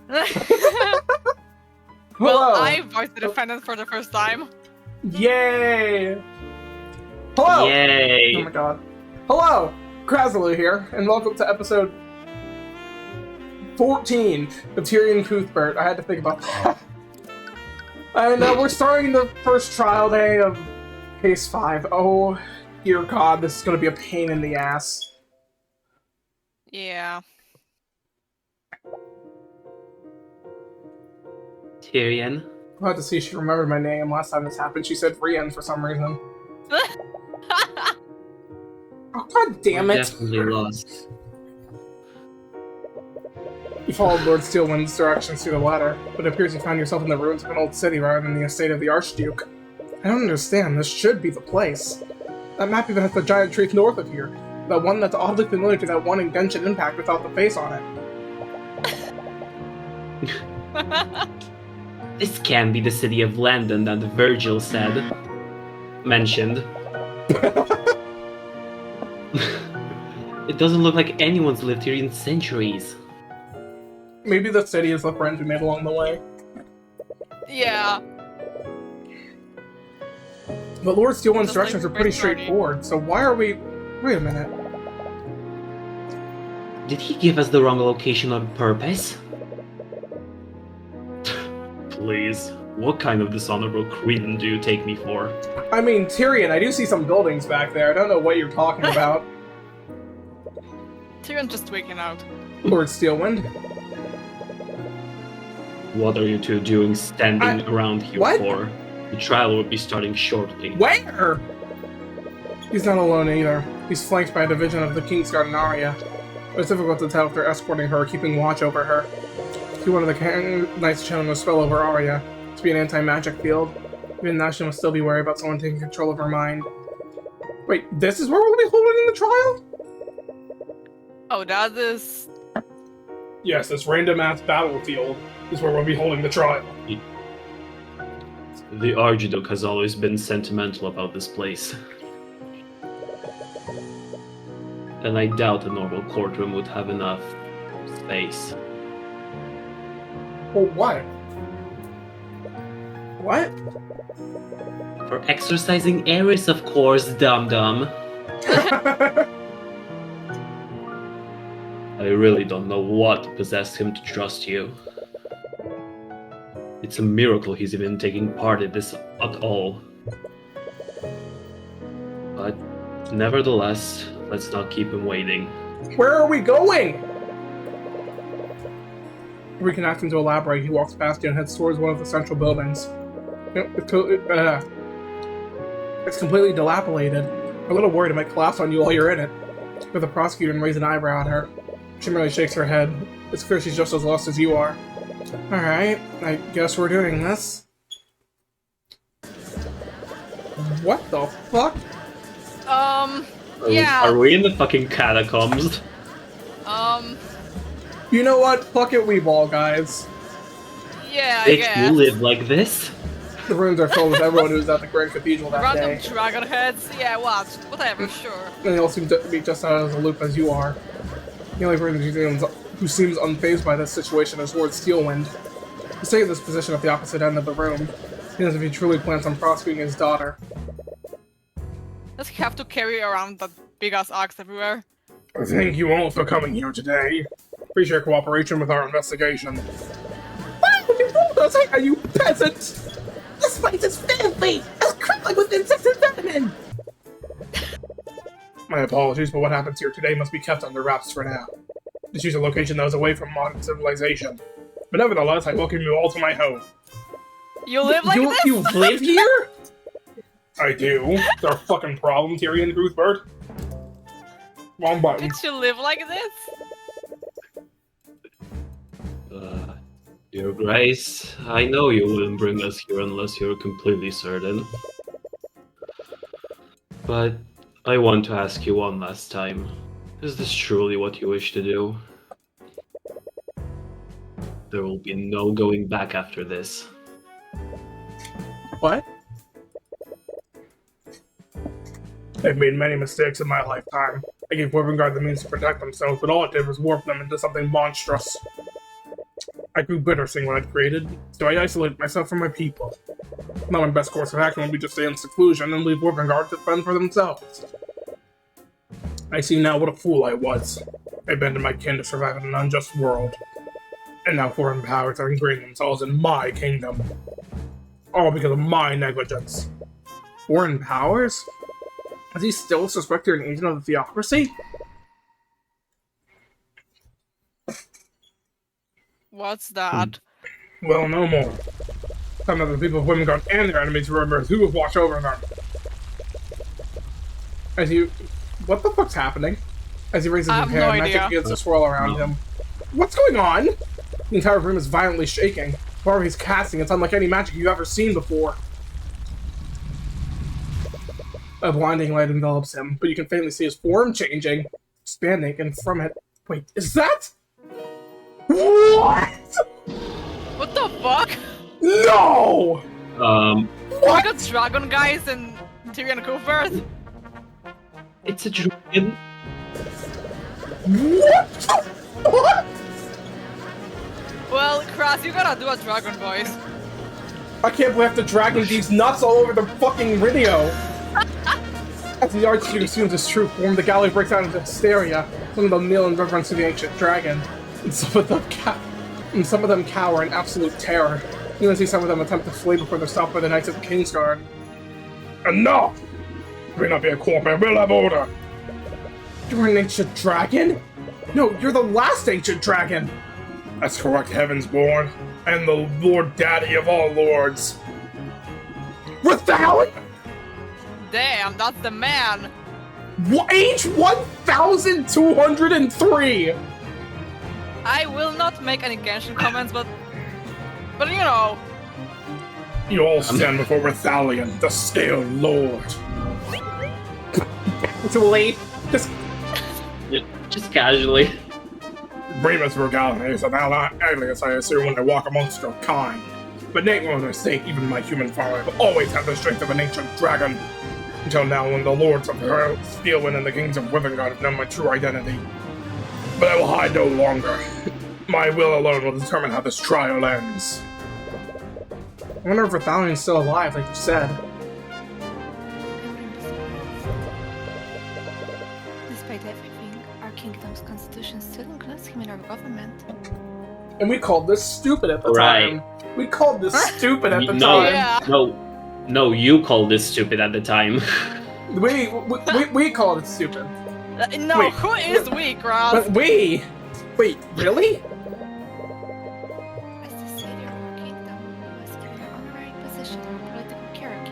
Well, Hello. I voiced the defendant for the first time. Yay! Hello! Yay! Oh my god. Hello! Krasalu here, and welcome to episode 14 of Tyrion Cuthbert. I had to think about that. And we're starting the first trial day of Case 5. Oh, dear god, this is gonna be a pain in the ass. Yeah. Tyrion. Glad to see she remembered my name. Last time this happened, she said Rian for some reason. Oh, god damn We're it! definitely lost. You followed Lord Steelwind's directions through the ladder, but it appears you found yourself in the ruins of an old city rather than the estate of the Archduke. I don't understand, this should be the place. That map even has the giant tree north of here, that one that's oddly familiar to that one in Genshin Impact without the face on it. This can be the city of London that Virgil mentioned. It doesn't look like anyone's lived here in centuries. Maybe the city is the friends we made along the way. Yeah. But Lord Steelwind's Just directions like are pretty first party. straightforward, so why are we... Wait a minute. Did he give us the wrong location on purpose? Please, what kind of dishonorable cretin do you take me for? I mean, Tyrion, I do see some buildings back there. I don't know what you're talking about. Tyrion's just waking out. Lord Steelwind. What are you two doing standing around here what? for? The trial will be starting shortly. Where? He's not alone either. He's flanked by a division of the Kingsguard and Arya. It's difficult to tell if they're escorting her or keeping watch over her. He wanted the Knights channeling a spell over Arya to be an anti-magic field. Even now, she must still be wary about someone taking control of her mind. Wait, this is where we'll be holding the trial? Oh, that is... Yes, this random-ass battlefield is where we'll be holding the trial. The Archduke has always been sentimental about this place. And I doubt a normal courtroom would have enough space. Well, what? What? For exercising Ares, of course, dum-dum. I really don't know what possessed him to trust you. It's a miracle he's even taking part in this at all. But nevertheless, let's not keep him waiting. Where are we going? We can ask him to elaborate. He walks past you and heads towards one of the central buildings. It's completely dilapidated. I'm a little worried it might collapse on you while you're in it. With the prosecutor and raise an eyebrow at her. She merely shakes her head. It's clear she's just as lost as you are. Alright, I guess we're doing this. What the fuck? Yeah. Are we in the fucking catacombs? You know what? Fuck it, we ball, guys. Yeah, I Bitch, guess. you live like this? The rooms are filled with everyone who's at the Grand Cathedral that Random day. dragon heads? Yeah, what? Whatever, sure. And they all seem to be just out of the loop as you are. The only person who seems unfazed by this situation is Lord Steelwind. He's taking this position at the opposite end of the room, as if he truly plans on prosecuting his daughter. Does he have to carry around that big-ass axe everywhere? Thank you all for coming here today. Appreciate your cooperation with our investigation. Why would you fooled us, are you peasants? This place is filthy! It's crawling with insects and vermin! My apologies, but what happens here today must be kept under wraps for now. Just use a location that was away from modern civilization. But nevertheless, I welcome you all to my home. You live like this? You live here? I do. It's our fucking problem, Tyrion Cuthbert. Wrong button. Did you live like this? Your Grace, I know you wouldn't bring us here unless you're completely certain. But I want to ask you one last time. Is this truly what you wish to do? There will be no going back after this. What? I've made many mistakes in my lifetime. I gave Guard the means to protect themselves, but all it did was warp them into something monstrous. I grew bitter seeing what I'd created, so I isolated myself from my people. Now my best course of action would be to stay in seclusion and leave Guard to fend for themselves. I see now what a fool I was. I abandoned my kin to survive in an unjust world. And now foreign powers are ingraining themselves in my kingdom. All because of my negligence. Foreign powers? Is he still suspected an agent of the theocracy? What's that? Well, no more. Some of the people of Guard and their enemies remember who will watch over them. As you... What the fuck's happening? As he raises his hand, magic begins to swirl around him. What's going on? The entire room is violently shaking. Whatever he's casting, it's unlike any magic you've ever seen before. A blinding light envelops him, but you can faintly see his form changing, expanding, and from it... Wait, is that... What? What the fuck? No! What? We got dragon guys and Tyrion Cuthbert? It's a dragon. What? What? Well, Kras, you gotta do a dragon voice. I can't believe I have to drag these nuts all over the fucking video. As the Archduke assumes his true form, the gallery breaks out into hysteria. Some of them kneel in reverence to the ancient dragon, and some of them cower in absolute terror. You can see some of them attempt to flee before they're stopped by the Knights of the Kingsguard. Enough! You may not be a corpse, we'll have order! You're an ancient dragon? No, you're the last ancient dragon! That's correct, Heavensborn, and the Lord Daddy of all lords. Rathalion? Damn, that's the man! Age 1,203! I will not make any Genshin comments, but you know. You all stand before Rathalion, the Scale Lord. It's late. Just casually. Bravest regalia is an alias I assume when I walk amongst your kind. But make no mistake, even my human father will always have the strength of an ancient dragon. Until now, when the lords of Steelwind and the kings of Withengard have known my true identity. But I will hide no longer. My will alone will determine how this trial ends. I wonder if Rathalion's still alive, like you said. Despite everything, our kingdom's constitution still includes him in our government. And we called this stupid at the time. We called this stupid at the time. Yeah. No, you called this stupid at the time. we called it stupid. No, Wait. who is we, Kras? But wait, really? As the savior of our kingdom, he was given an honorary position in our political hierarchy.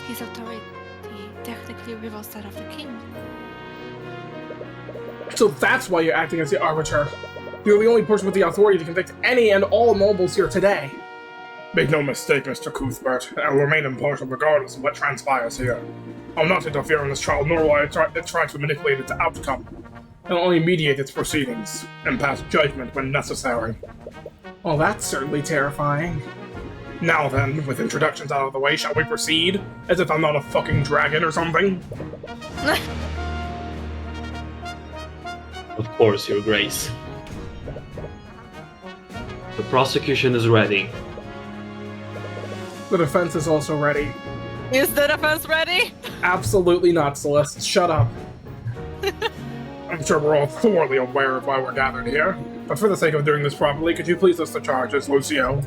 His authority technically reveals that of the king. So that's why you're acting as the arbiter. You're the only person with the authority to convict any and all nobles here today. Make no mistake, Mr. Cuthbert. I will remain impartial regardless of what transpires here. I'll not interfere in this trial, nor will I try to manipulate its outcome. I'll only mediate its proceedings, and pass judgment when necessary. Well, that's certainly terrifying. Now then, with introductions out of the way, shall we proceed? As if I'm not a fucking dragon or something? Of course, Your Grace. The prosecution is ready. The defense is also ready. Is the defense ready? Absolutely not, Celeste. Shut up. I'm sure we're all thoroughly aware of why we're gathered here. But for the sake of doing this properly, could you please list the charges, Lucio?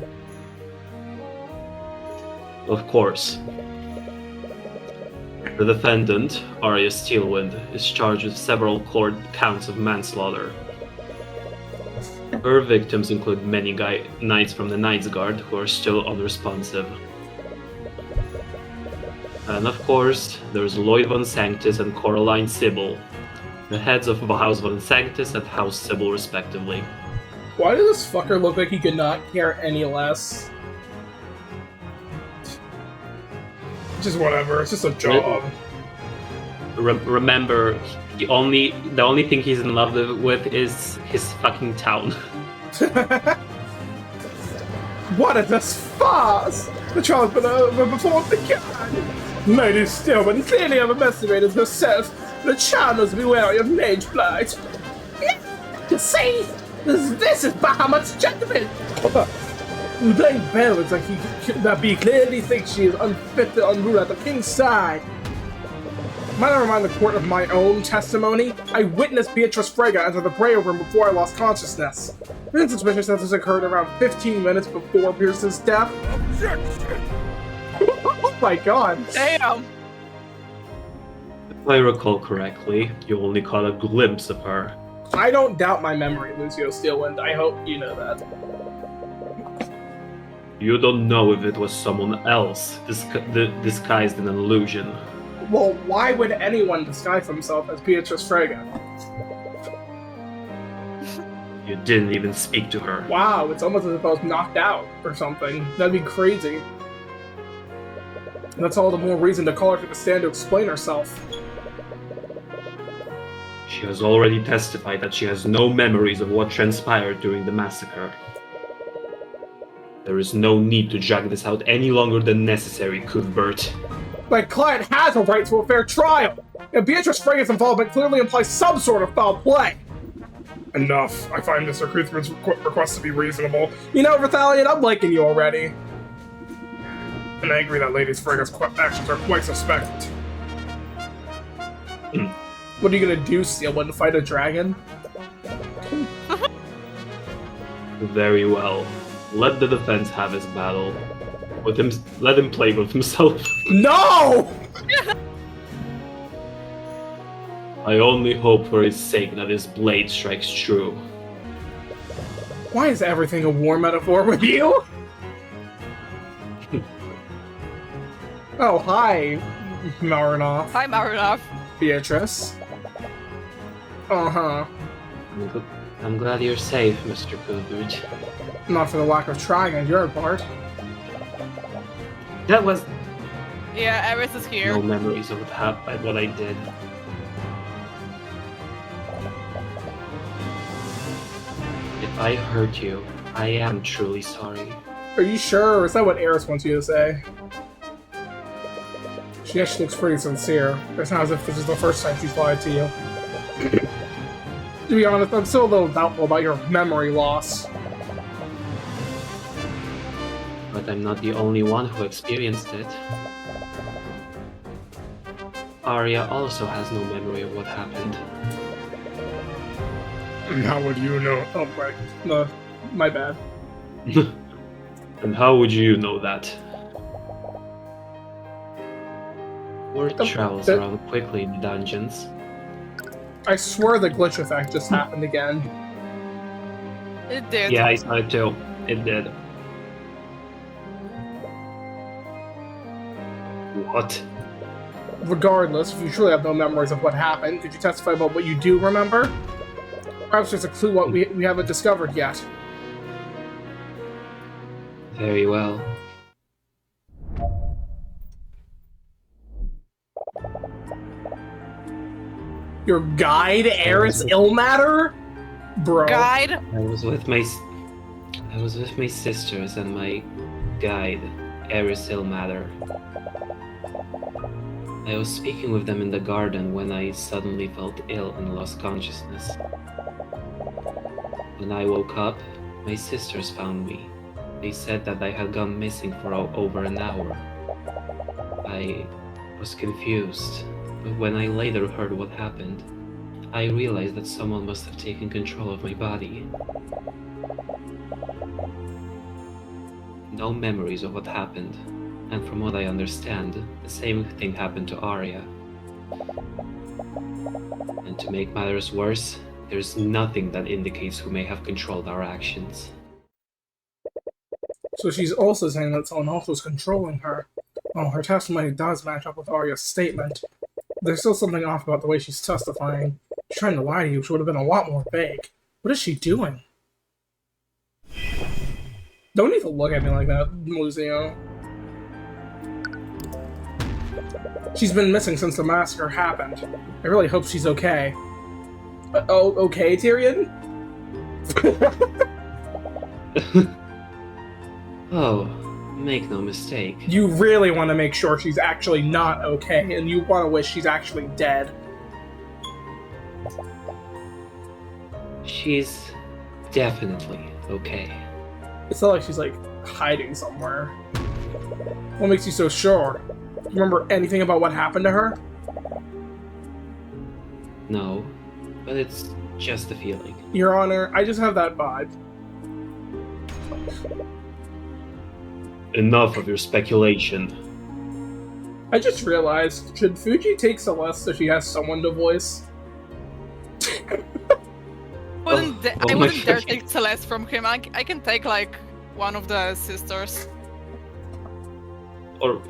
Of course. The defendant, Arya Steelwind, is charged with several counts of manslaughter. Her victims include many knights from the Knights Guard who are still unresponsive. And of course, there's Lloyd von Sanctus and Coraline Sybil, the heads of House von Sanctus and House Sybil respectively. Why does this fucker look like he could not care any less? Just whatever, it's just a job. Remember, the only thing he's in love with is his fucking town. What a farce! The trial has been before the god! Lady Stillman clearly overestimated herself. The child must be wary of mage blight. To see, This is Bahamut's gentleman! Playing Bell looks like he could not be clearly thinks she is unfit to unrule at the king's side. Might I remind the court of my own testimony? I witnessed Beatrice Frege enter the prayer room before I lost consciousness. It's suspicious that this occurred around 15 minutes before Pierce's death. Oh my god! Damn! If I recall correctly, you only caught a glimpse of her. I don't doubt my memory, Lucio Steelwind. I hope you know that. You don't know if it was someone else disguised in an illusion. Well, why would anyone disguise himself as Beatrice Frege? You didn't even speak to her. Wow, it's almost as if I was knocked out or something. That'd be crazy. That's all the more reason to call her to the stand to explain herself. She has already testified that she has no memories of what transpired during the massacre. There is no need to drag this out any longer than necessary, Cuthbert. My client has a right to a fair trial, and Beatrice Frege's involvement clearly implies some sort of foul play. Enough. I find Mr. Cuthbert's request to be reasonable. You know, Verthalion, I'm liking you already. And I agree that Lady Frege's actions are quite suspect. What are you gonna do, Steelwind? Fight a dragon? Very well. Let the defense have his battle. With him, let him play with himself. No! I only hope for his sake that his blade strikes true. Why is everything a war metaphor with you? Oh, hi, Marinoff. Hi, Marinoff. Beatrice. Uh-huh. I'm glad you're safe, Mr. Cuthbert. Not for the lack of trying on your part. That was Yeah, Empress is here. no memories of what I did. If I hurt you, I am truly sorry. Are you sure, or is that what Eris wants you to say? She actually looks pretty sincere. It's not as if this is the first time she's lied to you. To be honest, I'm still a little doubtful about your memory loss. But I'm not the only one who experienced it. Arya also has no memory of what happened. How would you know? Oh, right. No, my bad. And how would you know that? Word travels around quickly in the dungeons. I swear the glitch effect just happened again. It did. Yeah, I saw it too. It did. What? Regardless, if you truly have no memories of what happened, could you testify about what you do remember? Perhaps there's a clue what we haven't discovered yet. Very well. Your guide, Eris Ilmatter? Bro. Guide. I was with my sisters and my guide, Eris Ilmatter. I was speaking with them in the garden when I suddenly felt ill and lost consciousness. When I woke up, my sisters found me. They said that I had gone missing for over an hour. I was confused, but when I later heard what happened, I realized that someone must have taken control of my body. No memories of what happened, and from what I understand, the same thing happened to Arya. And to make matters worse, there's nothing that indicates who may have controlled our actions. So she's also saying that someone else was controlling her. Well, her testimony does match up with Arya's statement. There's still something off about the way she's testifying. She's trying to lie to you, which would have been a lot more vague. What is she doing? Don't need to look at me like that, Lucio. She's been missing since the massacre happened. I really hope she's okay. Oh, okay, Tyrion? Oh, make no mistake. You really want to make sure she's actually not okay, and you want to wish she's actually dead. She's definitely okay. It's not like she's, like, hiding somewhere. What makes you so sure? Remember anything about what happened to her? No, but it's just a feeling. Your Honor, I just have that vibe. Enough of your speculation. I just realized, should Fuji take Celeste so she has someone to voice? I Oh my wouldn't dare God. take Celeste from him. I can take like one of the sisters. Or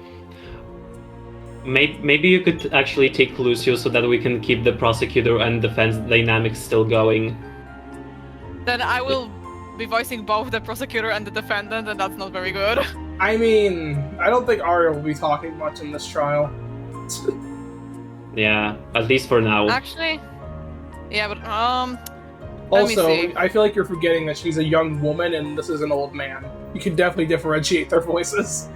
maybe you could actually take Lucio so that we can keep the prosecutor and defense dynamics still going. Then I will be voicing both the prosecutor and the defendant, and that's not very good. I mean, I don't think Arya will be talking much in this trial. Yeah, at least for now. Actually, yeah, but let me Also, see. I feel like you're forgetting that she's a young woman and this is an old man. You can definitely differentiate their voices.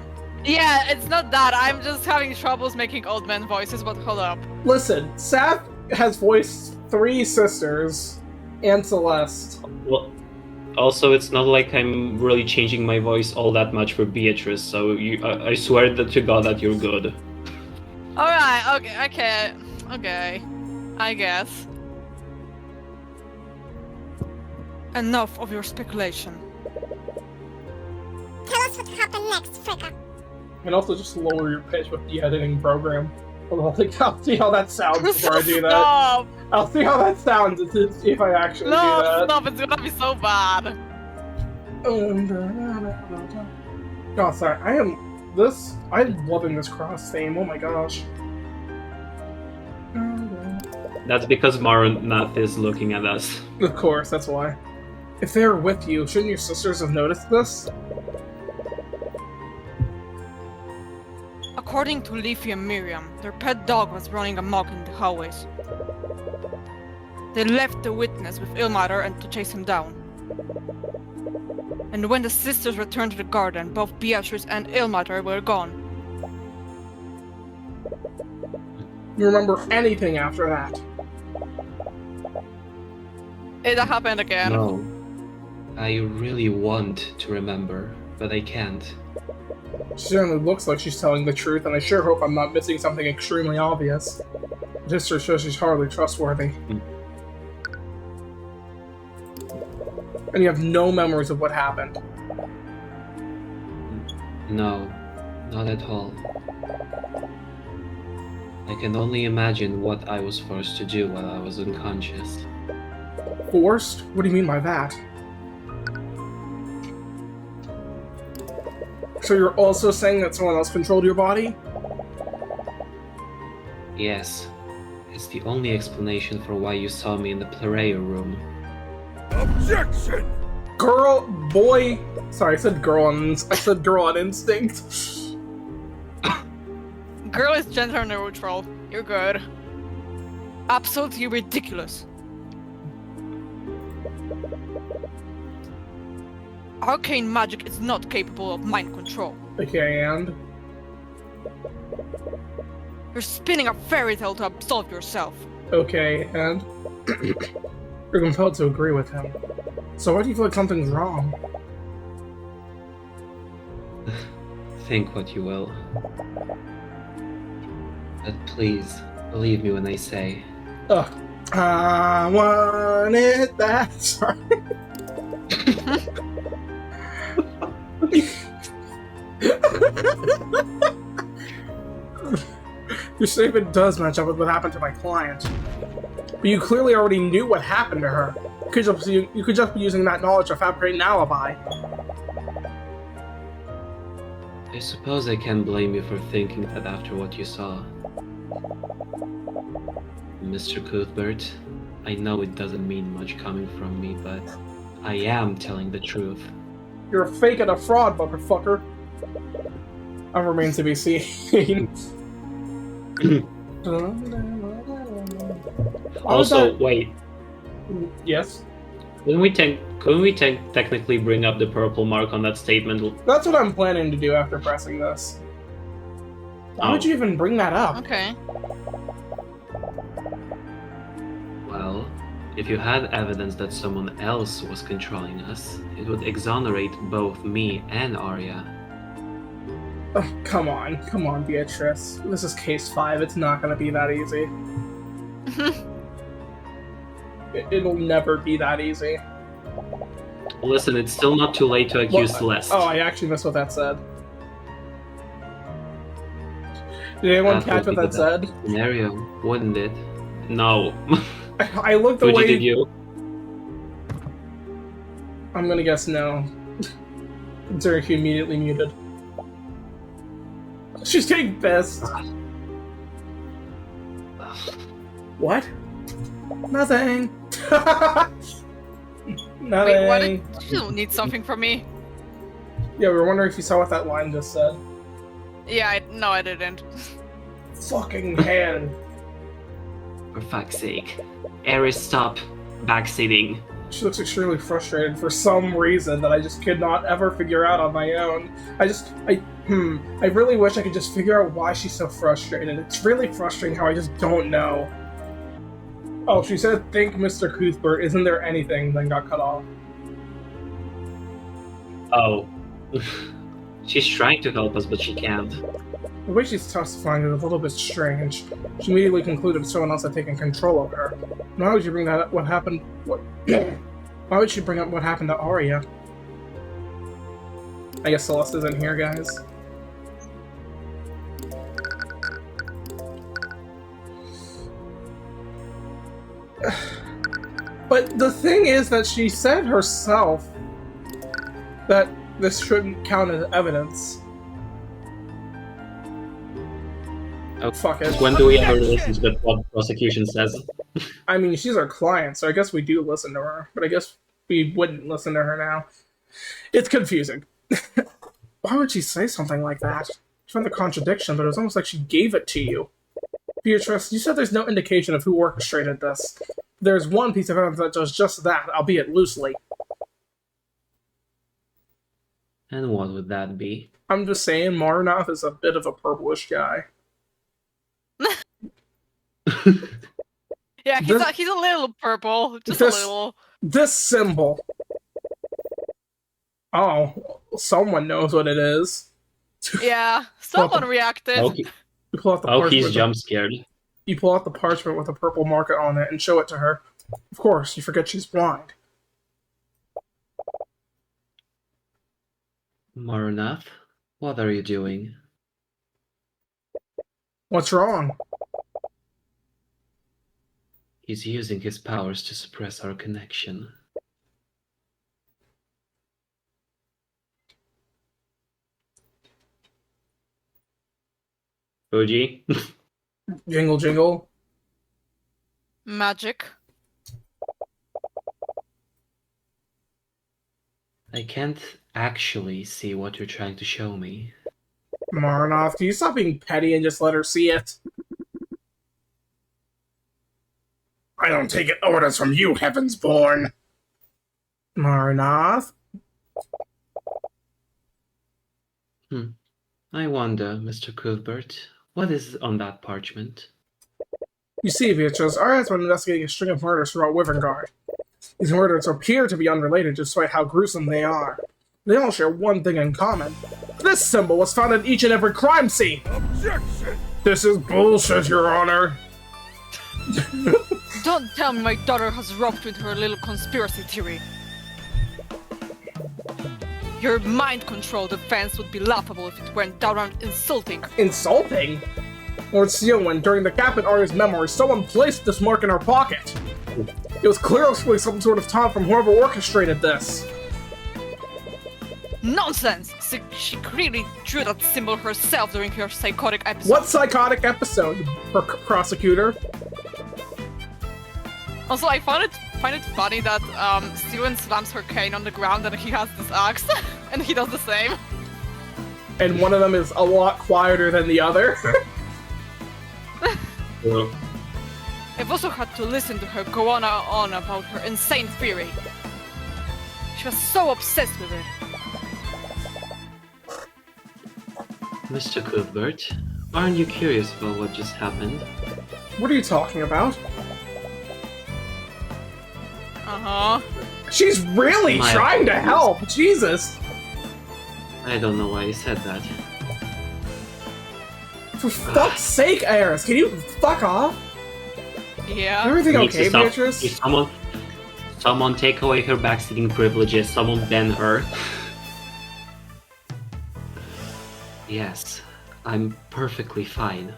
Yeah, it's not that. I'm just having troubles making old man voices, but hold up. Listen, Saf has voiced 3 sisters and Celeste. Well, also, it's not like I'm really changing my voice all that much for Beatrice, so I swear to God that you're good. Alright, okay. I guess. Enough of your speculation. Tell us what happened next, Fricka. And also just lower your pitch with the editing program. I'll see how that sounds before I do that. Stop! I'll see how that sounds if I actually do No, that. stop, it's gonna be so bad. God, sorry, I'm loving this cross theme, oh my gosh. That's because Maronath is looking at us. Of course, that's why. If they were with you, shouldn't your sisters have noticed this? According to Leafy and Miriam, their pet dog was running amok in the hallways. They left the witness with Ilmater and to chase him down. And when the sisters returned to the garden, both Beatrice and Ilmater were gone. You remember anything after that? It happened again. No. I really want to remember, but I can't. She certainly looks like she's telling the truth, and I sure hope I'm not missing something extremely obvious. Just to show she's hardly trustworthy. And you have no memories of what happened. No, not at all. I can only imagine what I was forced to do while I was unconscious. Forced? What do you mean by that? So you're also saying that someone else controlled your body? Yes, it's the only explanation for why you saw me in the Plereia room. Objection! Girl, boy. Sorry, I said girl on instinct. Girl is gender neutral. You're good. Absolutely ridiculous. Arcane magic is not capable of mind control. Okay, and? You're spinning a fairy tale to absolve yourself. Okay, and? You're compelled to agree with him. So why do you feel like something's wrong? Think what you will. But please, believe me when I say, Ugh. I wanted that. Sorry. Your statement does match up with what happened to my client. But you clearly already knew what happened to her. You could just be using that knowledge to fabricate an alibi. I suppose I can't blame you for thinking that after what you saw. Mr. Cuthbert, I know it doesn't mean much coming from me, but I am telling the truth. You're a fake and a fraud, motherfucker. That remains to be seen. Also, wait, Yes? couldn't we technically bring up the purple mark on that statement? That's what I'm planning to do after pressing this. Why would Oh. you even bring that up? Okay. Well, If you had evidence that someone else was controlling us, it would exonerate both me and Arya. Oh, come on, Beatrice. This is case 5. It's not gonna be that easy. It'll never be that easy. Listen, it's still not too late to accuse Celeste. Oh, I actually missed what that said. Did anyone catch what that said? Scenario, wouldn't it? No. I looked away. Fuji, did you? I'm gonna guess no. Considering she immediately muted. She's getting pissed. What? Nothing. Nothing. Wait, what? You need something from me? Yeah, we were wondering if you saw what that line just said. Yeah, no, I didn't. Fucking hand. For fuck's sake. Ares, stop backseating. She looks extremely frustrated for some reason that I just could not ever figure out on my own. I really wish I could just figure out why she's so frustrated. It's really frustrating how I just don't know. Oh, she said, "Think, Mr. Cuthbert, isn't there anything?" then got cut off. Oh. She's trying to help us, but she can't. The way she's testifying is a little bit strange. She immediately concluded someone else had taken control of her. Why would you bring that up? What happened? What? Why would she bring up what happened to Arya? I guess Celeste isn't here, guys. But the thing is that she said herself that this shouldn't count as evidence. Oh, fuck it. When do we ever listen to what the prosecution says? I mean, she's our client, so I guess we do listen to her. But I guess we wouldn't listen to her now. It's confusing. Why would she say something like that? She found the contradiction, but it was almost like she gave it to you. Beatrice, you said there's no indication of who orchestrated this. There's one piece of evidence that does just that, albeit loosely. And what would that be? I'm just saying, Marnoth is a bit of a purplish guy. Yeah, he's a little purple, just a little. This symbol. Oh, someone knows what it is. Yeah, someone reacted. Okay. You pull out the Oh, he's parchment. jump scared. You pull out the parchment with a purple market on it and show it to her. Of course, you forget she's blind. Marnoth, what are you doing? What's wrong? He's using his powers to suppress our connection. Fuji? Jingle, jingle. Magic. I can't actually see what you're trying to show me. Marnoth, can you stop being petty and just let her see it? I don't take orders from you, Heavensborn. Marnoth? I wonder, Mr. Cuthbert, what is on that parchment? You see, Beatrice, Arya has been investigating a string of murders throughout Wyverngard. These murders appear to be unrelated despite how gruesome they are. They all share one thing in common. This symbol was found in each and every crime scene! Objection! This is bullshit, Your Honor. Don't tell me my daughter has roped you into her little conspiracy theory. Your mind-control defense would be laughable if it weren't downright insulting. Insulting? Lord Seowyn, during the gap in Arya's memory, someone placed this mark in her pocket. It was clearly some sort of taunt from whoever orchestrated this. Nonsense! She clearly drew that symbol herself during her psychotic episode. What psychotic episode, prosecutor? Also, I find it funny that Steven slams her cane on the ground and he has this axe, and he does the same. And one of them is a lot quieter than the other. Well, I've also had to listen to her go on about her insane theory. She was so obsessed with it. Mr. Cuthbert, aren't you curious about what just happened? What are you talking about? Uh-huh. She's really My trying to apologies. help! Jesus! I don't know why I said that. For fuck's sake, Aeris, can you fuck off? Yeah. Everything Needs to okay, stop. Beatrice? If someone take away her backseating privileges, someone ban her. Yes, I'm perfectly fine.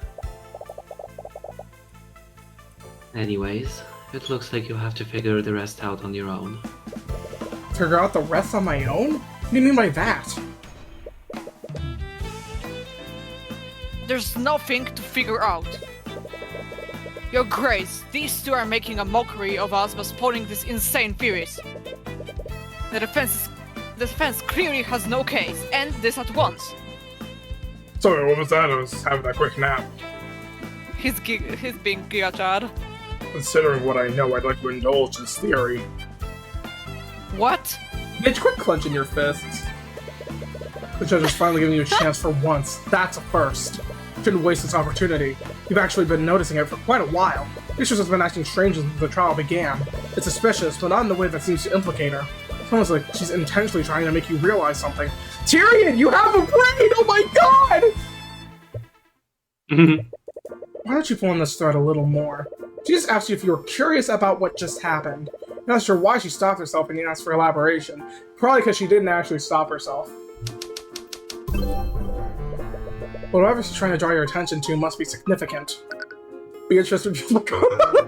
Anyways, it looks like you have to figure the rest out on your own. Figure out the rest on my own? What do you mean by that? There's nothing to figure out. Your Grace, these two are making a mockery of us by spawning these insane theories. The defense clearly has no case, and this at once. Sorry, what was that? I was having that quick nap. He's being Giga Chad. Considering what I know, I'd like to indulge this theory. What? Bitch, quit clenching your fists. The judge is finally giving you a chance for once. That's a first. Shouldn't waste this opportunity. You've actually been noticing it for quite a while. Beatrice has been acting strange since the trial began. It's suspicious, but not in the way that seems to implicate her. It's almost like she's intentionally trying to make you realize something. Tyrion, you have a brain! Oh my god! Why don't you pull on this thread a little more? She just asked you if you were curious about what just happened. You're not sure why she stopped herself and you asked for elaboration. Probably because she didn't actually stop herself. Whatever she's trying to draw your attention to must be significant. Beatrice, would you look up?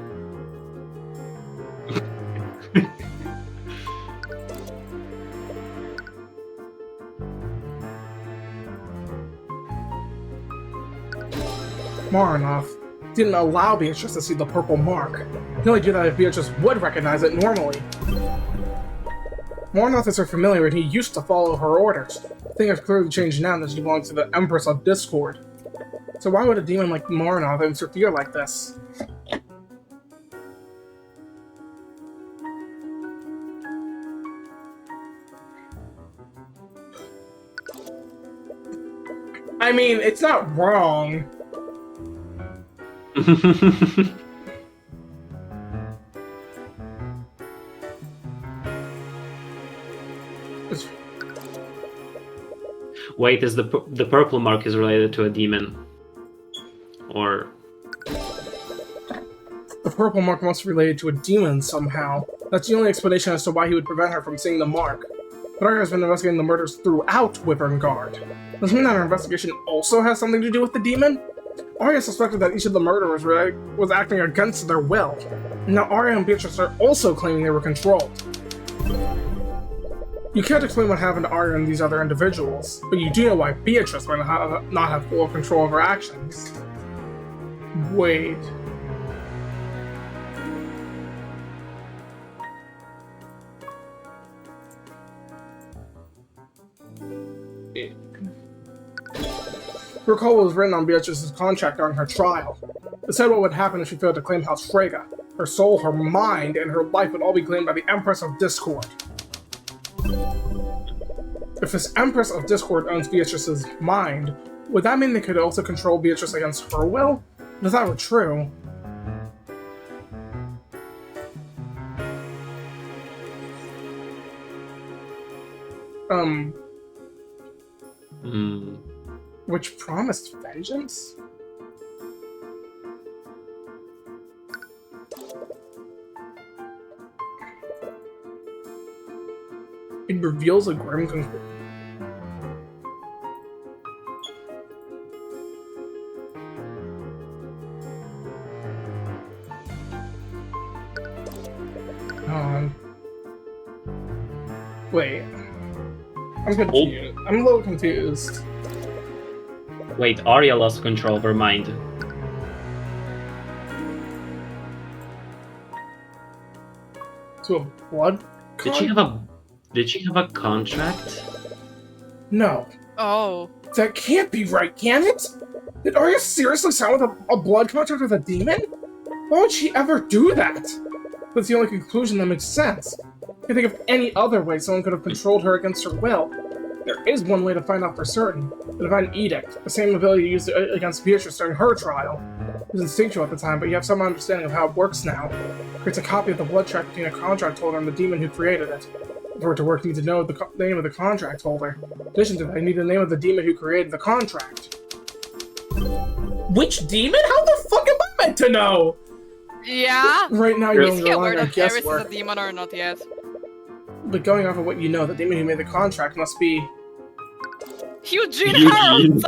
Marinoff didn't allow Beatrice to see the purple mark. He only did that if Beatrice would recognize it normally. Marinoff is her familiar and he used to follow her orders. Things have clearly changed now that she belongs to the Empress of Discord. So why would a demon like Marinoff interfere like this? I mean, it's not wrong. Wait, is the purple mark is related to a demon? Or... The purple mark must be related to a demon somehow. That's the only explanation as to why he would prevent her from seeing the mark. But Arya has been investigating the murders throughout Wyvern Guard. Does it mean that her investigation also has something to do with the demon? Arya suspected that each of the murderers was acting against their will. Now Arya and Beatrice are also claiming they were controlled. You can't explain what happened to Arya and these other individuals, but you do know why Beatrice might not have full control of her actions. Wait. Recall what was written on Beatrice's contract during her trial. It said what would happen if she failed to claim House Freyga. Her soul, her mind, and her life would all be claimed by the Empress of Discord. If this Empress of Discord owns Beatrice's mind, would that mean they could also control Beatrice against her will? And if that were true... Which promised vengeance? It reveals a grim conclusion. Wait. I'm confused. I'm a little confused. Wait, Arya lost control of her mind. To a blood Did she have a contract? No. Oh. That can't be right, can it? Did Arya seriously sign with a blood contract with a demon? Why would she ever do that? That's the only conclusion that makes sense. I can't think of any other way someone could have controlled her against her will. There is one way to find out for certain. The Divine Edict, the same ability used against Beatrice during her trial. It was instinctual at the time, but you have some understanding of how it works now. It creates a copy of the blood track between a contract holder and the demon who created it. For it to work, you need to know the name of the contract holder. In addition to that, you need the name of the demon who created the contract. Which demon? How the fuck am I meant to know? Yeah? Right now you're Is only he aware relying on that Eris is a guesswork. demon or not yet? But going off of what you know, the demon who made the contract must be Eugene Eugene. Harold!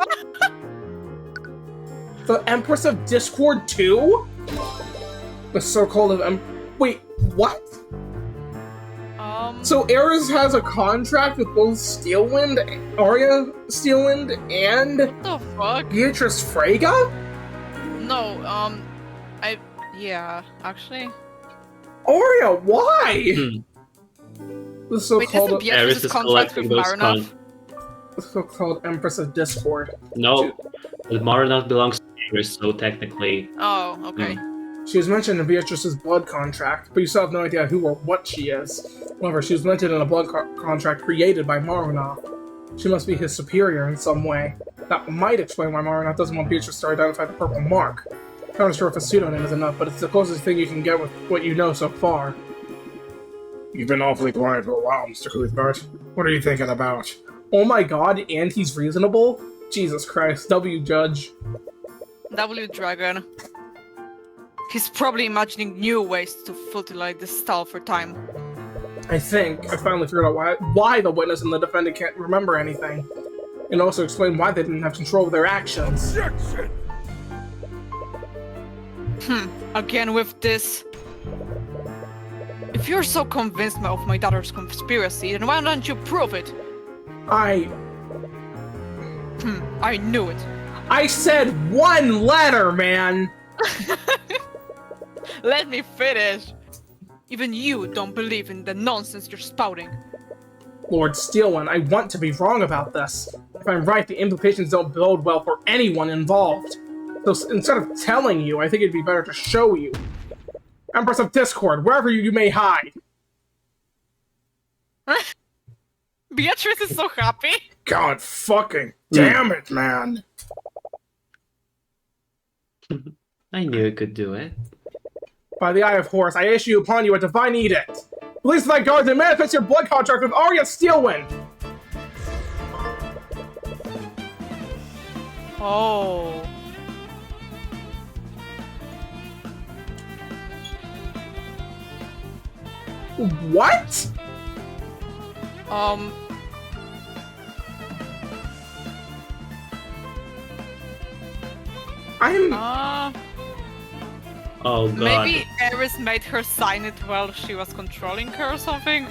the Empress of Discord 2? The so-called wait, what? So Ares has a contract with both Steelwind, Arya Steelwind, and What the fuck? Beatrice Freyga? No, yeah, actually. Arya, why? The Wait, isn't so-called Eris Beatrice's is contract collecting with those Marinov? the so-called Empress of Discord. No, the Marinov belongs to Eris, so technically. Oh, okay. She was mentioned in Beatrice's blood contract, but you still have no idea who or what she is. However, she was mentioned in a blood contract created by Marinov. She must be his superior in some way. That might explain why Marinov doesn't want Beatrice to identify the purple mark. I'm not sure if a pseudonym is enough, but it's the closest thing you can get with what you know so far. You've been awfully quiet for a while, Mr. Cuthbert. What are you thinking about? Oh my god, and he's reasonable? Jesus Christ, W Judge. W Dragon. He's probably imagining new ways to utilize this style for time. I think I finally figured out why the witness and the defendant can't remember anything. And also explain why they didn't have control of their actions. Objection! Again with this. If you're so convinced of my daughter's conspiracy, then why don't you prove it? I knew it. I said one letter, man! Let me finish. Even you don't believe in the nonsense you're spouting. Lord Steelwind, I want to be wrong about this. If I'm right, the implications don't bode well for anyone involved. So instead of telling you, I think it'd be better to show you. Empress of Discord, wherever you may hide. Beatrice is so happy. God fucking damn it, man. I knew it could do it. By the Eye of Horus, I issue upon you a divine edict. Release thy guards and manifest your blood contract with Arya Steelwind! Oh. What? I'm... Oh god. Maybe Eris made her sign it while she was controlling her or something?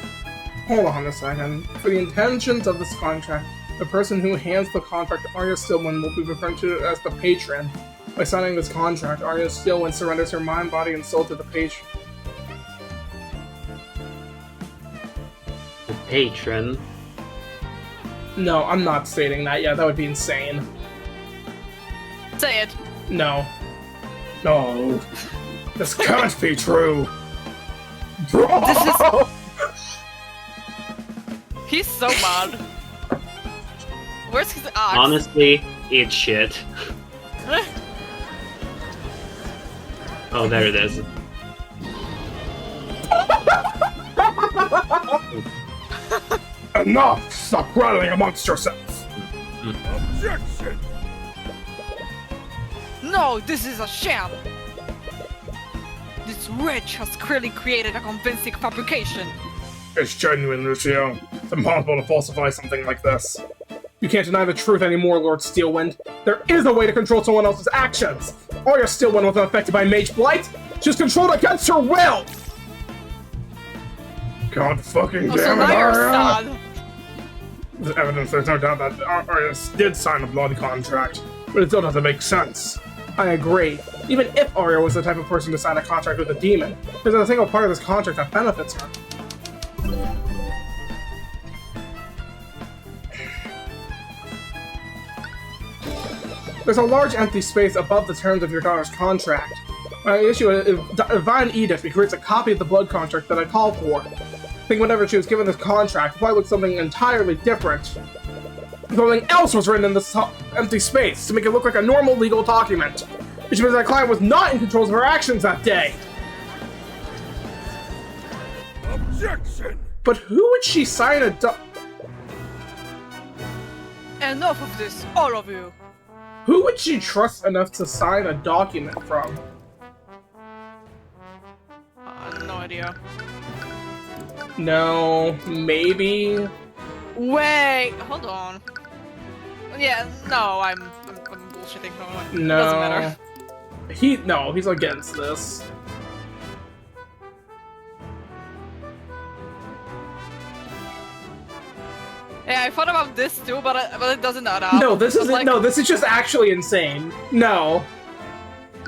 Hold on a second. For the intentions of this contract, the person who hands the contract to Arya Steelwind will be referred to as the patron. By signing this contract, Arya Steelwind surrenders her mind, body, and soul to the patron. The patron. No, I'm not stating that yet. That would be insane. Say it. No. No. This can't be true. Bro! This is... He's so mad. Where's his axe? Honestly, it's shit. Oh, there it is. Enough! Stop rattling amongst yourselves! Objection! No, this is a sham! This witch has clearly created a convincing fabrication. It's genuine, Lucio. It's impossible to falsify something like this. You can't deny the truth anymore, Lord Steelwind. There is a way to control someone else's actions! Arya Steelwind wasn't affected by Mage Blight! She was controlled against her will! God fucking Oh, so damn it, now you're Arya! sad. There's evidence there's no doubt that Arya did sign a blood contract, but it still doesn't make sense. I agree. Even if Arya was the type of person to sign a contract with a demon, there's a single part of this contract that benefits her. There's a large empty space above the terms of your daughter's contract. When I issue a divine edict, it creates a copy of the blood contract that I call for. I think whenever she was given this contract, it probably looked something entirely different. Something else was written in this empty space to make it look like a normal legal document, which means that client was not in control of her actions that day. Objection! But who would she sign a Enough of this, all of you. Who would she trust enough to sign a document from? No idea. No, maybe. Wait, hold on. Yeah, no, I'm bullshitting. No. Doesn't matter. He's against this. Yeah, I thought about this too, but it doesn't add up. No, this But, isn't. like, No, this is just actually insane. No.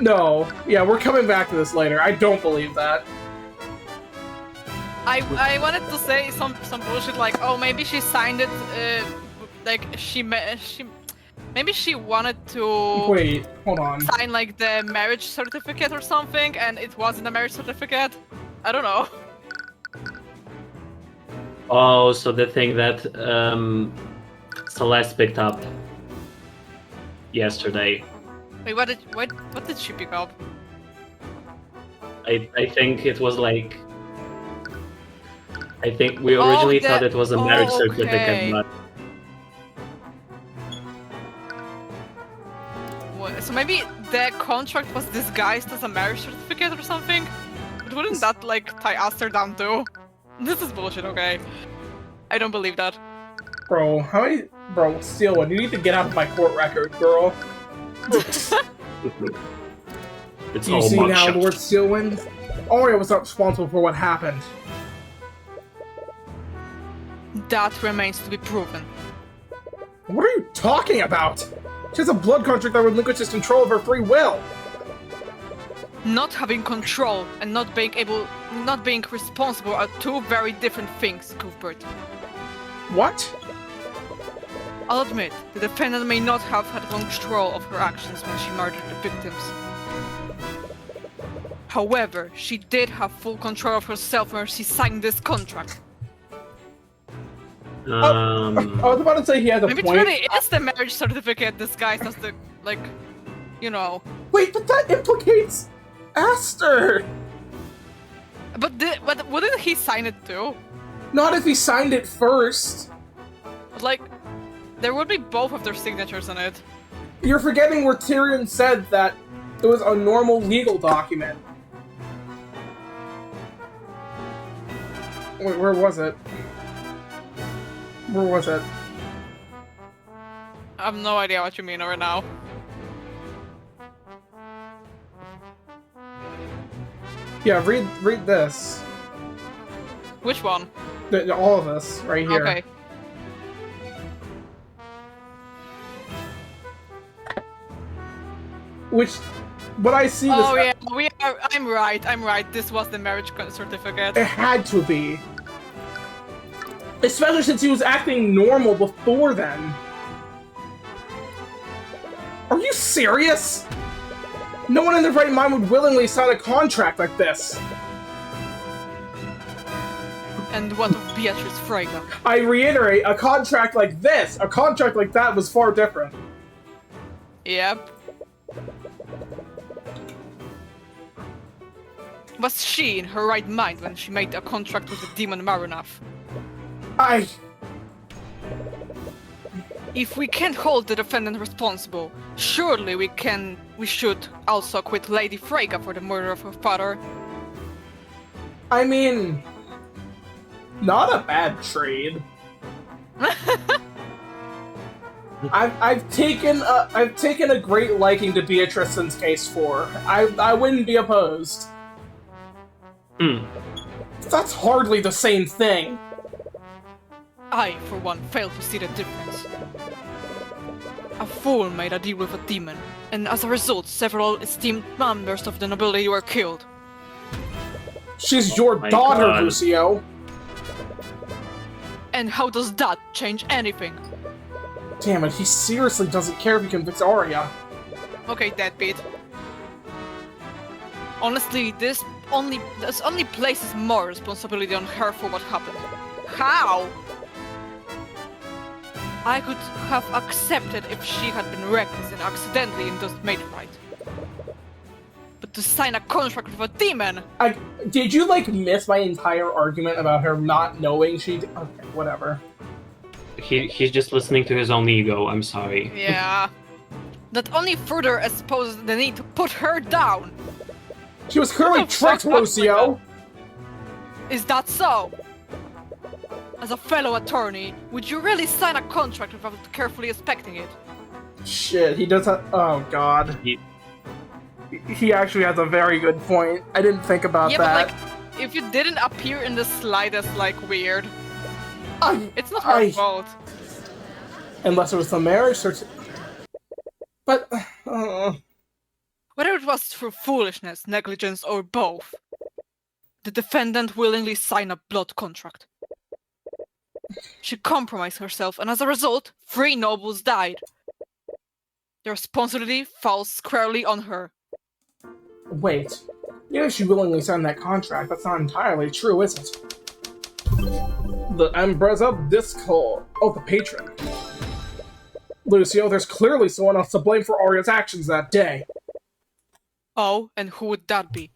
No. Yeah, we're coming back to this later. I don't believe that. I wanted to say some bullshit like, oh, maybe she signed it, like maybe she wanted to Wait, hold on. sign like the marriage certificate or something, and it wasn't a marriage certificate. I don't know. Oh, so the thing that Celeste picked up yesterday. Wait, what did she pick up? I think it was like. I think we originally thought it was a marriage certificate, okay. but So maybe the contract was disguised as a marriage certificate or something? But wouldn't that like tie Aster down too? This is bullshit, okay? I don't believe that. Bro, Bro, Steelwood, you need to get out of my court record, girl. it's Do you all see now, mugshot. Lord Steelwind? Arya was not responsible for what happened. That remains to be proven. What are you talking about? She has a blood contract that relinquishes control of her free will. Not having control and not being responsible are two very different things, Cuthbert. What? I'll admit, the defendant may not have had control of her actions when she murdered the victims. However, she did have full control of herself when she signed this contract. I was about to say he has a Maybe it point. really is the marriage certificate disguised as the, like, you know. Wait, but that implicates Aster! But wouldn't he sign it too? Not if he signed it first. Like, there would be both of their signatures on it. You're forgetting where Tyrion said that it was a normal legal document. Wait, where was it? Where was it? I have no idea what you mean right now. Yeah, read this. Which one? All of this, right here. Okay. What I see Oh this... yeah, I'm right. This was the marriage certificate. It had to be. Especially since he was acting normal before then. Are you serious? No one in their right mind would willingly sign a contract like this. And what of Beatrice Freyga? I reiterate, a contract like this, a contract like that was far different. Yep. Was she in her right mind when she made a contract with the demon Marunath? If we can't hold the defendant responsible, surely we should also acquit Lady Freyga for the murder of her father. I mean... Not a bad trade. I've taken a great liking to Beatrice since Case 4. I wouldn't be opposed. That's hardly the same thing. I, for one, fail to see the difference. A fool made a deal with a demon, and as a result, several esteemed members of the nobility were killed. She's your My daughter, God. Lucio. And how does that change anything? Damn it, he seriously doesn't care if he convicts Arya. Okay, deadbeat. Honestly, this only places more responsibility on her for what happened. How? I could have accepted if she had been reckless and accidentally induced mate fight. But to sign a contract with a demon! Did you, like, miss my entire argument about her not knowing she... Okay, whatever. He's just listening to his own ego, I'm sorry. Yeah. That only further exposes the need to put her down! She was clearly What the fuck, tricked, Lucio! Is that so? As a fellow attorney, would you really sign a contract without carefully inspecting it? Shit, he does have... Oh, God. He actually has a very good point. I didn't think about Yeah, that. but like, if you didn't appear in the slightest, like, weird, it's not her I- fault. Unless it was the marriage cert... But... Whether it was through foolishness, negligence, or both, the defendant willingly signed a blood contract. She compromised herself, and as a result, 3 nobles died. The responsibility falls squarely on her. Wait. Even if she willingly signed that contract, that's not entirely true, is it? The Empress of Discord. Oh, the patron. Lucio, there's clearly someone else to blame for Arya's actions that day. Oh, and who would that be?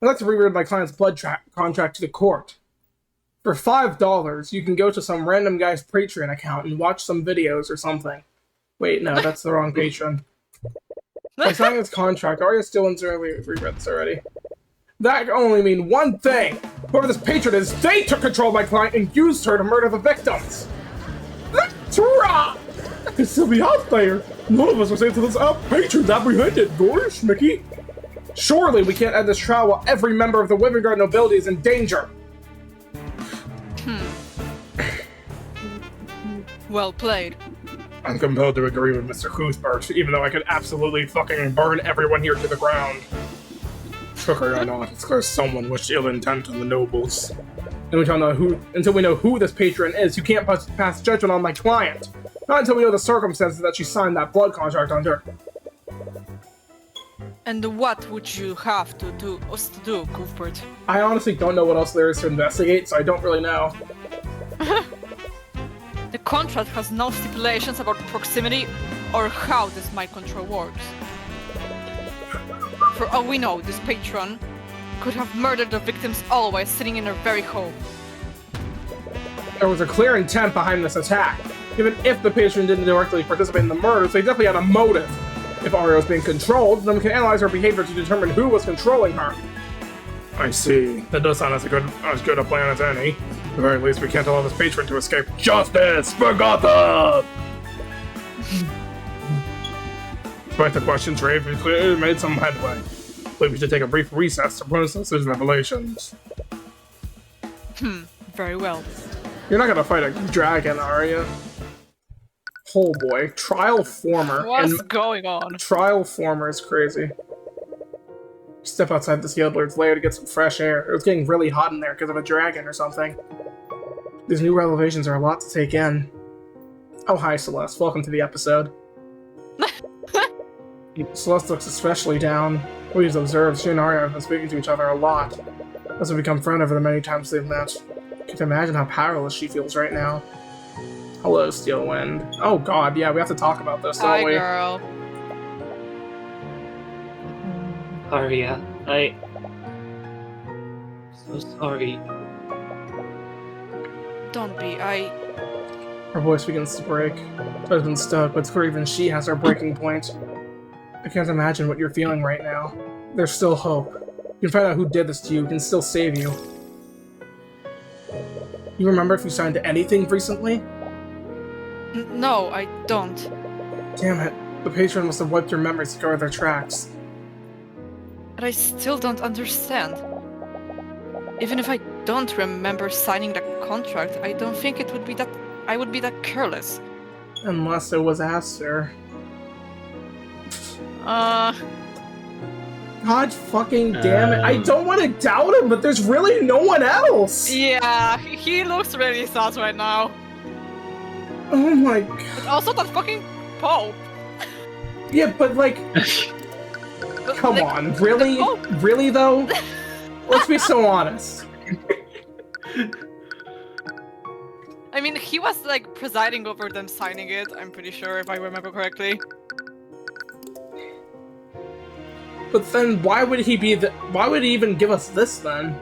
I'd like to reward my client's blood contract to the court. For $5, you can go to some random guy's Patreon account and watch some videos or something. Wait, no, that's the wrong patron. By signing this contract, Arya still reread this already. That can only mean one thing! Whoever this patron is, they took control of my client and used her to murder the victims! That's right! That could still be out there! None of us are safe to this patron's apprehended, gosh, Mickey! Surely we can't end this trial while every member of the Wyvern nobility is in danger! Well played. I'm compelled to agree with Mr. Cuthbert, even though I could absolutely fucking burn everyone here to the ground. Trickery or not, it's clear someone wished ill intent on the nobles. And until we know who this patron is, you can't pass judgment on my client. Not until we know the circumstances that she signed that blood contract under. And what would you have to do, Cuthbert? I honestly don't know what else there is to investigate, so I don't really know. The contract has no stipulations about proximity or how this mind control works. For all we know, this patron could have murdered the victims all while sitting in their very home. There was a clear intent behind this attack. Even if the patron didn't directly participate in the murders, they definitely had a motive. If Arya was being controlled, then we can analyze her behavior to determine who was controlling her. I see. That does sound as good a plan as any. At the very least, we can't allow this patron to escape justice for Gotham! Despite the questions raised, we clearly made some headway. I believe we should take a brief recess to process these revelations. Very well. You're not gonna fight a dragon, are you? Oh boy, Trial Former. What's going on? Trial Former is crazy. Step outside this Yodler's lair to get some fresh air. It was getting really hot in there because of a dragon or something. These new revelations are a lot to take in. Oh, hi, Celeste. Welcome to the episode. Celeste looks especially down. We've observed she and Arya have been speaking to each other a lot. As we become friends over the many times they've met. You can imagine how powerless she feels right now. Hello, Steelwind. Oh god, yeah, we have to talk about this, don't Hi, we? girl. Arya, so sorry. Don't be, Her voice begins to break. I've been stuck, but it's clear even she has her breaking point. I can't imagine what you're feeling right now. There's still hope. You can find out who did this to you, can still save you. You remember if you signed anything recently? No, I don't. Damn it. The patron must have wiped your memories to cover their tracks. But I still don't understand. Even if I don't remember signing the contract, I don't think it would be that I would be that careless. Unless it was Aster. God fucking damn it. I don't want to doubt him, but there's really no one else! Yeah, he looks really sad right now. Oh my god. But also that fucking Pope. Yeah, but like... Come on, really? Really though? Let's be so honest. I mean, he was like presiding over them signing it, I'm pretty sure, if I remember correctly. But then why would he even give us this then?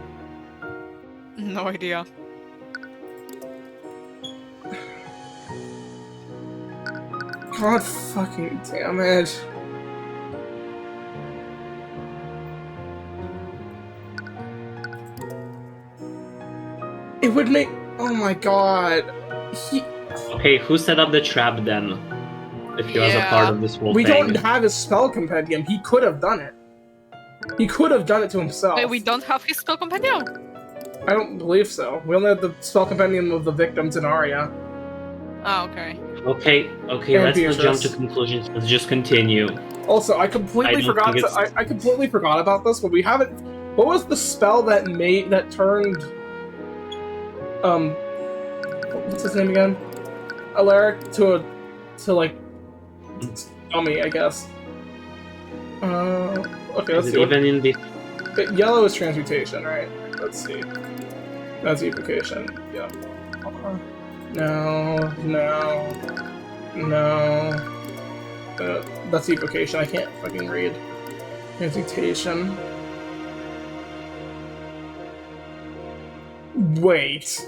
No idea. God fucking damn it. It would make... Oh my god. Okay, who set up the trap then? If he was a part of this whole We thing. don't have his spell compendium. He could have done it. He could have done it to himself. Wait, we don't have his spell compendium? I don't believe so. We only have the spell compendium of the victims in Aria. Oh, okay. Okay, And let's not jump Beatrice. to conclusions. Let's just continue. Also, I completely don't forgot. think it's- I completely forgot about this, but we haven't. What was the spell that turned? What's his name again? Alaric to like dummy, I guess. Okay, let's Is see. it even in the... Yellow is transmutation, right? Let's see. That's evocation. Yeah. No. That's evocation. I can't fucking read. Transmutation. Wait.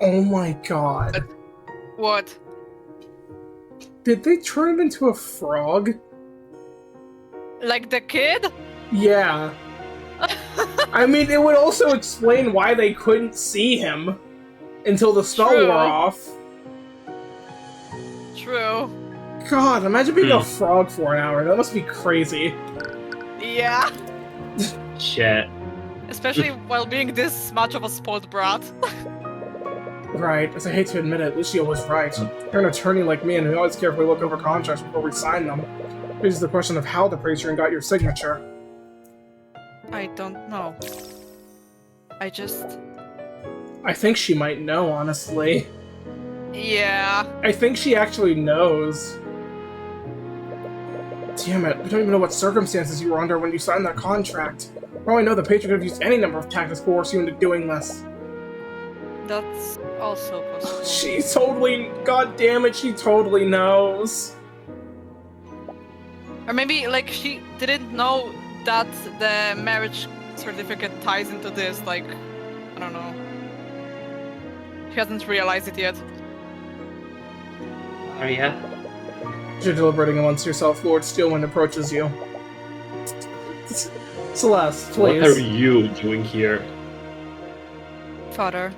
Oh my god. What? Did they turn it into a frog? Like the kid? Yeah. I mean, it would also explain why they couldn't see him until the spell True. wore off. True. God, imagine being a frog for an hour. That must be crazy. Yeah. Shit. Especially while being this much of a spoiled brat. Right, as I hate to admit it, Lucio was right. You're an attorney like me, and we always carefully look over contracts before we sign them. Raises the question of how the Patreon got your signature. I don't know. I think she might know, honestly. Yeah. I think she actually knows. Damn it, we don't even know what circumstances you were under when you signed that contract. For all I know, the Patron could have used any number of tactics to coerce you into doing this. That's also possible. She totally... God damn it, she totally knows. Or maybe, like, she didn't know that the marriage certificate ties into this, like, I don't know. She hasn't realized it yet. Arya? You're deliberating amongst yourself, Lord Steelwind approaches you. Celeste, please. What are you doing here? Father.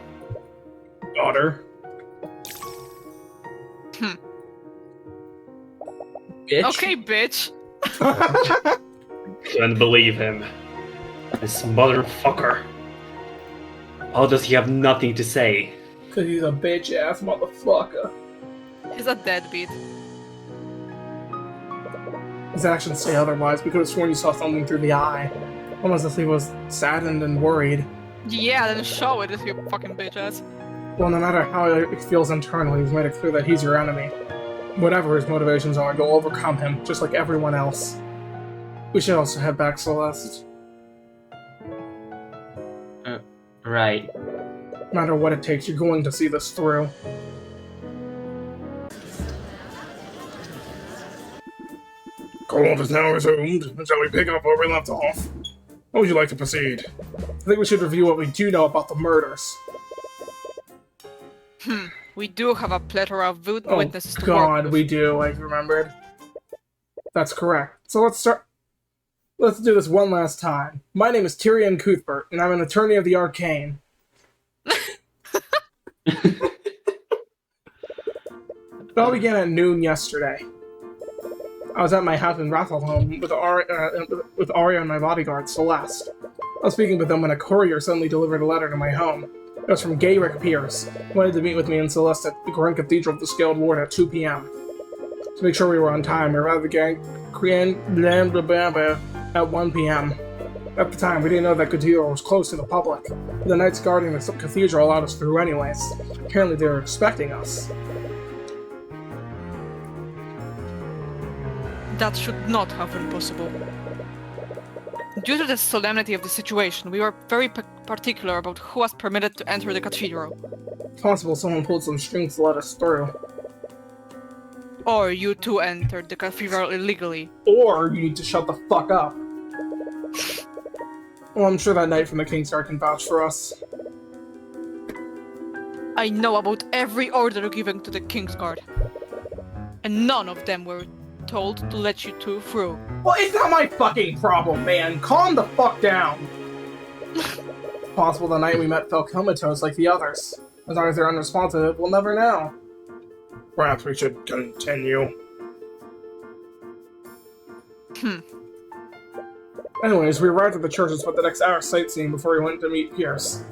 Daughter. Bitch. Okay, bitch. Couldn't believe him. This motherfucker. How does he have nothing to say? Cause he's a bitch-ass motherfucker. He's a deadbeat. His actions say otherwise. We could have sworn you saw something through the eye. Almost as if he was saddened and worried. Yeah, then show it, you fucking bitch ass. Well, no matter how it feels internally, he's made it clear that he's your enemy. Whatever his motivations are, you'll overcome him, just like everyone else. We should also head back, Celeste. Right. No matter what it takes, you're going to see this through. Call is now resumed. Shall we pick up where we left off? How would you like to proceed? I think we should review what we do know about the murders. We do have a plethora of Oh witnesses to work god, with. we do, I remembered. That's correct. So let's start... Let's do this one last time. My name is Tyrion Cuthbert, and I'm an attorney of the Arcane. It all began at noon yesterday. I was at my house in Rathelholm with Arya and my bodyguard, Celeste. I was speaking with them when a courier suddenly delivered a letter to my home. It was from Gayrick Pierce. He wanted to meet with me and Celeste at the Grand Cathedral of the Scaled Ward at 2 p.m. To make sure we were on time, I arrived at the at 1 p.m. At the time, we didn't know that Cathedral was closed to the public. But the knights guarding the cathedral allowed us through anyways. Apparently they were expecting us. That should not have been possible. Due to the solemnity of the situation, we were very particular about who was permitted to enter the cathedral. Possible someone pulled some strings to let us through. Or you two entered the cathedral illegally. Or you need to shut the fuck up. Well, I'm sure that knight from the Kingsguard can vouch for us. I know about every order given to the Kingsguard. And none of them were told to let you two through. Well, it's not my fucking problem, man. Calm the fuck down. Possible the night we met fell comatose like the others. As long as they're unresponsive, we'll never know. Perhaps we should continue. Anyways, we arrived at the church and spent the next hour sightseeing before we went to meet Pierce.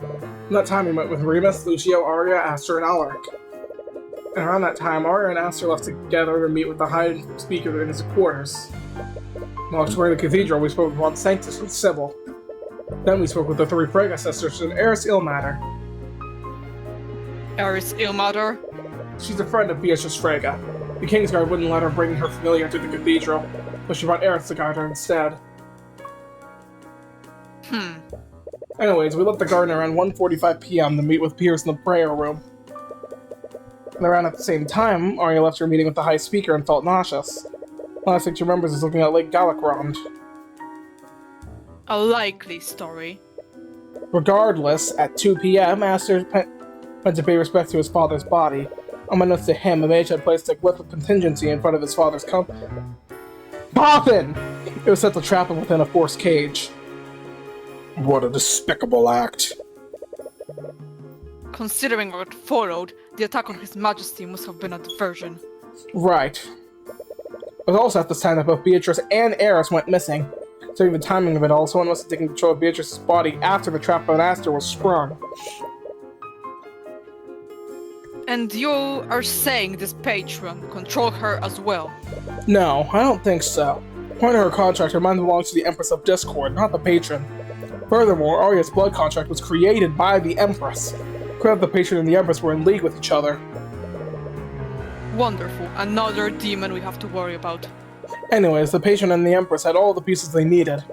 In that time, we met with Remus, Lucio, Arya, Aster, and Alaric. And around that time, Arya and Aster left together to meet with the High Speaker in his quarters. While exploring the cathedral, we spoke with Von Sanctus and Sybil. Then we spoke with the three Frege sisters and Eris Ilmater. Eris Ilmater? She's a friend of Beatrice Frege. The Kingsguard wouldn't let her bring her familiar to the cathedral, but she brought Eris to guard her instead. Anyways, we left the garden around 1:45 p.m. to meet with Pierce in the prayer room. And around at the same time, Arya left her meeting with the High Speaker and felt nauseous. Last thing she remembers is looking at Lake Galakrond. A likely story. Regardless, at 2 p.m., Aster went to pay respect to his father's body. Unbeknownst to him, a mage had placed a glyph of contingency in front of his father's coffin! It was set to trap him within a forced cage. What a despicable act. Considering what followed, the attack on His Majesty must have been a diversion. Right. It was also at this time that both Beatrice and Eris went missing. So the timing of it all, someone must have taken control of Beatrice's body after the trap on Aster was sprung. And you are saying this patron controlled her as well? No, I don't think so. According to her contract, her mind belongs to the Empress of Discord, not the patron. Furthermore, Arya's blood contract was created by the Empress. Clear that the patron and the Empress were in league with each other. Wonderful. Another demon we have to worry about. Anyways, the patron and the Empress had all the pieces they needed.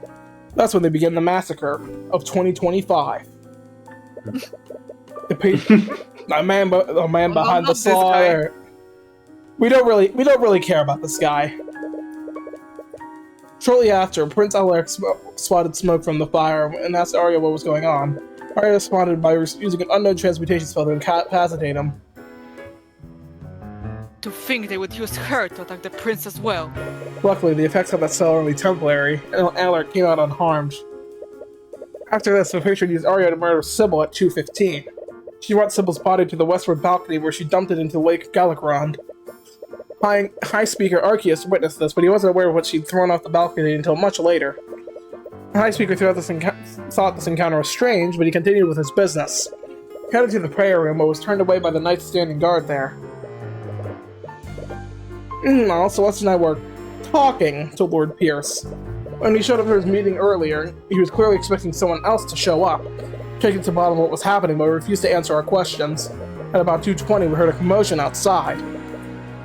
That's when they began the massacre of 2025. The patron, a man behind the slaughter. We don't really care about this guy. Shortly after, Prince Alaric spotted smoke from the fire and asked Arya what was going on. Arya responded by using an unknown transmutation spell to incapacitate him. To think they would use her to attack the prince as well. Luckily, the effects of that spell are only temporary, and Alaric came out unharmed. After this, the patron used Arya to murder Sybil at 2:15. She brought Sybil's body to the westward balcony where she dumped it into Lake Galakrond. High Speaker Arceus witnessed this, but he wasn't aware of what she'd thrown off the balcony until much later. The High Speaker thought this encounter was strange, but he continued with his business. He headed to the prayer room, but was turned away by the knights standing guard there. Meanwhile, Celeste and I were talking to Lord Pierce. When he showed up for his meeting earlier, he was clearly expecting someone else to show up. Checking to the bottom of what was happening, but refused to answer our questions. At about 2:20, we heard a commotion outside.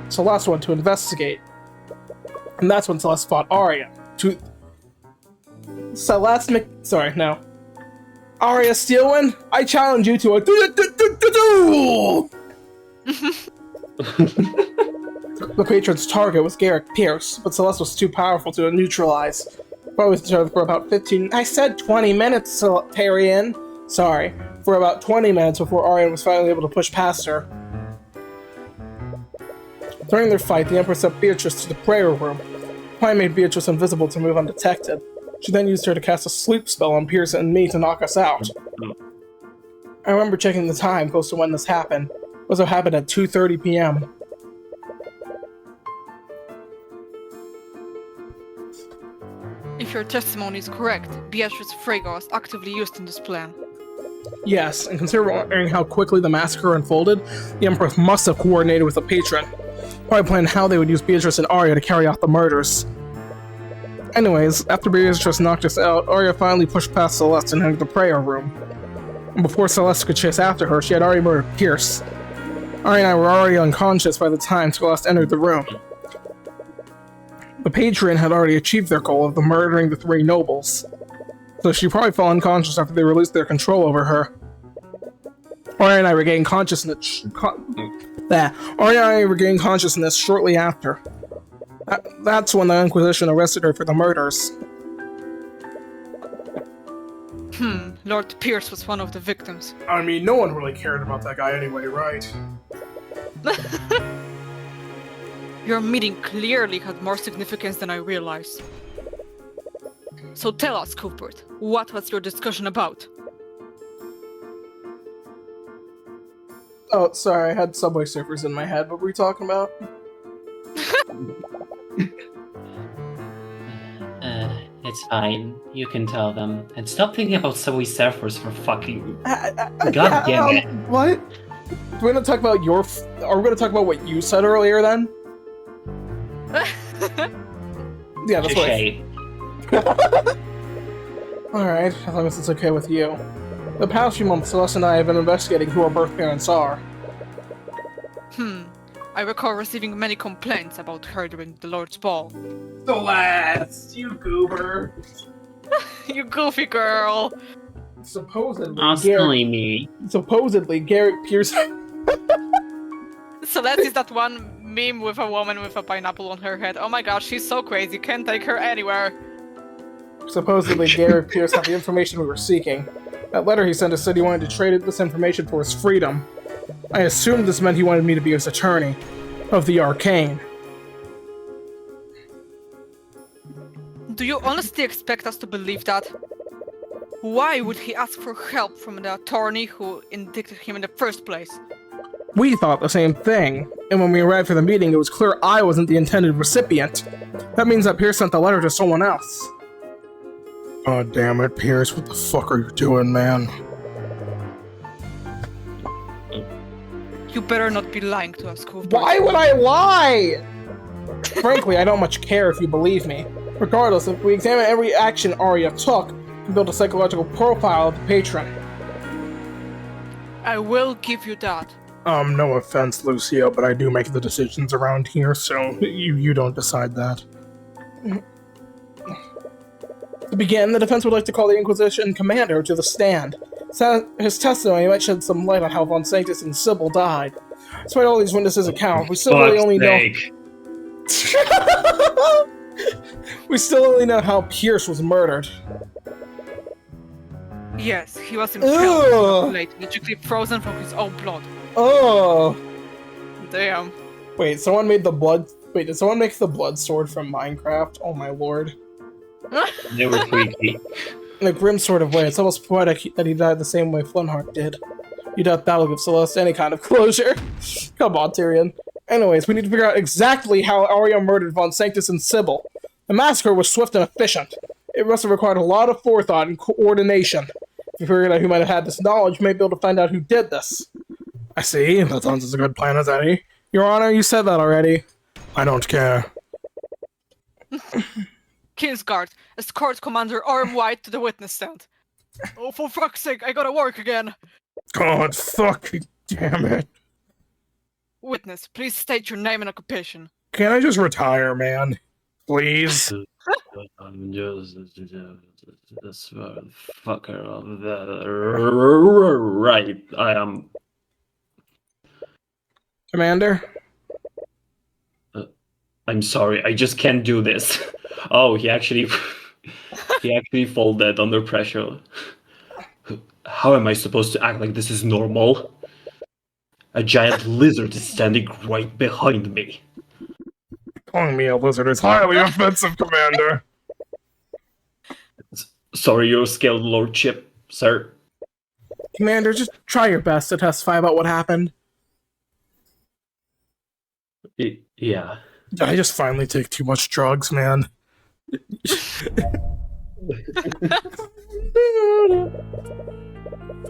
Celeste went to investigate. And that's when Celeste fought Arya. Arya Steelwind, I challenge you to a duel! The patron's target was Garrick Pierce, but Celeste was too powerful to neutralize. Probably with each other for about 20 minutes, Tyrion. Sorry, for about 20 minutes before Arya was finally able to push past her. During their fight, the Empress sent Beatrice to the prayer room. Pine made Beatrice invisible to move undetected. She then used her to cast a sleep spell on Pierce and me to knock us out. I remember checking the time close to when this happened. It must have happened at 2:30 p.m. If your testimony is correct, Beatrice Frege was actively used in this plan. Yes, and considering how quickly the massacre unfolded, the Empress must have coordinated with the patron. Probably planned how they would use Beatrice and Arya to carry out the murders. Anyways, after Beatrice knocked us out, Arya finally pushed past Celeste and entered the prayer room. And before Celeste could chase after her, she had already murdered Pierce. Arya and I were already unconscious by the time Celeste entered the room. The patron had already achieved their goal of murdering the three nobles, so she probably fell unconscious after they released their control over her. Arya and I regained consciousness. Arya and I regained consciousness shortly after. That's when the Inquisition arrested her for the murders. Lord Pierce was one of the victims. I mean, no one really cared about that guy anyway, right? Your meeting clearly had more significance than I realized. So tell us, Cuthbert, what was your discussion about? Oh, sorry, I had Subway Surfers in my head. What were we talking about? It's fine. You can tell them. And stop thinking about Subway Surfers for fucking... God damn it. What? We're gonna talk about your... Are we gonna talk about what you said earlier, then? Yeah, that's Touché. Alright, as long as it's okay with you. The past few months, Celeste and I have been investigating who our birth parents are. I recall receiving many complaints about her during the Lord's Ball. Celeste, you goober. You goofy girl! Honestly, me. Supposedly, Garrett Pierce... Celeste is that one meme with a woman with a pineapple on her head. Oh my gosh, she's so crazy, can't take her anywhere. Supposedly, Garrett Pierce had the information we were seeking. That letter he sent us said he wanted to trade this information for his freedom. I assumed this meant he wanted me to be his attorney of the Arcane. Do you honestly expect us to believe that? Why would he ask for help from the attorney who indicted him in the first place? We thought the same thing, and when we arrived for the meeting, it was clear I wasn't the intended recipient. That means that Pierce sent the letter to someone else. Oh, damn it, Pierce, what the fuck are you doing, man? You better not be lying to us, Cuthbert. Why would I lie? Frankly, I don't much care if you believe me. Regardless, if we examine every action Arya took, we can build a psychological profile of the patron. I will give you that. No offense, Lucio, but I do make the decisions around here, so you don't decide that. To begin, the defense would like to call the Inquisition commander to the stand. His testimony might shed some light on how Von Sanctus and Sybil died. Despite all these witnesses' accounts, we still really only know... We still only know how Pierce was murdered. Yes, he was impaled, magically frozen from his own blood. Oh! Damn. Wait, someone made the blood... Wait, did someone make the blood sword from Minecraft? Oh my lord. They were creepy. In a grim sort of way, it's almost poetic that he died the same way Flintheart did. You doubt that'll give Celeste any kind of closure. Come on, Tyrion. Anyways, we need to figure out exactly how Arya murdered Von Sanctus and Sybil. The massacre was swift and efficient. It must have required a lot of forethought and coordination. If you figured out who might have had this knowledge, you may be able to find out who did this. I see. That sounds as a good plan as any. Your Honor, you said that already. I don't care. Kingsguard, escort Commander Arm White to the witness stand. Oh, for fuck's sake, I gotta work again. God, fuck, damn it. Witness, please state your name and occupation. Can I just retire, man? Please? I'm just this fucker of the right. I am. Commander? I'm sorry, I just can't do this. Oh, he actually folded under pressure. How am I supposed to act like this is normal? A giant lizard is standing right behind me. Calling me a lizard is highly offensive, Commander. Sorry, your skilled lordship, sir. Commander, just try your best to testify about what happened. Yeah. Did I just finally take too much drugs, man?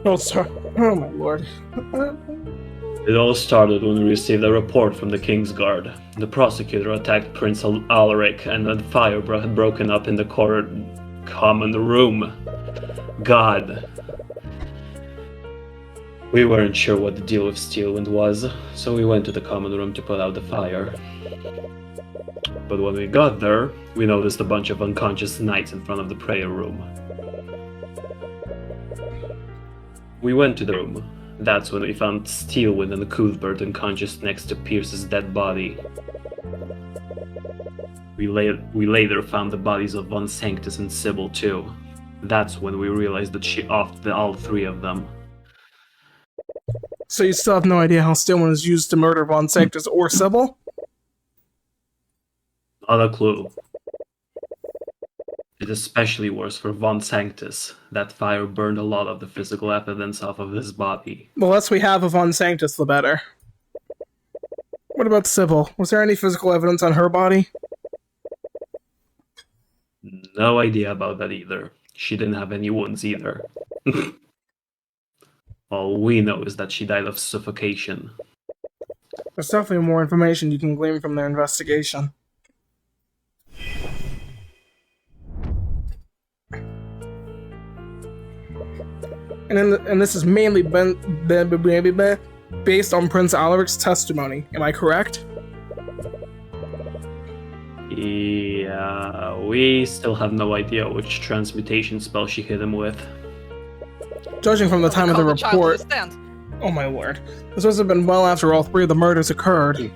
Oh, sorry. Oh, my lord. It all started when we received a report from the Kingsguard. The prosecutor attacked Prince Alaric, and a fire had broken up in the common room. God. We weren't sure what the deal with Steelwind was, so we went to the common room to put out the fire. But when we got there, we noticed a bunch of unconscious knights in front of the prayer room. We went to the room. That's when we found Steelwind and Cuthbert unconscious next to Pierce's dead body. We later found the bodies of Von Sanctus and Sybil too. That's when we realized that she offed all three of them. So you still have no idea how Stillman was used to murder Von Sanctus or Sybil? Not a clue. It's especially worse for Von Sanctus. That fire burned a lot of the physical evidence off of his body. The less we have of Von Sanctus, the better. What about Sybil? Was there any physical evidence on her body? No idea about that either. She didn't have any wounds either. All we know is that she died of suffocation. There's definitely more information you can glean from their investigation. And this is mainly based on Prince Alaric's testimony. Am I correct? Yeah, we still have no idea which transmutation spell she hit him with. Judging from the time of the Call child to report... the stand. Oh my lord. This must have been well after all three of the murders occurred.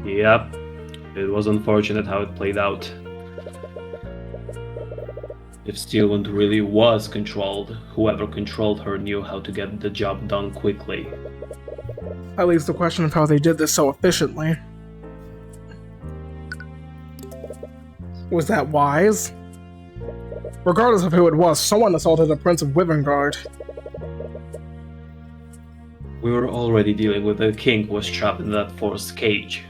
Yep, it was unfortunate how it played out. If Steelwind really was controlled, whoever controlled her knew how to get the job done quickly. That leaves the question of how they did this so efficiently. Was that wise? Regardless of who it was, someone assaulted the Prince of Wivengard. We were already dealing with a king who was trapped in that forced cage.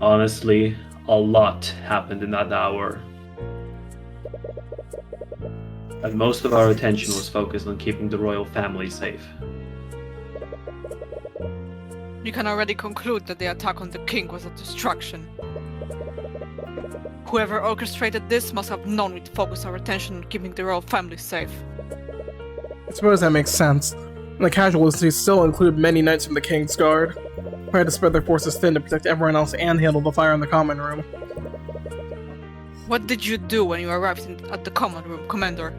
Honestly, a lot happened in that hour. And most of our attention was focused on keeping the royal family safe. You can already conclude that the attack on the king was a distraction. Whoever orchestrated this must have known we'd focus our attention on keeping the royal family safe. I suppose that makes sense. And the casualties still include many knights from the King's Guard, who had to spread their forces thin to protect everyone else and handle the fire in the common room. What did you do when you arrived at the common room, Commander?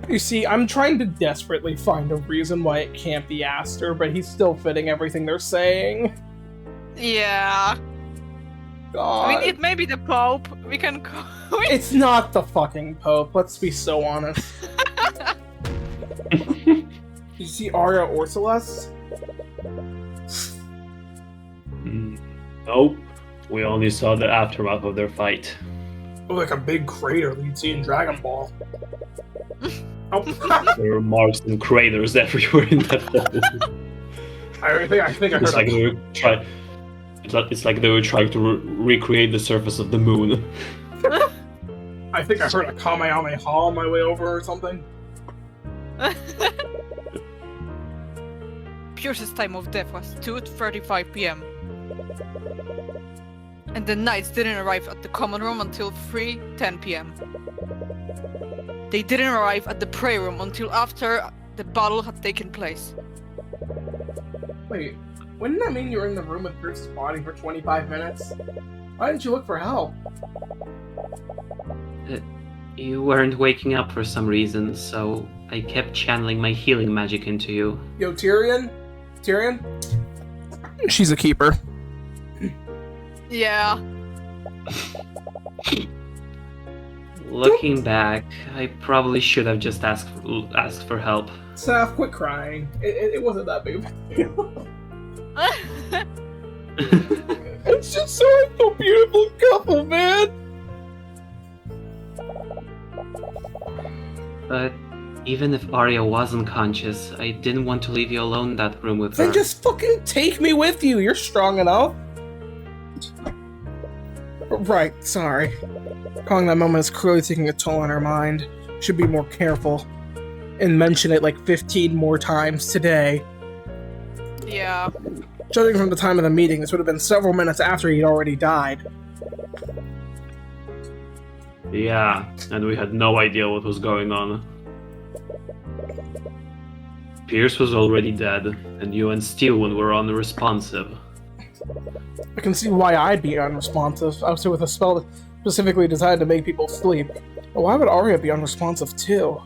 You see, I'm trying to desperately find a reason why it can't be Aster, but he's still fitting everything they're saying. Yeah. God. I mean, it may be the Pope. We can call it. It's not the fucking Pope, let's be so honest. Did you see Arya or Celeste? Nope. We only saw the aftermath of their fight. Like a big crater you'd see in Dragon Ball. Oh. There were marks and craters everywhere in that hole. I think I heard It's like they were trying. It's like they were trying to recreate the surface of the moon. I think I heard a Kamehameha on my way over or something. Pierce's time of death was 2:35 p.m. And the knights didn't arrive at the common room until 3:10 p.m. They didn't arrive at the prayer room until after the battle had taken place. Wait, wouldn't that mean you were in the room with Bruce's body for 25 minutes? Why didn't you look for help? You weren't waking up for some reason, so I kept channeling my healing magic into you. Yo, Tyrion? Tyrion? She's a keeper. Yeah. Looking back, I probably should have just asked for help. Saf, quit crying. It wasn't that big of a deal. It's just so beautiful couple, man! But even if Arya wasn't conscious, I didn't want to leave you alone in that room with her. Then just fucking take me with you, you're strong enough. Right, sorry. Calling that moment is clearly taking a toll on her mind. Should be more careful. And mention it like 15 more times today. Yeah. Judging from the time of the meeting, this would have been several minutes after he'd already died. Yeah, and we had no idea what was going on. Pierce was already dead, and you and Steelwind were unresponsive. I can see why I'd be unresponsive. I was with a spell specifically designed to make people sleep. But why would Arya be unresponsive too?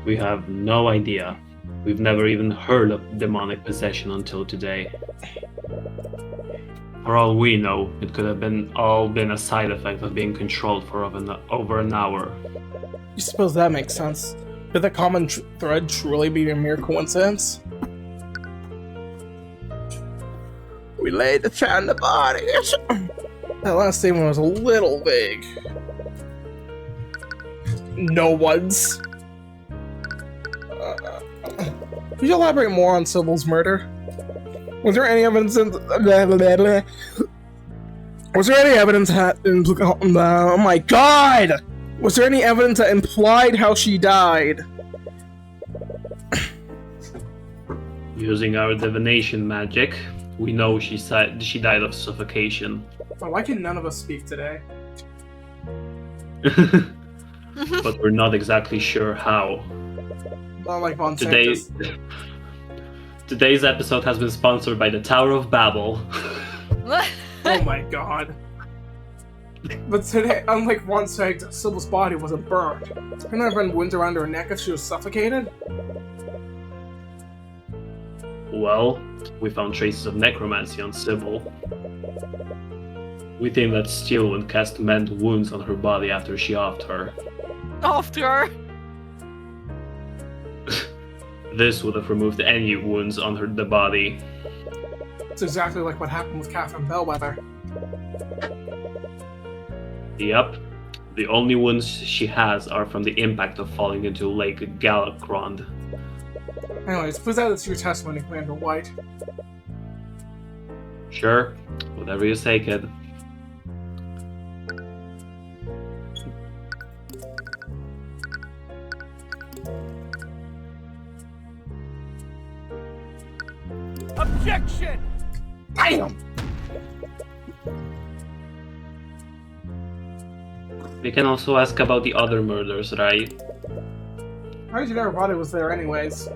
We have no idea. We've never even heard of demonic possession until today. For all we know, it could have all been a side effect of being controlled for over an hour. You suppose that makes sense? Could the common thread truly be a mere coincidence? We laid the child in the bodies. That last statement was a little vague. No one's. Could you elaborate more on Sybil's murder? Was there any evidence in... Was there any evidence that... Oh my god! Was there any evidence that implied how she died? Using our divination magic, we know she died of suffocation. Well, why can none of us speak today? But we're not exactly sure how. Not like Von Sanctus. Today's episode has been sponsored by the Tower of Babel. Oh my god. But today, unlike Von Sanctus, Sybil's body wasn't burned. Couldn't have been wounds around her neck if she was suffocated? Well, we found traces of necromancy on Sybil. We think that Steelwind cast mend wounds on her body after she offed her. After her? This would have removed any wounds on the body. It's exactly like what happened with Catherine Bellwether. Yep. The only wounds she has are from the impact of falling into Lake Galakrond. Anyways, please add this to your testimony, Commander White. Sure. Whatever you say, kid. Objection! Damn! We can also ask about the other murders, right? How did you know her body was there anyways?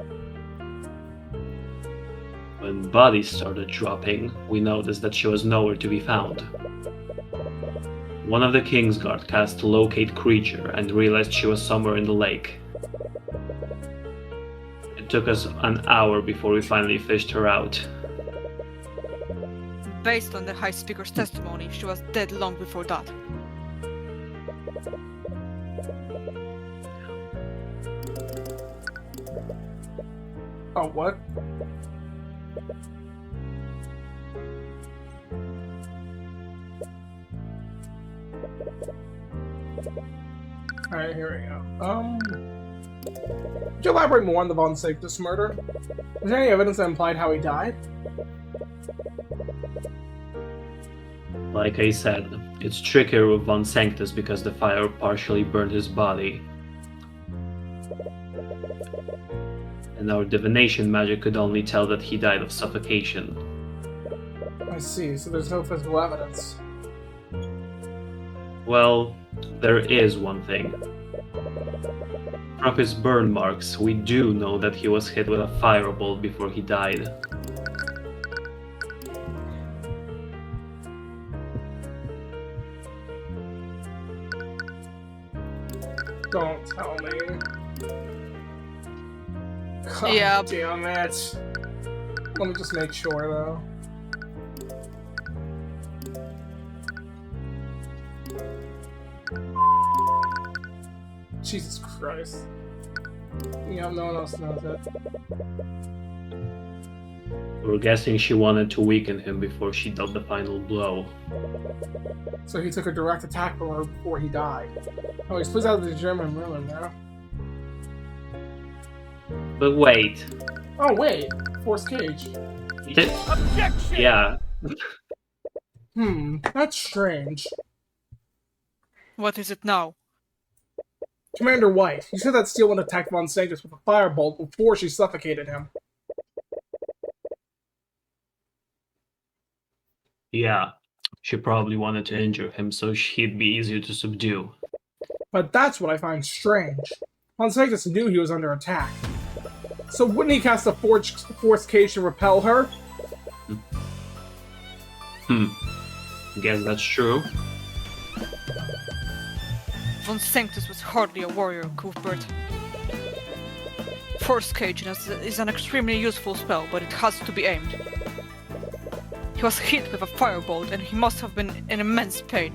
When bodies started dropping, we noticed that she was nowhere to be found. One of the Kingsguard cast Locate Creature and realized she was somewhere in the lake. It took us an hour before we finally fished her out. Based on the High Speaker's testimony, she was dead long before that. Oh, what? Alright, here we go. Could you elaborate more on the Von Sanctus murder? Is there any evidence that implied how he died? Like I said, it's trickier with Von Sanctus because the fire partially burned his body. And our divination magic could only tell that he died of suffocation. I see, so there's no physical evidence. Well, there is one thing. From his burn marks, we do know that he was hit with a firebolt before he died. Don't tell me. God Yep. damn it. Let me just make sure, though. Jesus Christ. Yeah, no one else knows it. We're guessing she wanted to weaken him before she dealt the final blow. So he took a direct attack from her before he died. Oh, he's pleased out of the German ruin now. But wait. Oh, wait. Force Cage. Objection! Yeah. That's strange. What is it now? Commander White, you said that Steelwind attacked Von Sanctus with a firebolt before she suffocated him. Yeah. She probably wanted to injure him so he'd be easier to subdue. But that's what I find strange. Von Sanctus knew he was under attack. So wouldn't he cast a Force Cage to repel her? Guess that's true. Von Sanctus was hardly a warrior, Cuthbert. Force Cage is an extremely useful spell, but it has to be aimed. He was hit with a firebolt and he must have been in immense pain.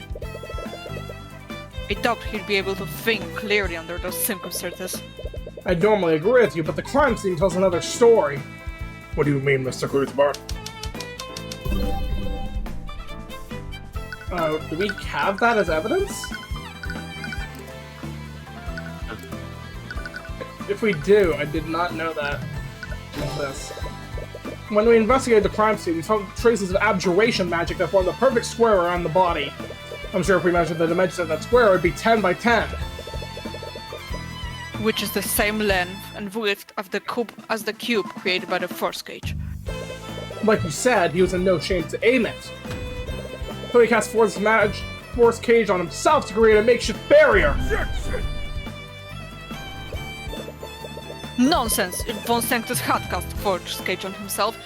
I doubt he'd be able to think clearly under those circumstances. I normally agree with you, but the crime scene tells another story. What do you mean, Mr. Cuthbert? Do we have that as evidence? If we do, I did not know that. This. When we investigated the crime scene, we found traces of abjuration magic that formed a perfect square around the body. I'm sure if we measured the dimensions of that square, it would be 10 by 10. Which is the same length and width of the cube created by the Force Cage. Like you said, he was in no shame to aim it. So he cast Force Cage on himself to create a makeshift barrier. Nonsense! If Von Sanctus had cast Force Cage on himself,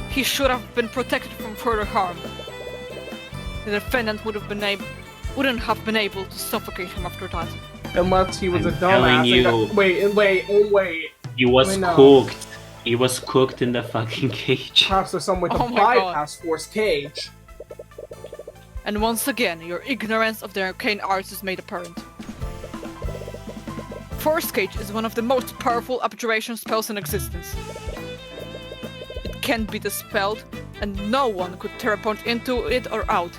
he should have been protected from further harm. The defendant wouldn't have been able to suffocate him after that. Unless he was a telling dumbass. you. Wait. He was cooked. He was cooked in the fucking cage. Perhaps there's some way to Oh my bypass Force Cage. And once again, your ignorance of the arcane arts is made apparent. Force Cage is one of the most powerful abjuration spells in existence. It can't be dispelled, and no one could teleport into it or out.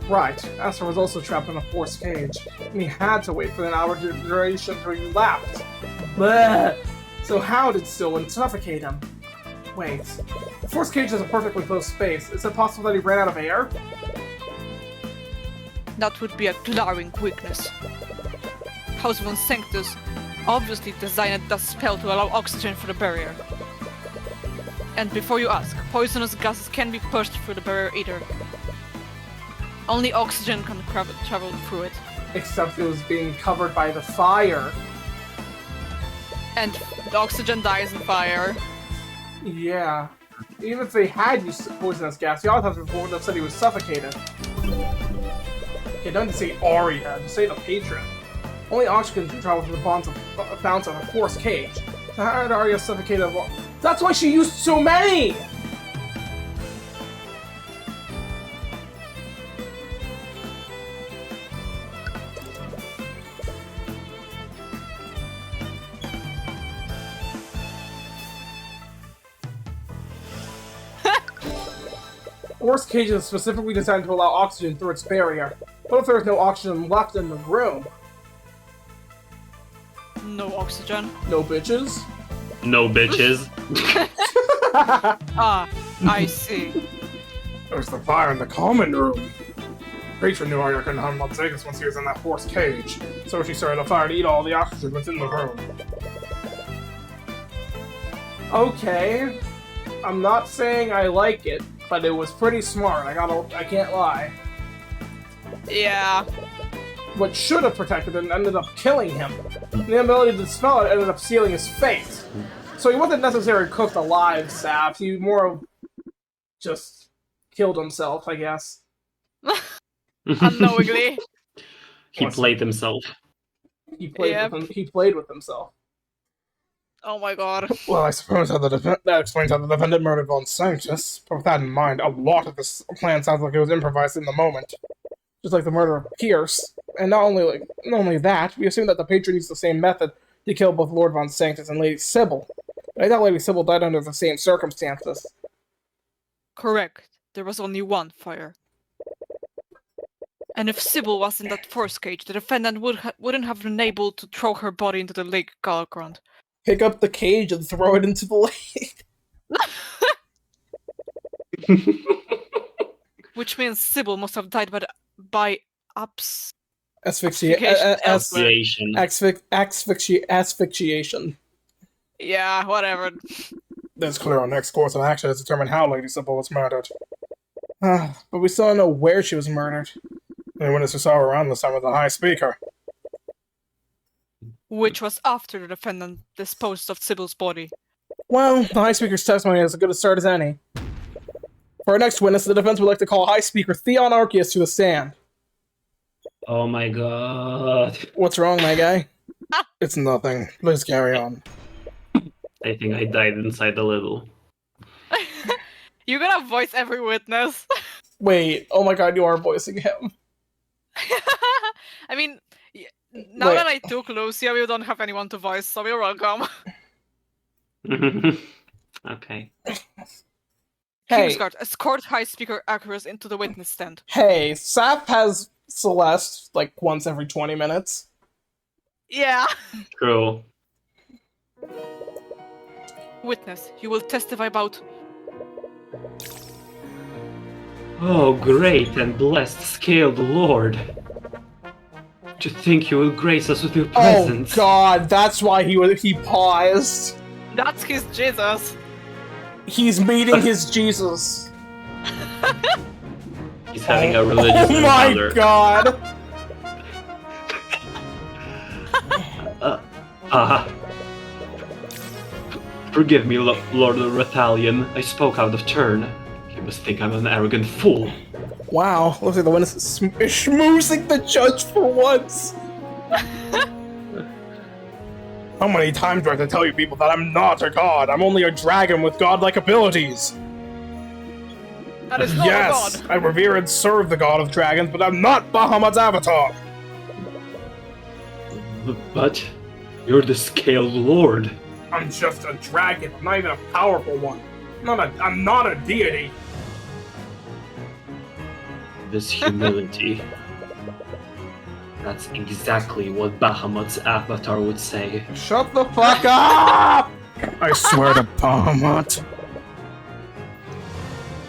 Right, Aster was also trapped in a Force Cage, and he had to wait for an hour duration to elapse. Bleh. So how did Sylvan suffocate him? Wait, the Force Cage is a perfectly closed space. Is it possible that he ran out of air? That would be a glaring weakness. House Von Sanctus obviously designed that spell to allow oxygen for the barrier. And before you ask, poisonous gases can't be pushed through the barrier either. Only oxygen can travel through it. Except it was being covered by the fire. And the oxygen dies in fire. Yeah. Even if they had used poisonous gas, the autopsy report would have said he was suffocated. Okay, don't just say Arya, just say the patron. Only oxygen can travel through the bounce of a Force Cage. So how did Arya suffocate a... That's why she used so many! Force Cage is specifically designed to allow oxygen through its barrier. What if there was no oxygen left in the room? No oxygen. No bitches? No bitches. Ah, I see. There's the fire in the common room. Patron knew Arya couldn't harm Vegas once he was in that Force Cage, so she started a fire to eat all the oxygen within the room. Okay, I'm not saying I like it, but it was pretty smart. I can't lie. Yeah. What should have protected him ended up killing him. The ability to dispel it ended up sealing his fate. So he wasn't necessarily cooked alive, Sap. He more of just killed himself, I guess. Unknowingly. He played himself. He played with himself. Oh my god. Well, I suppose that explains how the defendant murdered Von Sanctus. But with that in mind, a lot of this plan sounds like it was improvised in the moment. Just like the murder of Pierce. And not only that, we assume that the patron used the same method to kill both Lord Von Sanctus and Lady Sybil. But I thought Lady Sybil died under the same circumstances. Correct. There was only one fire. And if Sybil was in that Force Cage, the defendant wouldn't have been able to throw her body into the lake Galgrond. Pick up the cage and throw it into the lake. Which means Sybil must have died by Asphyxiation. Asphyxiation. Yeah, whatever. That's clear. Our next course of action is to determine how Lady Sybil was murdered. But we still don't know where she was murdered. And when we saw her around this time with the High Speaker. Which was after the defendant disposed of Sybil's body. Well, the High Speaker's testimony is as good a start as any. For our next witness, the defense would like to call High Speaker Theon Arceus to the stand. Oh my god. What's wrong, my guy? It's nothing. Please carry on. I think I died inside a little. You're gonna voice every witness. Wait, oh my god, you are voicing him. I mean, now Wait. that I took Lucia, we don't have anyone to voice, so you're welcome. Okay. Hey, Kingsguard, escort High Speaker Arceus into the witness stand. hey, Sap has Celeste like once every 20 minutes. Yeah. True. Witness, you will testify about... Oh, great and blessed scaled lord. To think you will grace us with your presence. Oh god, that's why he paused. That's his Jesus. He's meeting his Jesus. He's having a religious Oh my encounter. god. Forgive me, Lord of Rathalion. I spoke out of turn. You must think I'm an arrogant fool. Wow, looks like the witness is schmoozing the judge for once. How many times do I have to tell you people that I'm not a god? I'm only a dragon with godlike abilities. That is not Yes, a god. I revere and serve the god of dragons, but I'm not Bahamut's avatar. But you're the scaled lord. I'm just a dragon. I'm not even a powerful one. I'm not a deity. This humility. That's exactly what Bahamut's avatar would say. Shut the fuck up! I swear to Bahamut.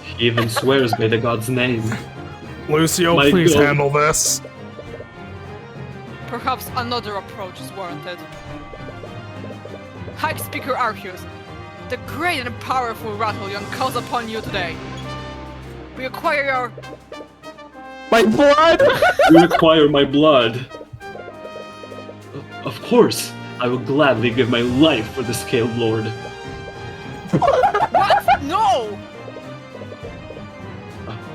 He even swears by the god's name. Lucio, My please God. handle this. Perhaps another approach is warranted. High Speaker Arceus, the great and powerful Rathalion calls upon you today. We require your... My blood! You require my blood. Of course, I will gladly give my life for the scaled lord. What? No!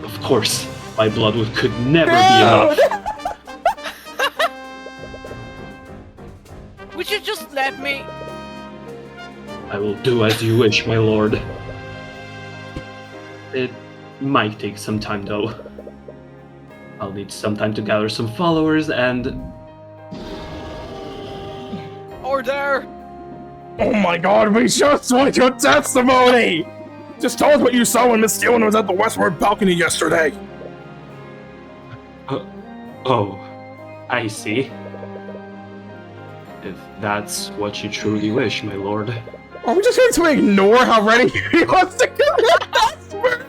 Of course, my blood could never be enough. Would you just let me... I will do as you wish, my lord. It might take some time, though. I'll need some time to gather some followers and... Order! Oh my god, we just want your testimony! Just tell us what you saw when Miss Steelman was at the westward balcony yesterday. Oh, I see. If that's what you truly wish, my lord. Are we just going to ignore how ready he wants to kill the customer?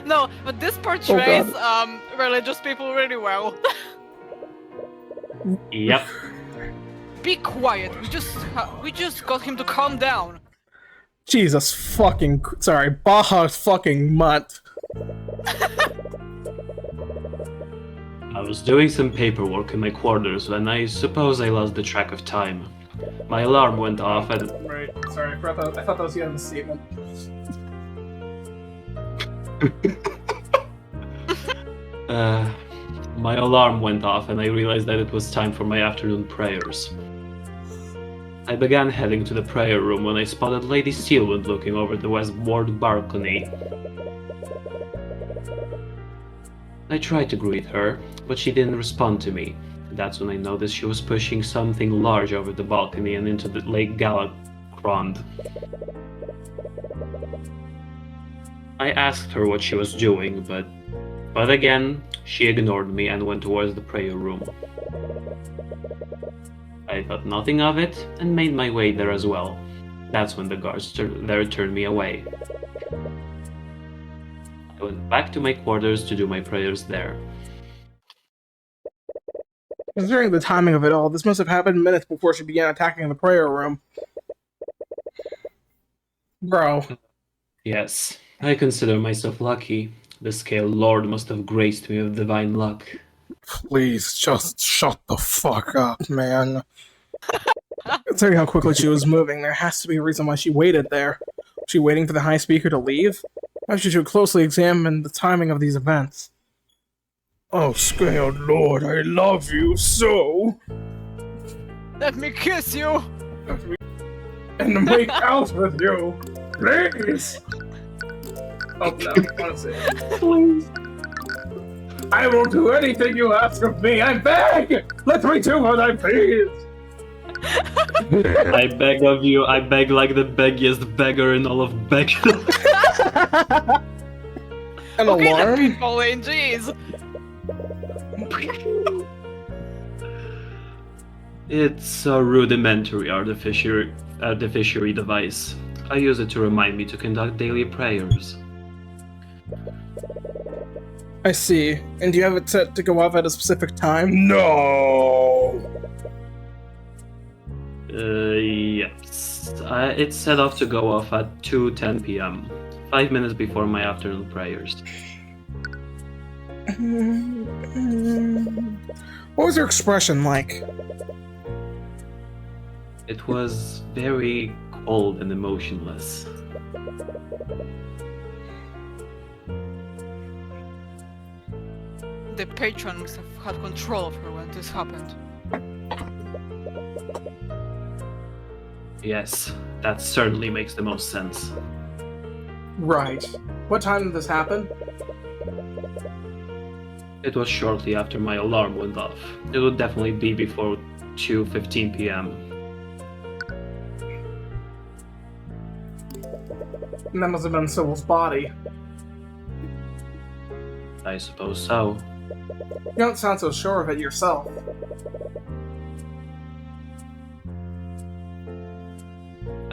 No, but this portrays religious people really well. Yep. Be quiet. We just got him to calm down. Jesus fucking... Sorry, Baha fucking mutt. I was doing some paperwork in my quarters when I suppose I lost the track of time. My alarm went off and... Right, sorry, I thought that was the end of the statement. My alarm went off and I realized that it was time for my afternoon prayers. I began heading to the prayer room when I spotted Lady Steelwood looking over the westward balcony. I tried to greet her, but she didn't respond to me. That's when I noticed she was pushing something large over the balcony and into the Lake Galacrond. I asked her what she was doing, but again, she ignored me and went towards the prayer room. I thought nothing of it and made my way there as well. That's when the guards there turned me away. I went back to my quarters to do my prayers there. Considering the timing of it all, this must have happened minutes before she began attacking the prayer room. Bro. Yes, I consider myself lucky. The Scaled Lord must have graced me with divine luck. Please, just shut the fuck up, man. Considering how quickly she was moving, there has to be a reason why she waited there. Was she waiting for the High Speaker to leave? I should closely examine the timing of these events. Oh, Scaled Lord, I love you so! Let me kiss you! And to make out with you, please! Oh, no, I want to say it. Please. I will do anything you ask of me, I beg! Let me do what I please! I beg of you, I beg like the beggiest beggar in all of Begging. An Okay, alarm? then, Pauline, jeez! It's a rudimentary artificial device. I use it to remind me to conduct daily prayers. I see. And do you have it set to go off at a specific time? No! Yes. It's set off to go off at 2:10 p.m., 5 minutes before my afternoon prayers. What was your expression like? It was very cold and emotionless. The patron must have had control of her when this happened. Yes, that certainly makes the most sense. Right. What time did this happen? It was shortly after my alarm went off. It would definitely be before 2:15 p.m. And that must have been Sybil's body. I suppose so. You don't sound so sure of it yourself.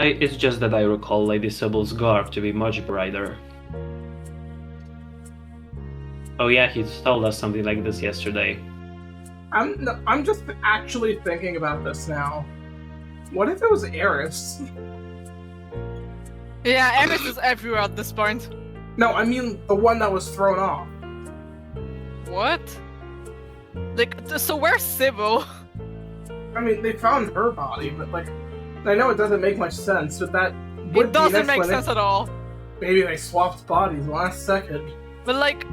It's just that I recall Lady Sybil's garb to be much brighter. Oh yeah, he told us something like this yesterday. I'm just actually thinking about this now. What if it was Eris? Yeah, Empress is everywhere at this point. No, I mean the one that was thrown off. What? Like, so where's Sybil? I mean, they found her body, but like, I know it doesn't make much sense, but that would It doesn't be an make explanation. sense at all. Maybe they swapped bodies last second. But like,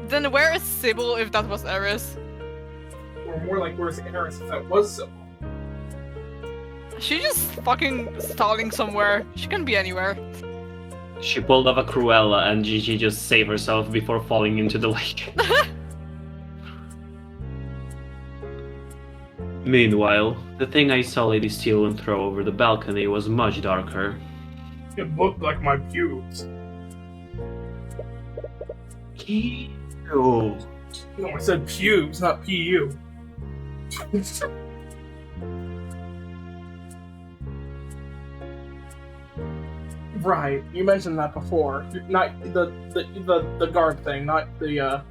then where is Sybil if that was Eris? Or more like, where's Eris if that was Sybil? She just fucking stalling somewhere. She can be anywhere. She pulled off a Cruella and Gigi just saved herself before falling into the lake. Meanwhile, the thing I saw Lady Steelwind throw over the balcony was much darker. It looked like my pubes. Ew. No, I said pubes, not P-U. Right, you mentioned that before. Not the guard thing, not the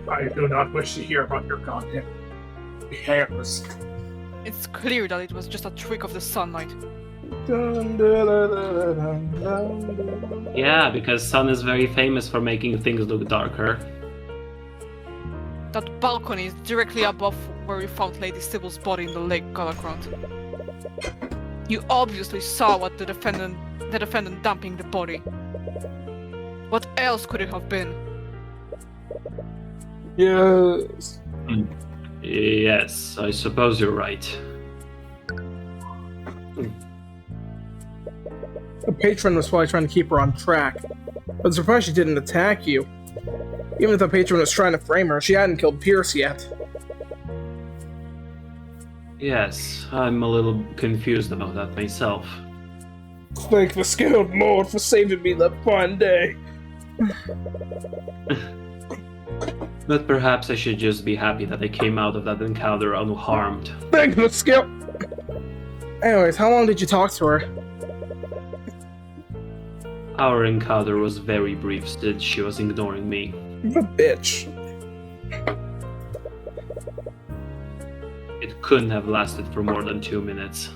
I do not wish to hear about your goddamn hairs. It's clear that it was just a trick of the sunlight. Yeah, because Sun is very famous for making things look darker. That balcony is directly above where we found Lady Sybil's body in the lake, Galakrond. You obviously saw what the defendant dumping the body. What else could it have been? Yes. Yes, I suppose you're right. The patron was probably trying to keep her on track. But I'm surprised she didn't attack you. Even if the patron was trying to frame her, she hadn't killed Pierce yet. Yes, I'm a little confused about that myself. Thank the Skilled Lord for saving me that fine day. But perhaps I should just be happy that I came out of that encounter unharmed. Thank the skill. Anyways, how long did you talk to her? Our encounter was very brief since she was ignoring me. The bitch. It couldn't have lasted for more than 2 minutes.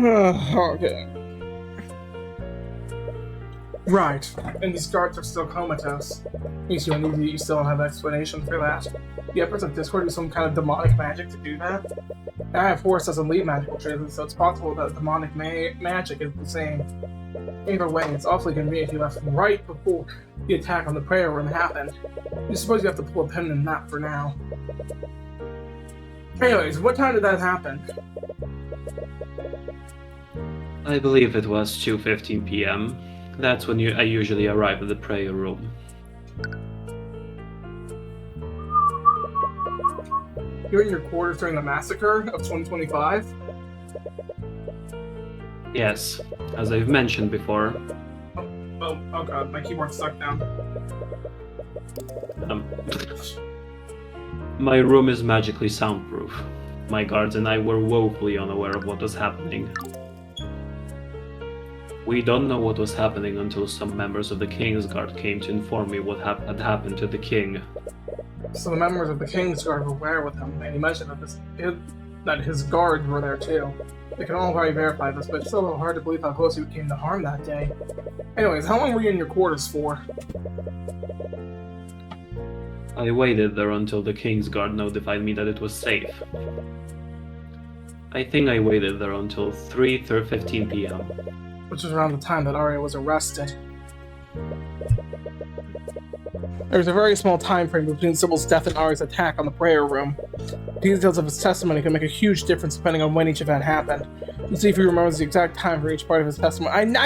Okay. Right. And these guards are still comatose. You still don't have an explanation for that. The Empress of Discord used some kind of demonic magic to do that. I have Horus doesn't lead magical traces, so it's possible that demonic magic is the same. Either way, it's awfully convenient he left right before the attack on the prayer room happened. I suppose you have to pull a pin in that for now. Anyways, what time did that happen? I believe it was 2:15 p.m. That's when I usually arrive at the prayer room. You're in your quarters during the massacre of 2025? Yes, as I've mentioned before. Oh god, my keyboard's stuck down. My room is magically soundproof. My guards and I were woefully unaware of what was happening. We don't know what was happening until some members of the King's Guard came to inform me what had happened to the king. So the members of the King's Guard were aware with him, and he mentioned that his guards were there too. They can all probably verify this, but it's still a little hard to believe how close he came to harm that day. Anyways, how long were you in your quarters for? I waited there until the King's Guard notified me that it was safe. I think I waited there until 3:15 p.m. Which was around the time that Arya was arrested. There was a very small time frame between Sybil's death and Arya's attack on the prayer room. Details of his testimony can make a huge difference depending on when each event happened. Let's see if he remembers the exact time for each part of his testimony. Alright.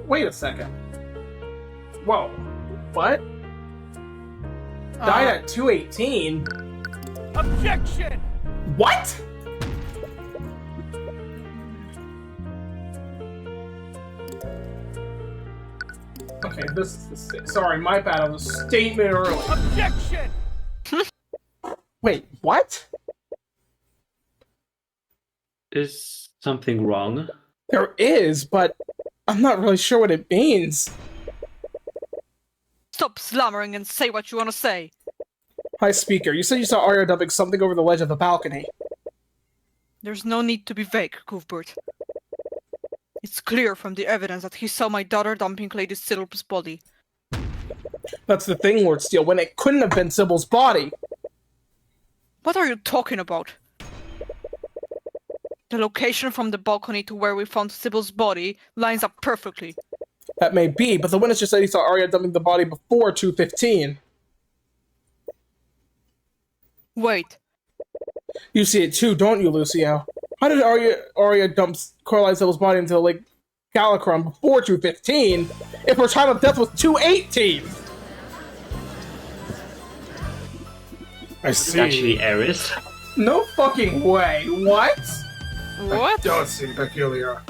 Wait a second. Whoa. What? Died at 2:18? Objection! What? Okay, this is sorry, my bad. I was a statement early. Objection! Wait, what? Is something wrong? There is, but I'm not really sure what it means. Stop slummering and say what you want to say. Hi, speaker. You said you saw Arya dumping something over the ledge of the balcony. There's no need to be vague, Cuthbert. It's clear from the evidence that he saw my daughter dumping Lady Sybil's body. That's the thing, Lord Steele, when it couldn't have been Sybil's body. What are you talking about? The location from the balcony to where we found Sybil's body lines up perfectly. That may be, but the witness just said he saw Arya dumping the body before 2:15. Wait. You see it too, don't you, Lucio? How did Arya dump Coraline Sybil's body into Lake Galacron before 2:15 if her time of death was 2:18? I see. Actually, Eris. No fucking way. What? What? Don't seem peculiar.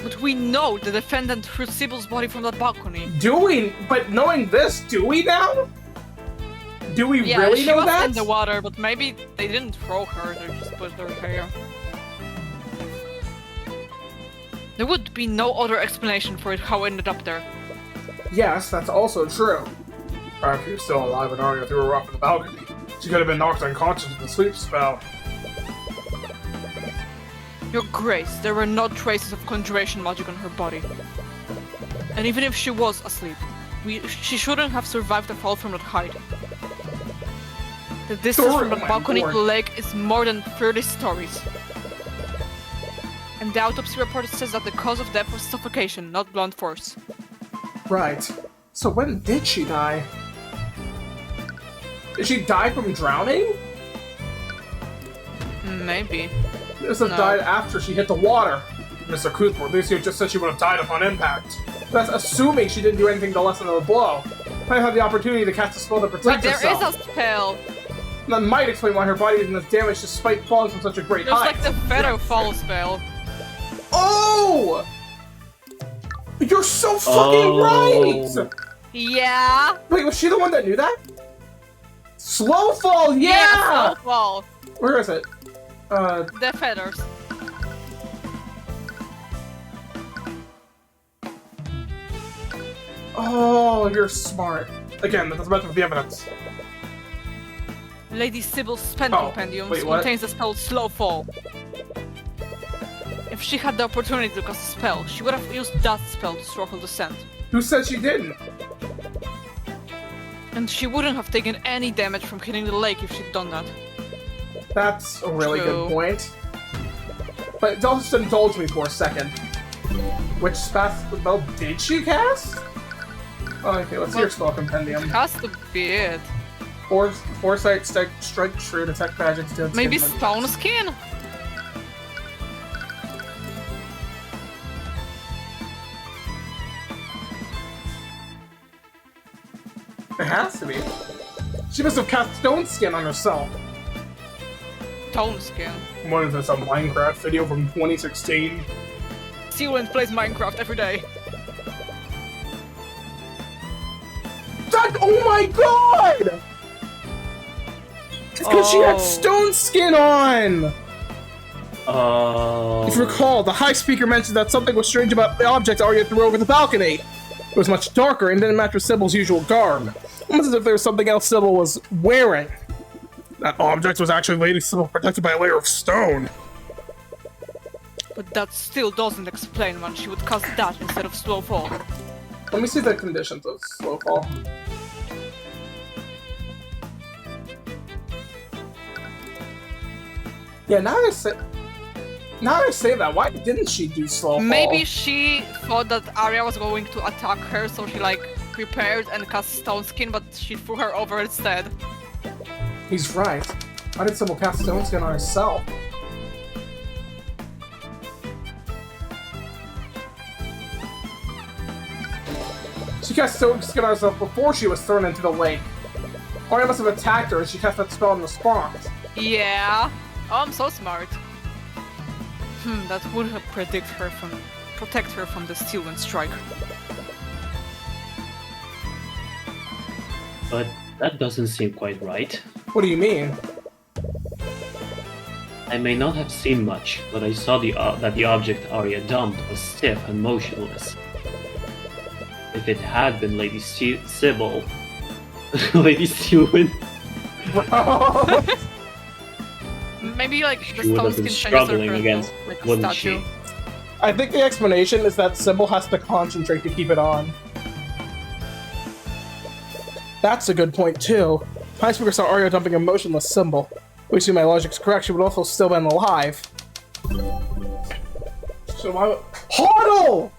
But we know the defendant threw Sybil's body from the balcony. Do we? But knowing this, do we now? Do we Yeah, really she know was that? in the water, but maybe they didn't throw her, they just put her here. There would be no other explanation for it how it ended up there. Yes, that's also true. If you're still alive and Arya threw her off in the balcony, she could have been knocked unconscious with a sleep spell. Your Grace, there were no traces of conjuration magic on her body. And even if she was asleep, she shouldn't have survived the fall from that height. The distance from the balcony to the lake is more than 30 stories. And the autopsy report says that the cause of death was suffocation, not blunt force. Right. So when did she die? Did she die from drowning? Maybe. This have died after she hit the water. Mr. Cuthbert, Lucio just said she would have died upon impact. That's assuming she didn't do anything to lessen the blow. I had the opportunity to cast a spell to protect Wait, there herself. is a spell! That might explain why her body isn't as damaged despite falling from such a great There's height. like the feather fall spell. Oh! You're so fucking right! Yeah! Wait, was she the one that knew that? Slow fall, yeah! Slow fall. Where is it? The feathers. Oh, you're smart. Again, that doesn't matter with the evidence. Lady Sibyl's spell Oh, compendium wait, what? contains the spell Slow Fall. If she had the opportunity to cast a spell, she would have used that spell to slow her descent. Who said she didn't? And she wouldn't have taken any damage from hitting the lake if she'd done that. That's a really True. good point. But just indulge me for a second. Which spell did she cast? Oh, okay, let's see your spell compendium. Has to be it. Foresight, strike true, detect magic, steal Maybe skin, Stone Skin? It has to be. She must have cast Stone Skin on herself. Stone Skin. What is this, a Minecraft video from 2016? Sealand plays Minecraft every day. Oh my god! It's because she had Stone Skin on! Oh. If you recall, the High Speaker mentioned that something was strange about the object Arya threw over the balcony. It was much darker and didn't match with Sibyl's usual garb. Almost as if there was something else Sybil was wearing. That object was actually Lady Sybil protected by a layer of stone. But that still doesn't explain why she would cast that instead of Slow Fall. Let me see the conditions of Slowfall. Yeah, now I say that, why didn't she do Slowfall? Maybe she thought that Arya was going to attack her, so she like prepared and cast Stone Skin, but she threw her over instead. He's right. Why did Sybil cast Stone Skin on herself? She cast Stone Skin on herself before she was thrown into the lake. Arya must have attacked her and she cast that spell in response. Yeah. Oh, I'm so smart. That would have protect her from the Steel Wind Strike. But that doesn't seem quite right. What do you mean? I may not have seen much, but I saw that the object Arya dumped was stiff and motionless. If it had been Lady Sybil... Lady Steelwind... Maybe like the She would Stone have been Skin changes her struggling current against, look, like a wouldn't statue. she? I think the explanation is that Sybil has to concentrate to keep it on. That's a good point, too. High Speaker saw Arya dumping a motionless Sybil. We see my logic's correct, she would also still been alive. So why would... HODL!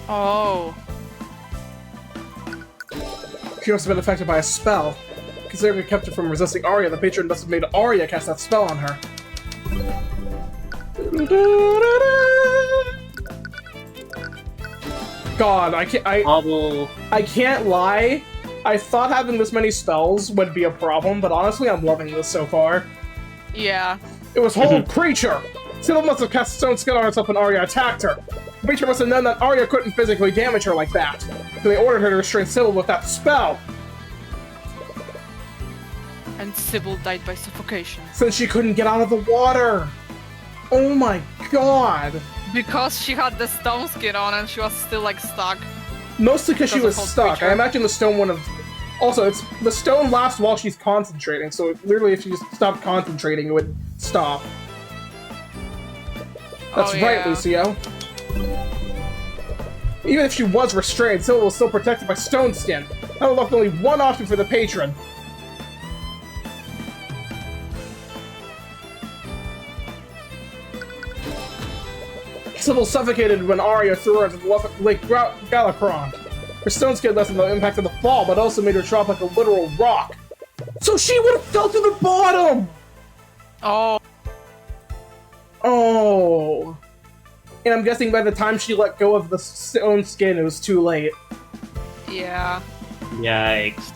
Oh. She must have been affected by a spell. Considering it kept her from resisting Arya, the patron must have made Arya cast that spell on her. God, I can't lie. I thought having this many spells would be a problem, but honestly, I'm loving this so far. Yeah. It was whole creature! Sybil must have cast Stone Skin on herself when Arya attacked her. The creature must have known that Arya couldn't physically damage her like that. So they ordered her to restrain Sybil with that spell. And Sybil died by suffocation. Since she couldn't get out of the water! Oh my god! Because she had the Stone Skin on and she was still like stuck. Mostly because she was Because of stuck. creature. I imagine the stone would have... Also, the stone lasts while she's concentrating, so literally if she just stopped concentrating, it would stop. That's Oh, right, yeah. Lucio. Even if she was restrained, Sybil was still protected by Stone Skin. That would left only one option for the patron. Sybil suffocated when Arya threw her into the Lake Galacron. Her Stone Skin lessened the impact of the fall, but also made her drop like a literal rock. So she would have fell to the bottom! Oh. Oh. And I'm guessing by the time she let go of the Stone Skin, it was too late. Yeah. Yikes.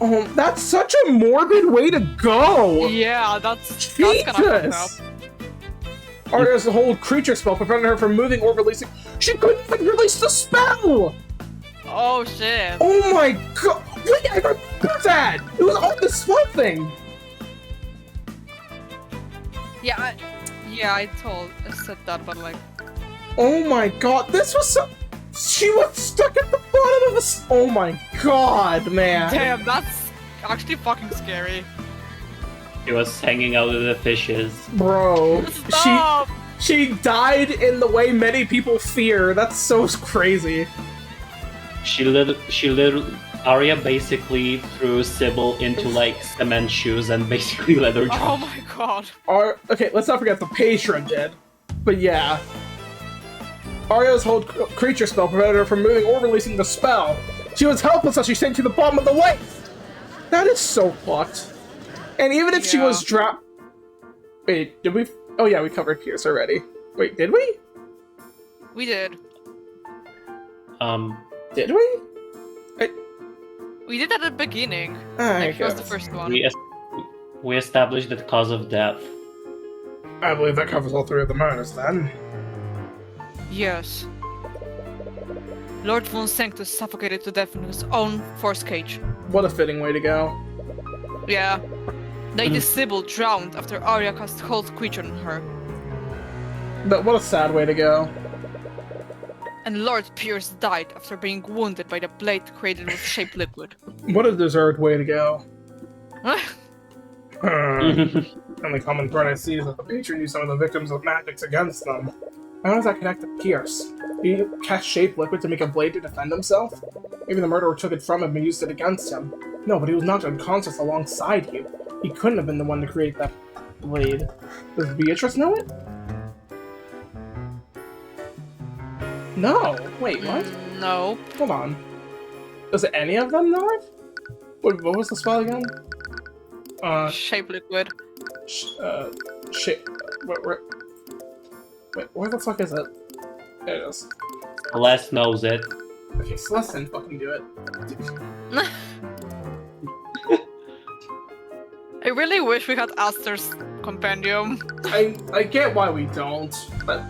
Oh, that's such a morbid way to go! Yeah, that's gonna fuck up. Jesus! Arya's whole creature spell prevented her from moving or releasing. She couldn't even release the spell! Oh shit. Oh my god! Wait, I remember that! It was on the spell thing! Yeah, I said that, but like... Oh my god, this was so... She was stuck at the bottom of the... Oh my god, man! Damn, that's actually fucking scary. He was hanging out with the fishes. Bro, Stop! she died in the way many people fear. That's so crazy. Arya basically threw Sybil into like cement shoes and basically let her Oh drop. my god. Okay, let's not forget the patron did. But yeah. Arya's hold creature spell prevented her from moving or releasing the spell. She was helpless as she sank to the bottom of the lake. That is so fucked. And even if she was dropped... Wait, did we... Oh yeah, we covered Pierce already. Wait, did we? We did. Did we? We did at the beginning. I Like, was the guess. first one. We established the cause of death. I believe that covers all three of the murders then. Yes. Lord von Sanctus suffocated to death in his own force cage. What a fitting way to go. Yeah. Lady Sybil drowned after Arya cast Hold Creature on her. But what a sad way to go. And Lord Pierce died after being wounded by the blade created with shape liquid. What a deserved way to go. Only common thread I see is that the patron used some of the victims of magics against them. How does that connect to Pierce? Did he cast shape liquid to make a blade to defend himself? Maybe the murderer took it from him and used it against him. No, but he was knocked unconscious alongside you. He couldn't have been the one to create that blade. Does Beatrice know it? No. Wait, what? No. Hold on. Does any of them know it? What was the spell again? Shape liquid. Shit. Wait, where the fuck is it? There it is. Les knows it. Okay, Celeste didn't fucking do it. I really wish we had Aster's compendium. I get why we don't, but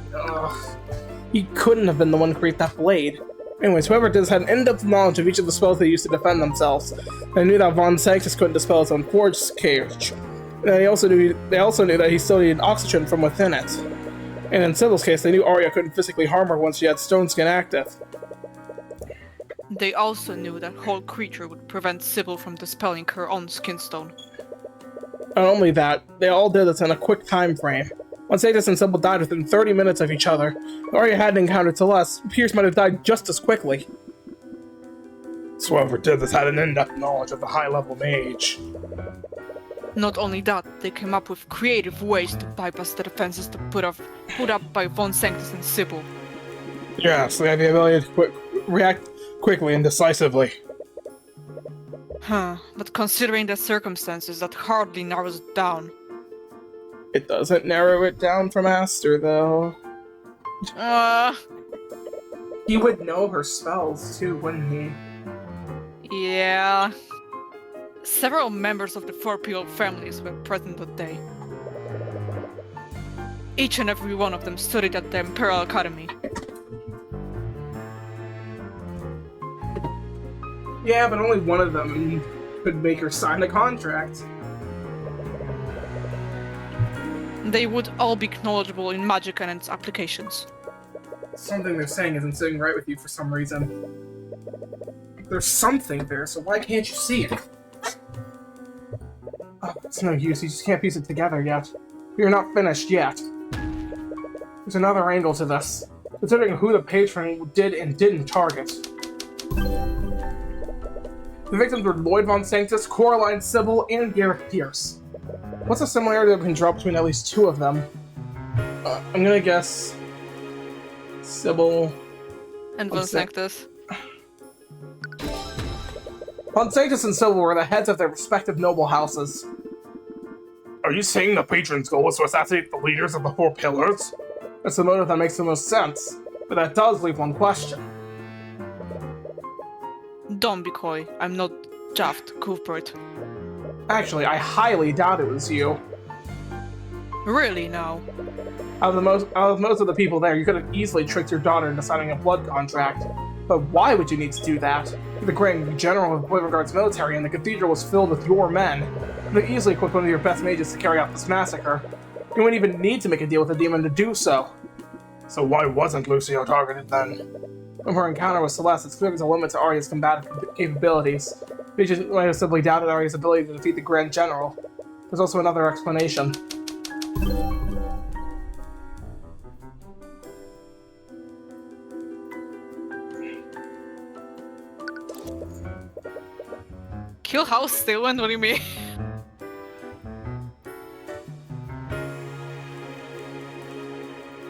he couldn't have been the one to create that blade. Anyways, whoever did this had an in-depth knowledge of each of the spells they used to defend themselves. They knew that Von Sanctus couldn't dispel his own forge cage. And they also knew that he still needed oxygen from within it. And in Sybil's case, they knew Arya couldn't physically harm her once she had Stone Skin active. They also knew that Hold Creature would prevent Sybil from dispelling her own skinstone. Not only that, they all did this in a quick time frame. When Sanctus and Sybil died within 30 minutes of each other, if Arya hadn't encountered Celeste, Pierce might have died just as quickly. So whoever did this had an in-depth knowledge of the high-level mage. Not only that, they came up with creative ways to bypass the defenses put up by Von Sanctus and Sybil. Yes, they had the ability to react quickly and decisively. Huh, but considering the circumstances, that hardly narrows it down. It doesn't narrow it down from Aster, though. He would know her spells, too, wouldn't he? Yeah. Several members of the Four Peel families were present that day. Each and every one of them studied at the Imperial Academy. Yeah, but only one of them could make her sign a contract. They would all be knowledgeable in magic and its applications. Something they're saying isn't sitting right with you for some reason. There's something there, so why can't you see it? Oh, it's no use, you just can't piece it together yet. You're not finished yet. There's another angle to this, considering who the patron did and didn't target. The victims were Lloyd Von Sanctus, Coraline Sybil, and Gareth Pierce. What's the similarity that we can draw between at least two of them? I'm gonna guess... Sybil... And Von Sanctus. Von Sanctus and Sybil were the heads of their respective noble houses. Are you saying the patron's goal was to assassinate the leaders of the Four Pillars? That's the motive that makes the most sense, but that does leave one question. Don't be coy, I'm not Jaft, Cuthbert. Actually, I highly doubt it was you. Really now? Out of most of the people there, you could have easily tricked your daughter into signing a blood contract. But why would you need to do that? You're the Grand General of Beauregard's military, and the cathedral was filled with your men. You could easily equip one of your best mages to carry out this massacre. You wouldn't even need to make a deal with the demon to do so. So why wasn't Lucio targeted then? From her encounter with Celeste, it's clear there's a limit to Arya's combative capabilities. Peaches might have simply doubted Arya's ability to defeat the Grand General. There's also another explanation. Kill House Stillwind? What do you mean?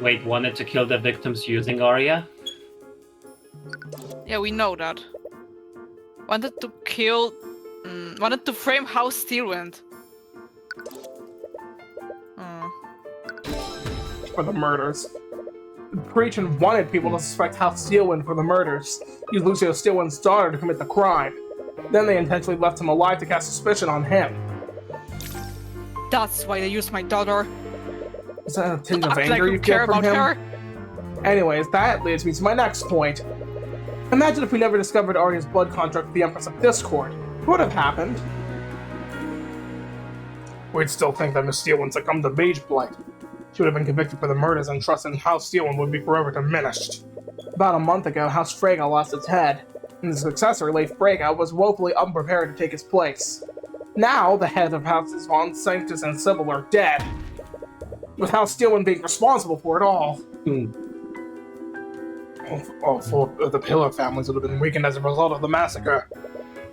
Wait, wanted to kill the victims using Arya? Yeah, we know that. Wanted to kill... wanted to frame House Stillwind. For the murders. Tyrion wanted people to suspect House Stillwind for the murders. Used Lucio Stillwind's daughter to commit the crime. Then they intentionally left him alive to cast suspicion on him. That's why they used my daughter. Is that a tinge Don't of act anger like you care feel from about him? her. Anyways, that leads me to my next point. Imagine if we never discovered Arya's blood contract with the Empress of Discord. What would have happened? We'd still think that Miss Stillwind succumbed to Mage Blight. She would have been convicted for the murders, and trust in House Stillwind would be forever diminished. About a month ago, House Freyga lost its head, and the successor, Leif Freyga, was woefully unprepared to take his place. Now, the head of Houses Von Sanctus and Sybil are dead, with House Stillwind being responsible for it all. All four of the Pillar families would have been weakened as a result of the massacre.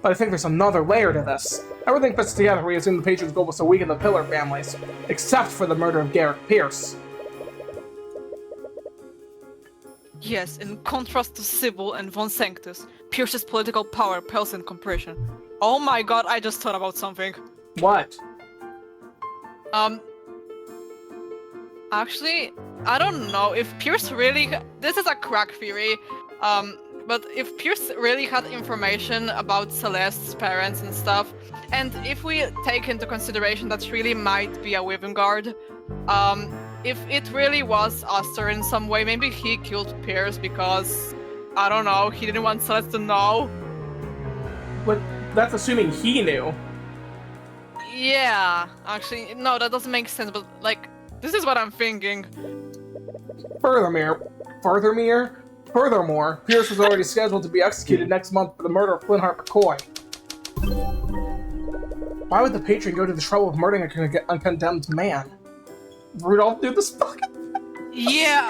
But I think there's another layer to this. Everything fits together. We assume the Patrion's goal was to weaken the Pillar families, except for the murder of Garrick Pierce. Yes, in contrast to Sybil and Von Sanctus, Pierce's political power pales in comparison. Oh my god, I just thought about something. What? Actually, I don't know if Pierce really... This is a crack theory, but if Pierce really had information about Celeste's parents and stuff, and if we take into consideration that she really might be a Wyvern Guard, if it really was Aster in some way, maybe he killed Pierce because, I don't know, he didn't want Celeste to know. But that's assuming he knew. Yeah, actually, no, that doesn't make sense, but, like, this is what I'm thinking. Furthermore, Pierce was already scheduled to be executed next month for the murder of Flintheart McCoy. Why would the patron go to the trouble of murdering a uncondemned man? Rudolph do this fucking... Yeah!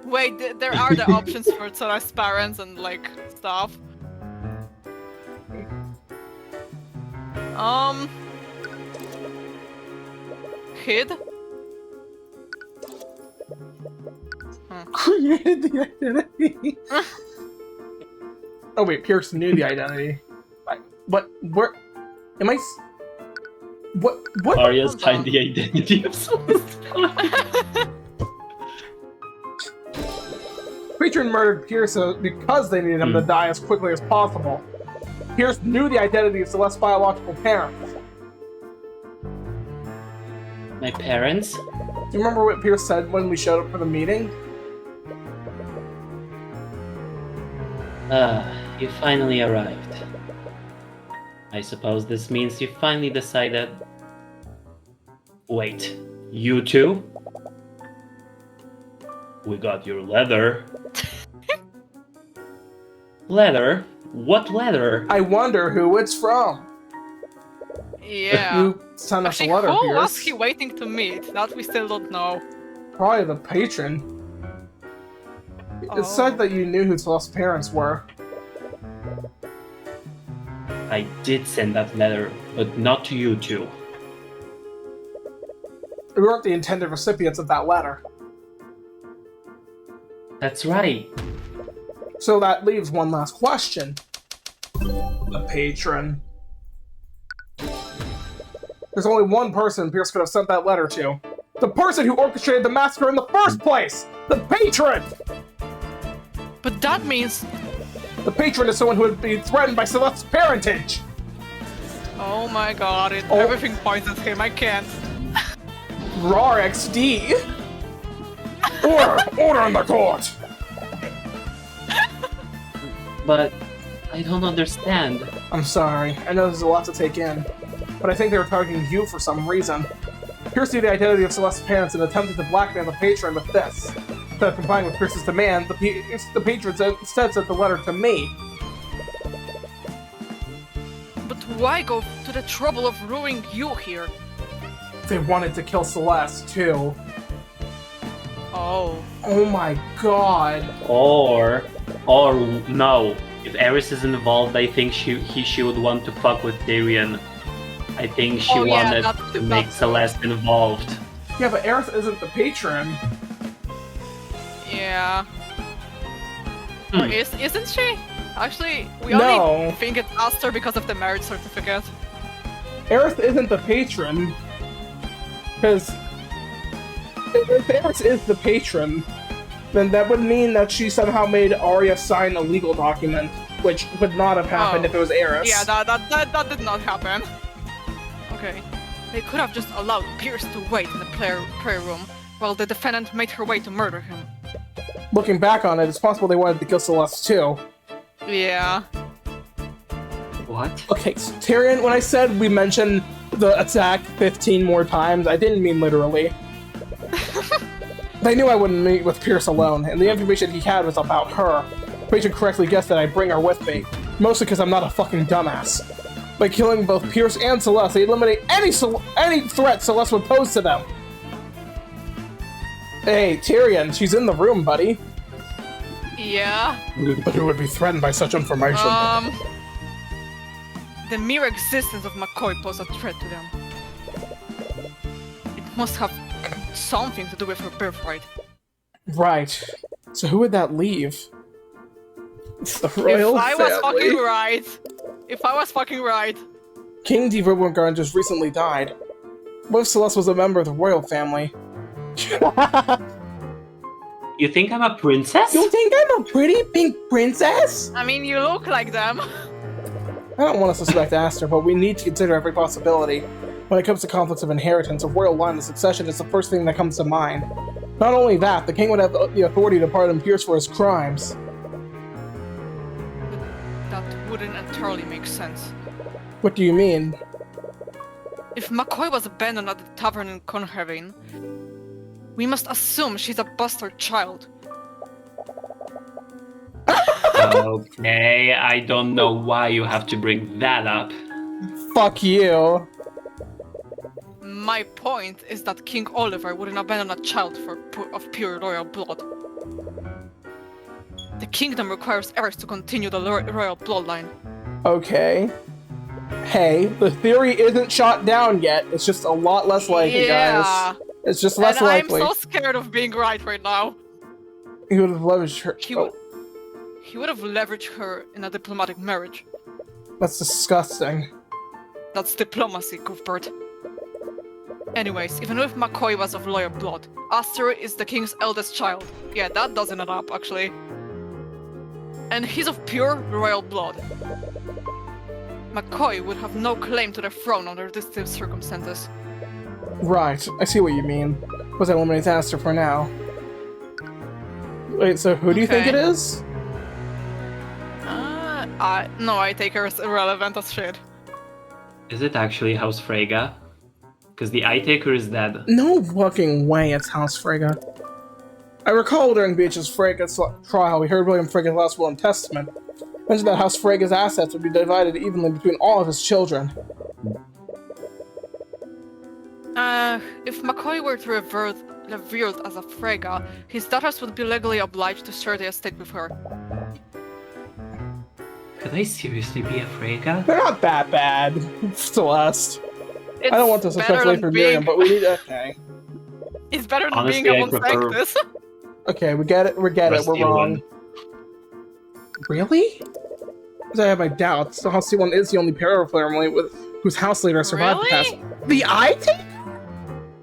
Wait, there are the options for Celeste's parents and, like, stuff. Kid? Created the identity. Oh wait, Pierce knew the identity. But where am I? What? Arya's hiding the identity of someone. Patron murdered Pierce because they needed him to die as quickly as possible. Pierce knew the identity of Celeste's biological parents. My parents? Do you remember what Pierce said when we showed up for the meeting? You finally arrived. I suppose this means you finally decided... Wait, you two? We got your letter. Letter? What letter? I wonder who it's from. Yeah. Who sent us Actually, a letter, who Pierce? was he waiting to meet? That we still don't know. Probably the patron. Oh. It said that you knew who Celeste's parents were. I did send that letter, but not to you two. We weren't the intended recipients of that letter. That's right. So that leaves one last question. The patron. There's only one person Pierce could have sent that letter to. The person who orchestrated the massacre in the first place! The patron! But that means... The patron is someone who would be threatened by Celeste's parentage! Oh my god, everything points at him, I can't. RAR XD! Order in the court! But I don't understand. I'm sorry, I know there's a lot to take in, but I think they were targeting you for some reason. Pierce knew the identity of Celeste's parents and attempted to blackmail the patron with this. Instead of complying with Pierce's demand, the patrons instead sent the letter to me. But why go to the trouble of ruining you here? They wanted to kill Celeste, too. Oh. Oh my god. Or no. If Eris is involved, I think she would want to fuck with Tyrion. I think she wanted to make Celeste involved. Yeah, but Eris isn't the patron. Yeah. Hmm. Or isn't she? Actually, we No. only think it's Aster because of the marriage certificate. Eris isn't the patron. Because if Eris is the patron, then that would mean that she somehow made Arya sign a legal document, which would not have happened if it was Eris. Yeah, that did not happen. Okay. They could have just allowed Pierce to wait in the prayer room while the defendant made her way to murder him. Looking back on it, it's possible they wanted to kill Celeste too. Yeah. What? Okay, so Tyrion, when I said we mentioned the attack 15 more times, I didn't mean literally. They knew I wouldn't meet with Pierce alone, and the information he had was about her. Patron correctly guessed that I'd bring her with me, mostly because I'm not a fucking dumbass. By killing both Pierce and Celeste, they eliminate any threat Celeste would pose to them. Hey, Tyrion, she's in the room, buddy. Yeah. But who would be threatened by such information? The mere existence of McCoy posed a threat to them. It must have something to do with her birthright. Right. So who would that leave? It's the royal If I was family. fucking right. If I was fucking right. King D. Ribbongarn just recently died. What if Celeste was a member of the royal family? You think I'm a princess? You think I'm a pretty pink princess? I mean, you look like them. I don't want to suspect Aster, but we need to consider every possibility. When it comes to conflicts of inheritance, a royal line of succession is the first thing that comes to mind. Not only that, the king would have the authority to pardon Pierce for his crimes. That wouldn't entirely make sense. What do you mean? If McCoy was abandoned at the tavern in Conhaven, we must assume she's a bastard child. Okay, I don't know why you have to bring that up. Fuck you. My point is that King Oliver wouldn't abandon a child of pure royal blood. The kingdom requires heirs to continue the royal bloodline. Okay. Hey, the theory isn't shot down yet. It's just a lot less likely, guys. It's just less and likely. I'm so scared of being right now. He would have leveraged her. He would have leveraged her in a diplomatic marriage. That's disgusting. That's diplomacy, Cuthbert. Anyways, even if McCoy was of loyal blood, Aster is the king's eldest child. Yeah, that doesn't add up, actually. And he's of pure royal blood. McCoy would have no claim to the throne under these circumstances. Right, I see what you mean. Let's eliminate Aster for now. Wait, so who do you think it is? No, I take her as irrelevant as shit. Is it actually House Freyga? Because the Eye Taker is dead. No fucking way it's House Freyga. I recall during Beach's Freyga's trial, we heard William Freyga's last will and testament mentioned that House Freyga's assets would be divided evenly between all of his children. If McCoy were to revered as a Freyga, his daughters would be legally obliged to share the estate with her. Could I seriously be a Freyga? They're not that bad, Celeste. It's I don't want this especially for Miriam, but we need okay. It's better than Honestly, being I a prefer- Monstactus. Okay, we get it, we're Rusty wrong. one. Really? Because I have my doubts. The House C1 is the only family with whose house leader survived the past. The Eye Taker?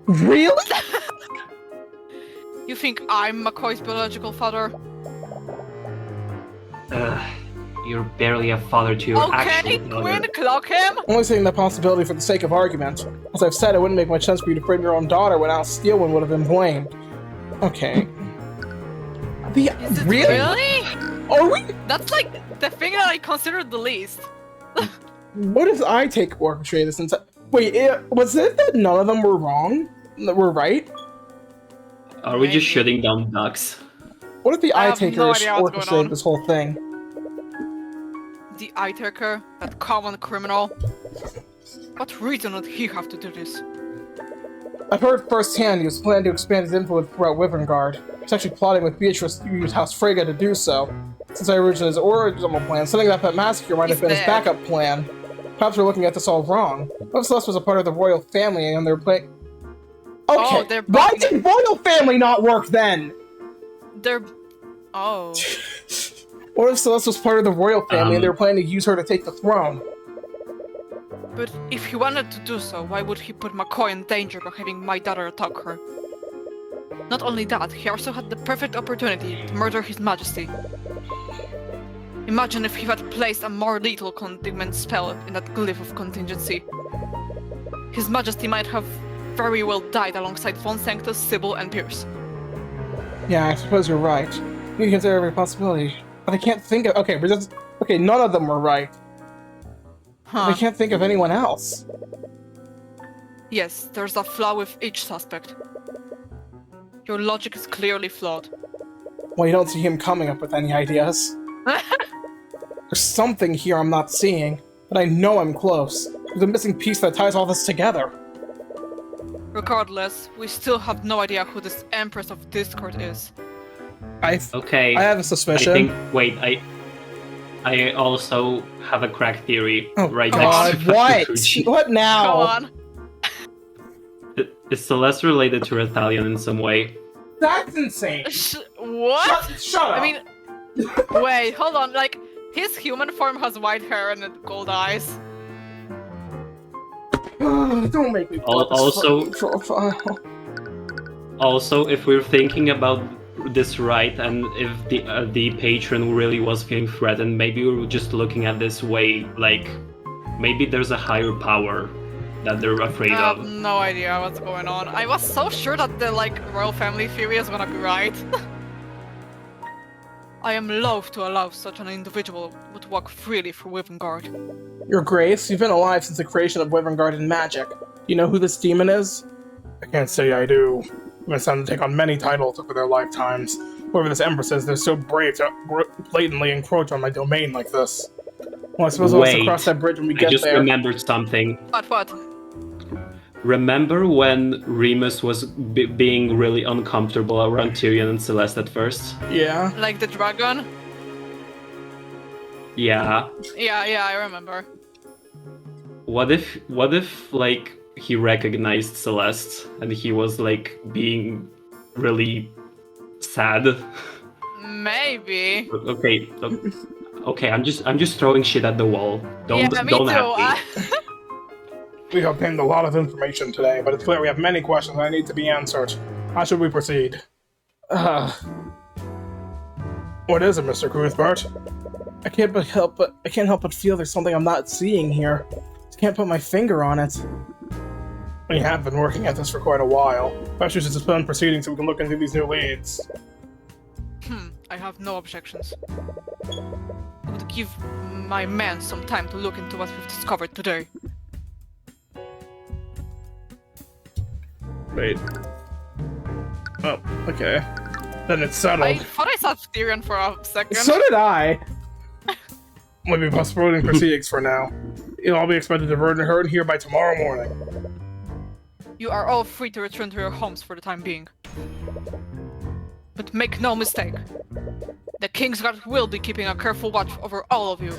Really? You think I'm McCoy's biological father? You're barely a father to your Okay, actual daughter. Quinn, clock him! Only saying that possibility for the sake of argument. As I've said, it wouldn't make much sense for you to frame your own daughter when Al Steelman would have been blamed. Okay. Is it really? Are we? That's like the thing that I considered the least. What does Eye Taker orchestrate this inside? Wait, was it that none of them were wrong? That were right? Are we just Maybe. shutting down ducks? What if the I Eye have no Takers idea what's going orchestrated on. this whole thing? The Eye Taker, that common criminal. What reason would he have to do this? I've heard firsthand he was planning to expand his influence throughout Wyverngard. He's actually plotting with Beatrice to use House Freyga to do so. Since I originally his original plan, setting up that massacre might have been his dead. backup plan. Perhaps we're looking at this all wrong. What if Celeste was a part of the royal family and they're playing... Okay, they're why backing- did royal family not work then? They're... Oh. What if Celeste was part of the royal family and they were planning to use her to take the throne? But if he wanted to do so, why would he put McCoy in danger by having my daughter attack her? Not only that, he also had the perfect opportunity to murder His Majesty. Imagine if he had placed a more lethal containment spell in that glyph of contingency. His Majesty might have very well died alongside Von Sanctus, Sybil, and Pierce. Yeah, I suppose you're right. We need to consider every possibility. But I can't think of... Okay, okay, none of them were right. Huh. I can't think of anyone else. Yes, there's a flaw with each suspect. Your logic is clearly flawed. Well, you don't see him coming up with any ideas. There's something here I'm not seeing, but I know I'm close. There's a missing piece that ties all this together. Regardless, we still have no idea who this Empress of Discord is. Okay. I have a suspicion. I also have a crack theory Oh right God, next to what? Fuji. What now? Go on. Is Celeste related to Rathalion in some way? That's insane. What? Shut up. I mean, wait, hold on. Like, his human form has white hair and gold eyes. Don't make me pull up this Also- fucking profile. Also, if we're thinking about this right, and if the patron really was feeling threatened, maybe we're just looking at this way, like, maybe there's a higher power that they're afraid I have of. no idea what's going on. I was so sure that the, like, royal family theory is gonna be right. I am loath to allow such an individual to walk freely through Wyverngard. Your Grace, you've been alive since the creation of Wyverngard and magic. Do you know who this demon is? I can't say I do. I've been sent to take on many titles over their lifetimes. Whoever this Empress is, they're so brave to blatantly encroach on my domain like this. Well, I suppose we'll have to Wait, cross that bridge when we I get just there. remembered something. What? Remember when Remus was being really uncomfortable around Tyrion and Celeste at first? Yeah. Like the dragon? Yeah. Yeah, I remember. What if like he recognized Celeste and he was like being really sad? Maybe. Okay, I'm just throwing shit at the wall. Don't Yeah, me don't too. at me. We obtained a lot of information today, but it's clear we have many questions that need to be answered. How should we proceed? What is it, Mr. Cuthbert? I can't help but feel there's something I'm not seeing here. I can't put my finger on it. We have been working at this for quite a while. Perhaps we should suspend proceedings so we can look into these new leads. I have no objections. I would give my men some time to look into what we've discovered today. Wait. Oh, okay. Then it's settled. I thought I saw Tyrion for a second. So did I! We'll be postponing proceedings for now. You'll all be expected to return here by tomorrow morning. You are all free to return to your homes for the time being. But make no mistake, the Kingsguard will be keeping a careful watch over all of you.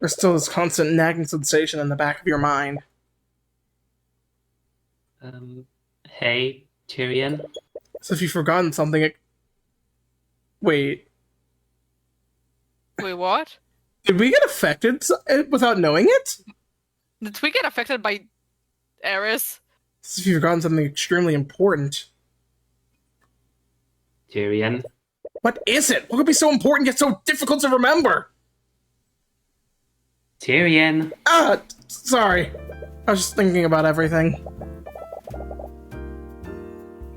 There's still this constant nagging sensation in the back of your mind. Hey, Tyrion. As if you've forgotten something. Wait, Wait, what? did we get affected without knowing it? Did we get affected by Eris? As if you've forgotten something extremely important. Tyrion. What is it? What could be so important yet so difficult to remember? Tyrion. Sorry. I was just thinking about everything.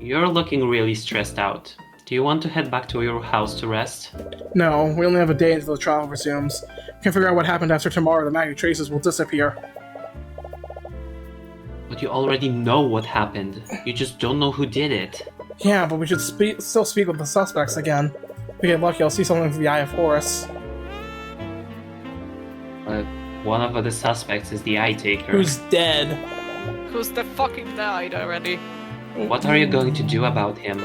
You're looking really stressed out. Do you want to head back to your house to rest? No, we only have a day until the trial resumes. Can't figure out what happened after tomorrow. The magic traces will disappear. But But you already know what happened. You just don't know who did it. Yeah, but we should still speak with the suspects again. If we get lucky, I'll see something from the Eye of Horus. But one of the suspects is the Eye Taker. Who's dead? Who's the fucking died already? What are you going to do about him?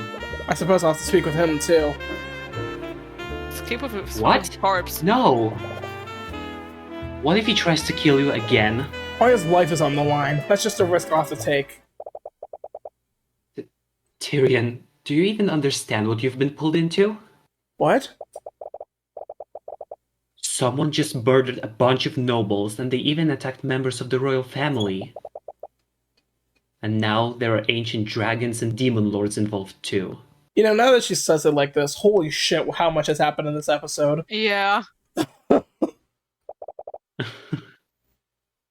I suppose I'll have to speak with him too. Keep with his What? corpse. No! What if he tries to kill you again? Arya's life is on the line. That's just a risk I'll have to take. Tyrion, do you even understand what you've been pulled into? What? Someone just murdered a bunch of nobles, and they even attacked members of the royal family. And now there are ancient dragons and demon lords involved too. You know, now that she says it like this, holy shit, how much has happened in this episode. Yeah.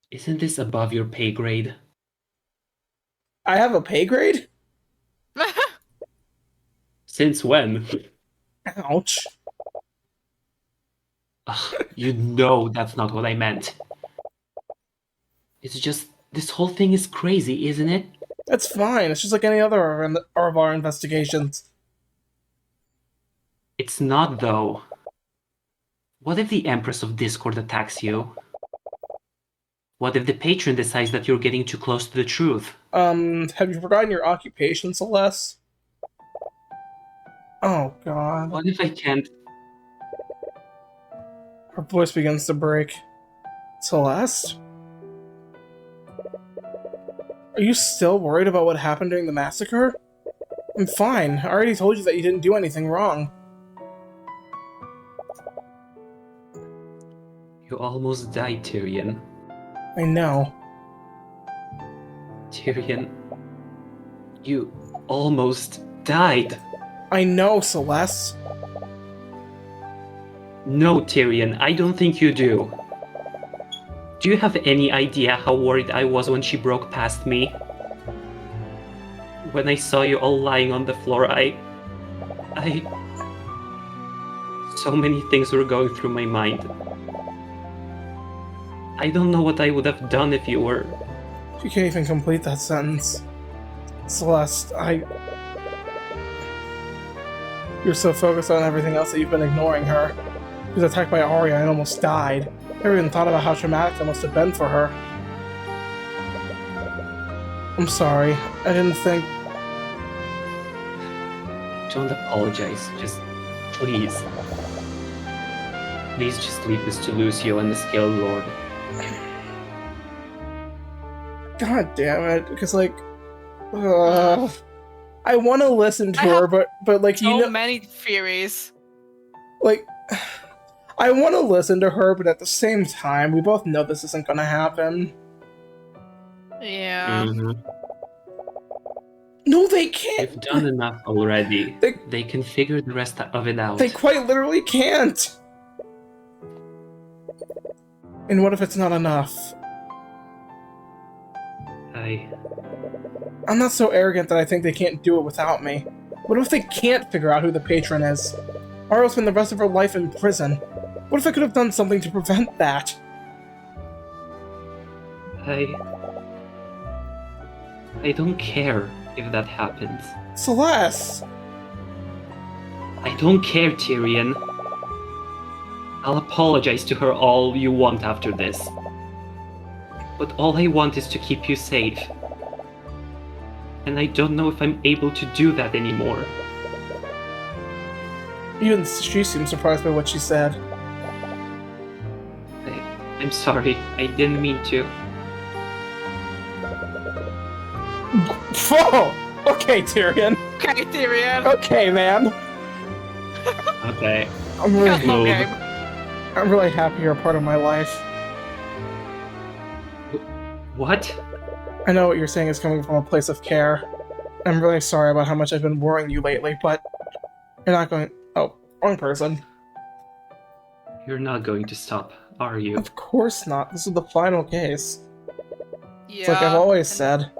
Isn't this above your pay grade? I have a pay grade? Since when? Ouch. Ugh, you know that's not what I meant. It's just, this whole thing is crazy, isn't it? That's fine. It's just like any other of our investigations. It's not, though. What if the Empress of Discord attacks you? What if the patron decides that you're getting too close to the truth? Have you forgotten your occupation, Celeste? Oh, God. What if I can't... Her voice begins to break. Celeste? Are you still worried about what happened during the massacre? I'm fine. I already told you that you didn't do anything wrong. You almost died, Tyrion. I know. Tyrion... You almost died. I know, Celeste. No, Tyrion, I don't think you do. Do you have any idea how worried I was when she broke past me? When I saw you all lying on the floor, So many things were going through my mind. I don't know what I would have done if you were... You can't even complete that sentence. Celeste, You're so focused on everything else that you've been ignoring her. She was attacked by Arya and almost died. Never even thought about how traumatic that must have been for her. I'm sorry. I didn't think... Don't apologize, just... please. Please just leave this to Lucio and the Scale Lord. God damn it. Because, like... I want to listen to her, but like, you know... So many theories. Like... I want to listen to her, but at the same time, we both know this isn't going to happen. Yeah. Mm-hmm. No, they can't! They've done enough already. They can figure the rest of it out. They quite literally can't! And what if it's not enough? I'm not so arrogant that I think they can't do it without me. What if they can't figure out who the patron is? Arya spent the rest of her life in prison. What if I could have done something to prevent that? I don't care if that happens. Celeste! I don't care, Tyrion. I'll apologize to her all you want after this. But all I want is to keep you safe. And I don't know if I'm able to do that anymore. Even she seemed surprised by what she said. I'm sorry, I didn't mean to. Whoa! Okay, Tyrion. Okay, Tyrion. Okay, man. Okay. I'm really, Okay. I'm really happy you're a part of my life. What? I know what you're saying is coming from a place of care. I'm really sorry about how much I've been worrying you lately, but you're not going... Oh, wrong person. You're not going to stop, are you? Of course not. This is the final case. Yeah. It's like I've always said.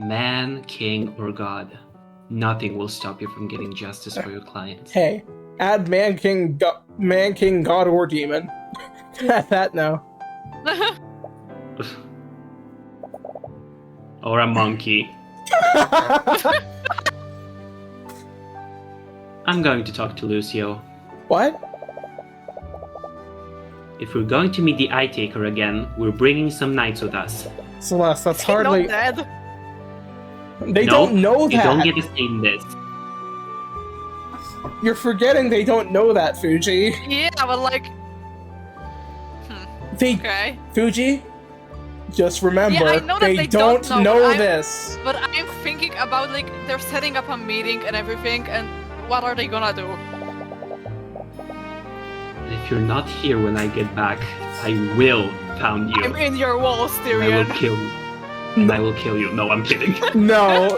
Man, king, or god, nothing will stop you from getting justice for your clients. Hey, add man, king, god, or demon. That no. or a monkey. I'm going to talk to Lucio. What? If we're going to meet the Eye Taker again, we're bringing some knights with us. Celeste, that's Is he hardly... not dead? They don't know You that. don't get to say this. You're forgetting they don't know that, Fuji. Yeah, but like, They... okay. Fuji, just remember, Yeah, I know that they don't don't know, but this. But I'm thinking about like they're setting up a meeting and everything, and what are they gonna do? If you're not here when I get back, I will pound you. I'm in your walls, And I will Tyrion. kill you. And I will kill you. No, I'm kidding. No.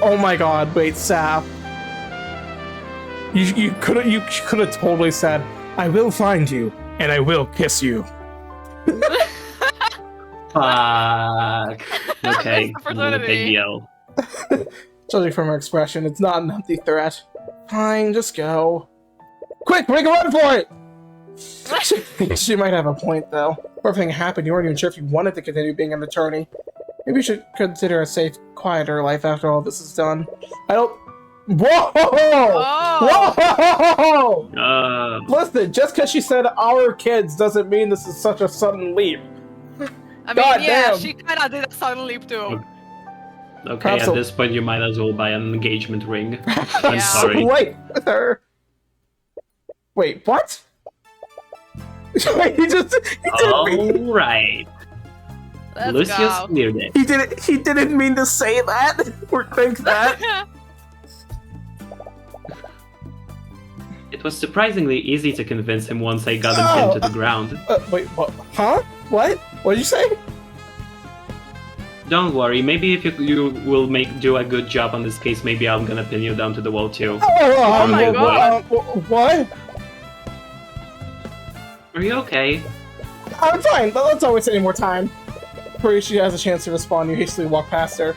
Oh my god, wait, Sap. You could have totally said, I will find you, and I will kiss you. Fuck. Okay, Missed I'm gonna opportunity. big yell. Judging from her expression, it's not an empty threat. Fine, just go. Quick, make a run for it! She might have a point, though. Before everything happened, you weren't even sure if you wanted to continue being an attorney. Maybe you should consider a safe, quieter life after all this is done. I don't... Whoa! Oh. Whoa! Listen, just because she said our kids doesn't mean this is such a sudden leap. I mean, God yeah, damn. she kinda did a sudden leap too. Okay, Perhaps at a- this point you might as well buy an engagement ring. Yeah. I'm sorry. Wait, with her. Wait, what? Wait, he didn't Alright. Let's Lucius go. cleared it. he didn't mean to say that or think that. It was surprisingly easy to convince him once I got him pinned to the ground. Wait, what? Huh? What? What did you say? Don't worry, maybe if you will do a good job on this case, maybe I'm gonna pin you down to the wall too. Oh my God. What? Are you okay? I'm fine, but let's not waste any more time. Before she has a chance to respond, you hastily walk past her.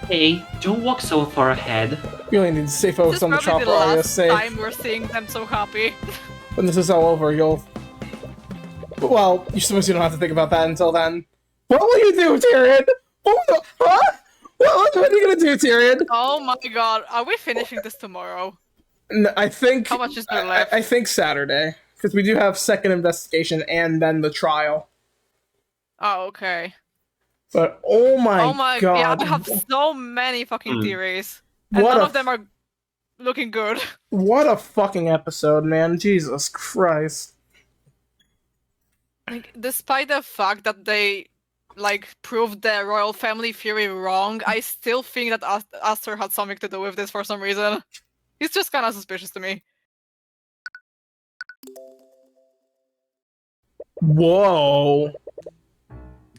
Hey, don't walk so far ahead. You only need to stay This focused is on the probably chopper the area last safe. time we're seeing them so happy. When this is all over, you'll... Well, you suppose you don't have to think about that until then. What will you do, Tyrion? Huh? What are you gonna do, Tyrion? Oh my god, are we finishing this tomorrow? I think... How much is there left? I think Saturday. Because we do have second investigation and then the trial. Oh, okay. But oh my god. Yeah, I have so many fucking theories. And What none a of them are looking good. What a fucking episode, man. Jesus Christ. Like, despite the fact that they, like, proved the royal family theory wrong, I still think that Aster had something to do with this for some reason. He's just kind of suspicious to me. Whoa.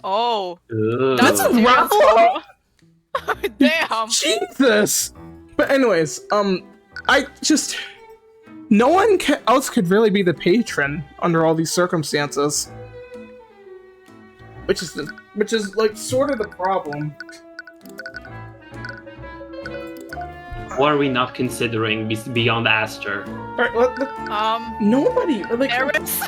Oh. Ugh. That's a Tyrion's raffle? fault. Damn. Jesus! But anyways, I just... No one else could really be the patron under all these circumstances. Which is like, sort of the problem. What are we not considering beyond Aster? Alright, nobody, like... Empress?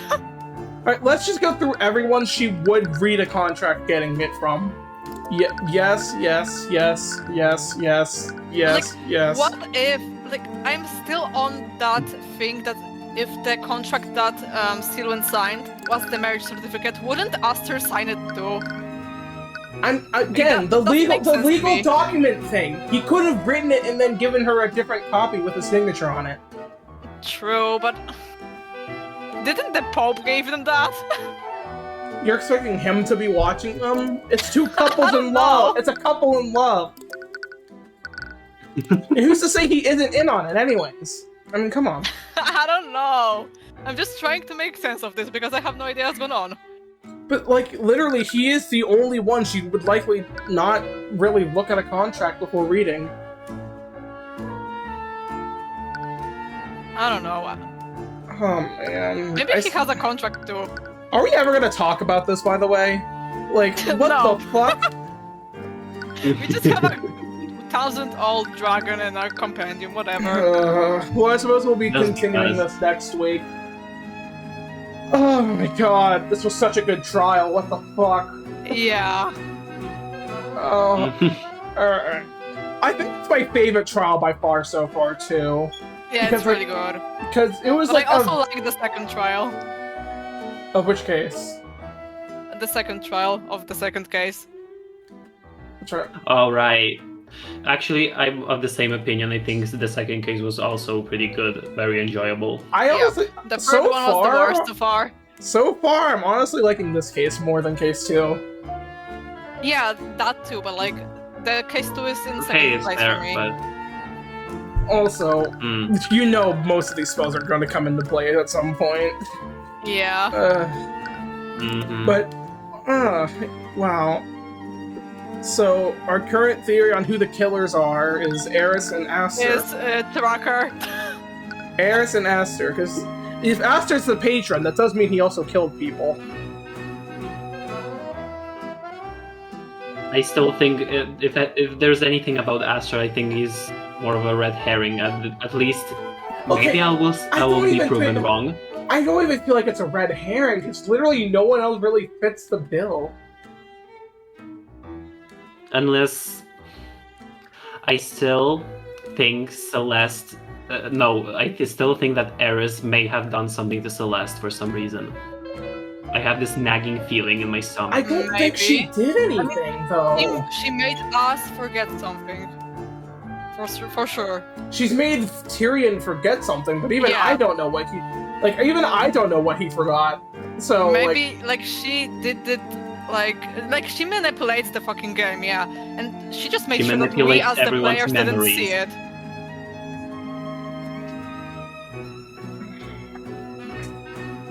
Alright, let's just go through everyone she would read a contract getting it from. Yes. What if, like, I'm still on that thing that if the contract that Sylvan signed was the marriage certificate, wouldn't Aster sign it too? Again, that doesn't make the sense to legal me. document thing. He could have written it and then given her a different copy with a signature on it. True, but didn't the Pope give them that? You're expecting him to be watching them? It's two couples don't in love. know. It's a couple in love. And who's to say he isn't in on it anyways? I mean, come on. I don't know. I'm just trying to make sense of this because I have no idea what's going on. But, like, literally, he is the only one she would likely not really look at a contract before reading. I don't know. Oh, man. Maybe he has a contract too. Are we ever gonna talk about this, by the way? Like, what No. the fuck? We just have a 1,000-old dragon in our compendium, whatever. Well, I suppose we'll be Just continuing because. this next week. Oh my god, this was such a good trial, what the fuck? Yeah. Oh, I think it's my favorite trial by far so far too. Yeah, Because, it's really good. Because it was But like I also like the second trial. of which case? The second trial of the second case. Which are- All right. Actually, I'm of the same opinion. I think the second case was also pretty good, very enjoyable. I Yeah. honestly, The third so one was far, the worst so far. So far, I'm honestly liking this case more than case 2. Yeah, that too, but like the case 2 is in Okay, second it's place there, for me. but Also, mm, you know most of these spells are going to come into play at some point. Yeah. mhm. But, wow. So, our current theory on who the killers are is Eris and Aster. Is Tracker. Eris and Aster, because if Aster's the patron, that does mean he also killed people. I still think if there's anything about Aster, I think he's more of a red herring. At least, maybe Okay, I will don't be even proven think- wrong. I don't even feel like it's a red herring, because literally no one else really fits the bill. Unless I still think Celeste. No, I still think that Eris may have done something to Celeste for some reason. I have this nagging feeling in my I stomach. don't think she Maybe. did anything, though. She made us forget something. For sure. She's made Tyrion forget something, but even Yeah. I don't know what he... Like, even I don't know what he forgot. So, Maybe like she did it like she manipulates the fucking game, yeah. And she just made She sure that we manipulates as the everyone's players memories. didn't see it.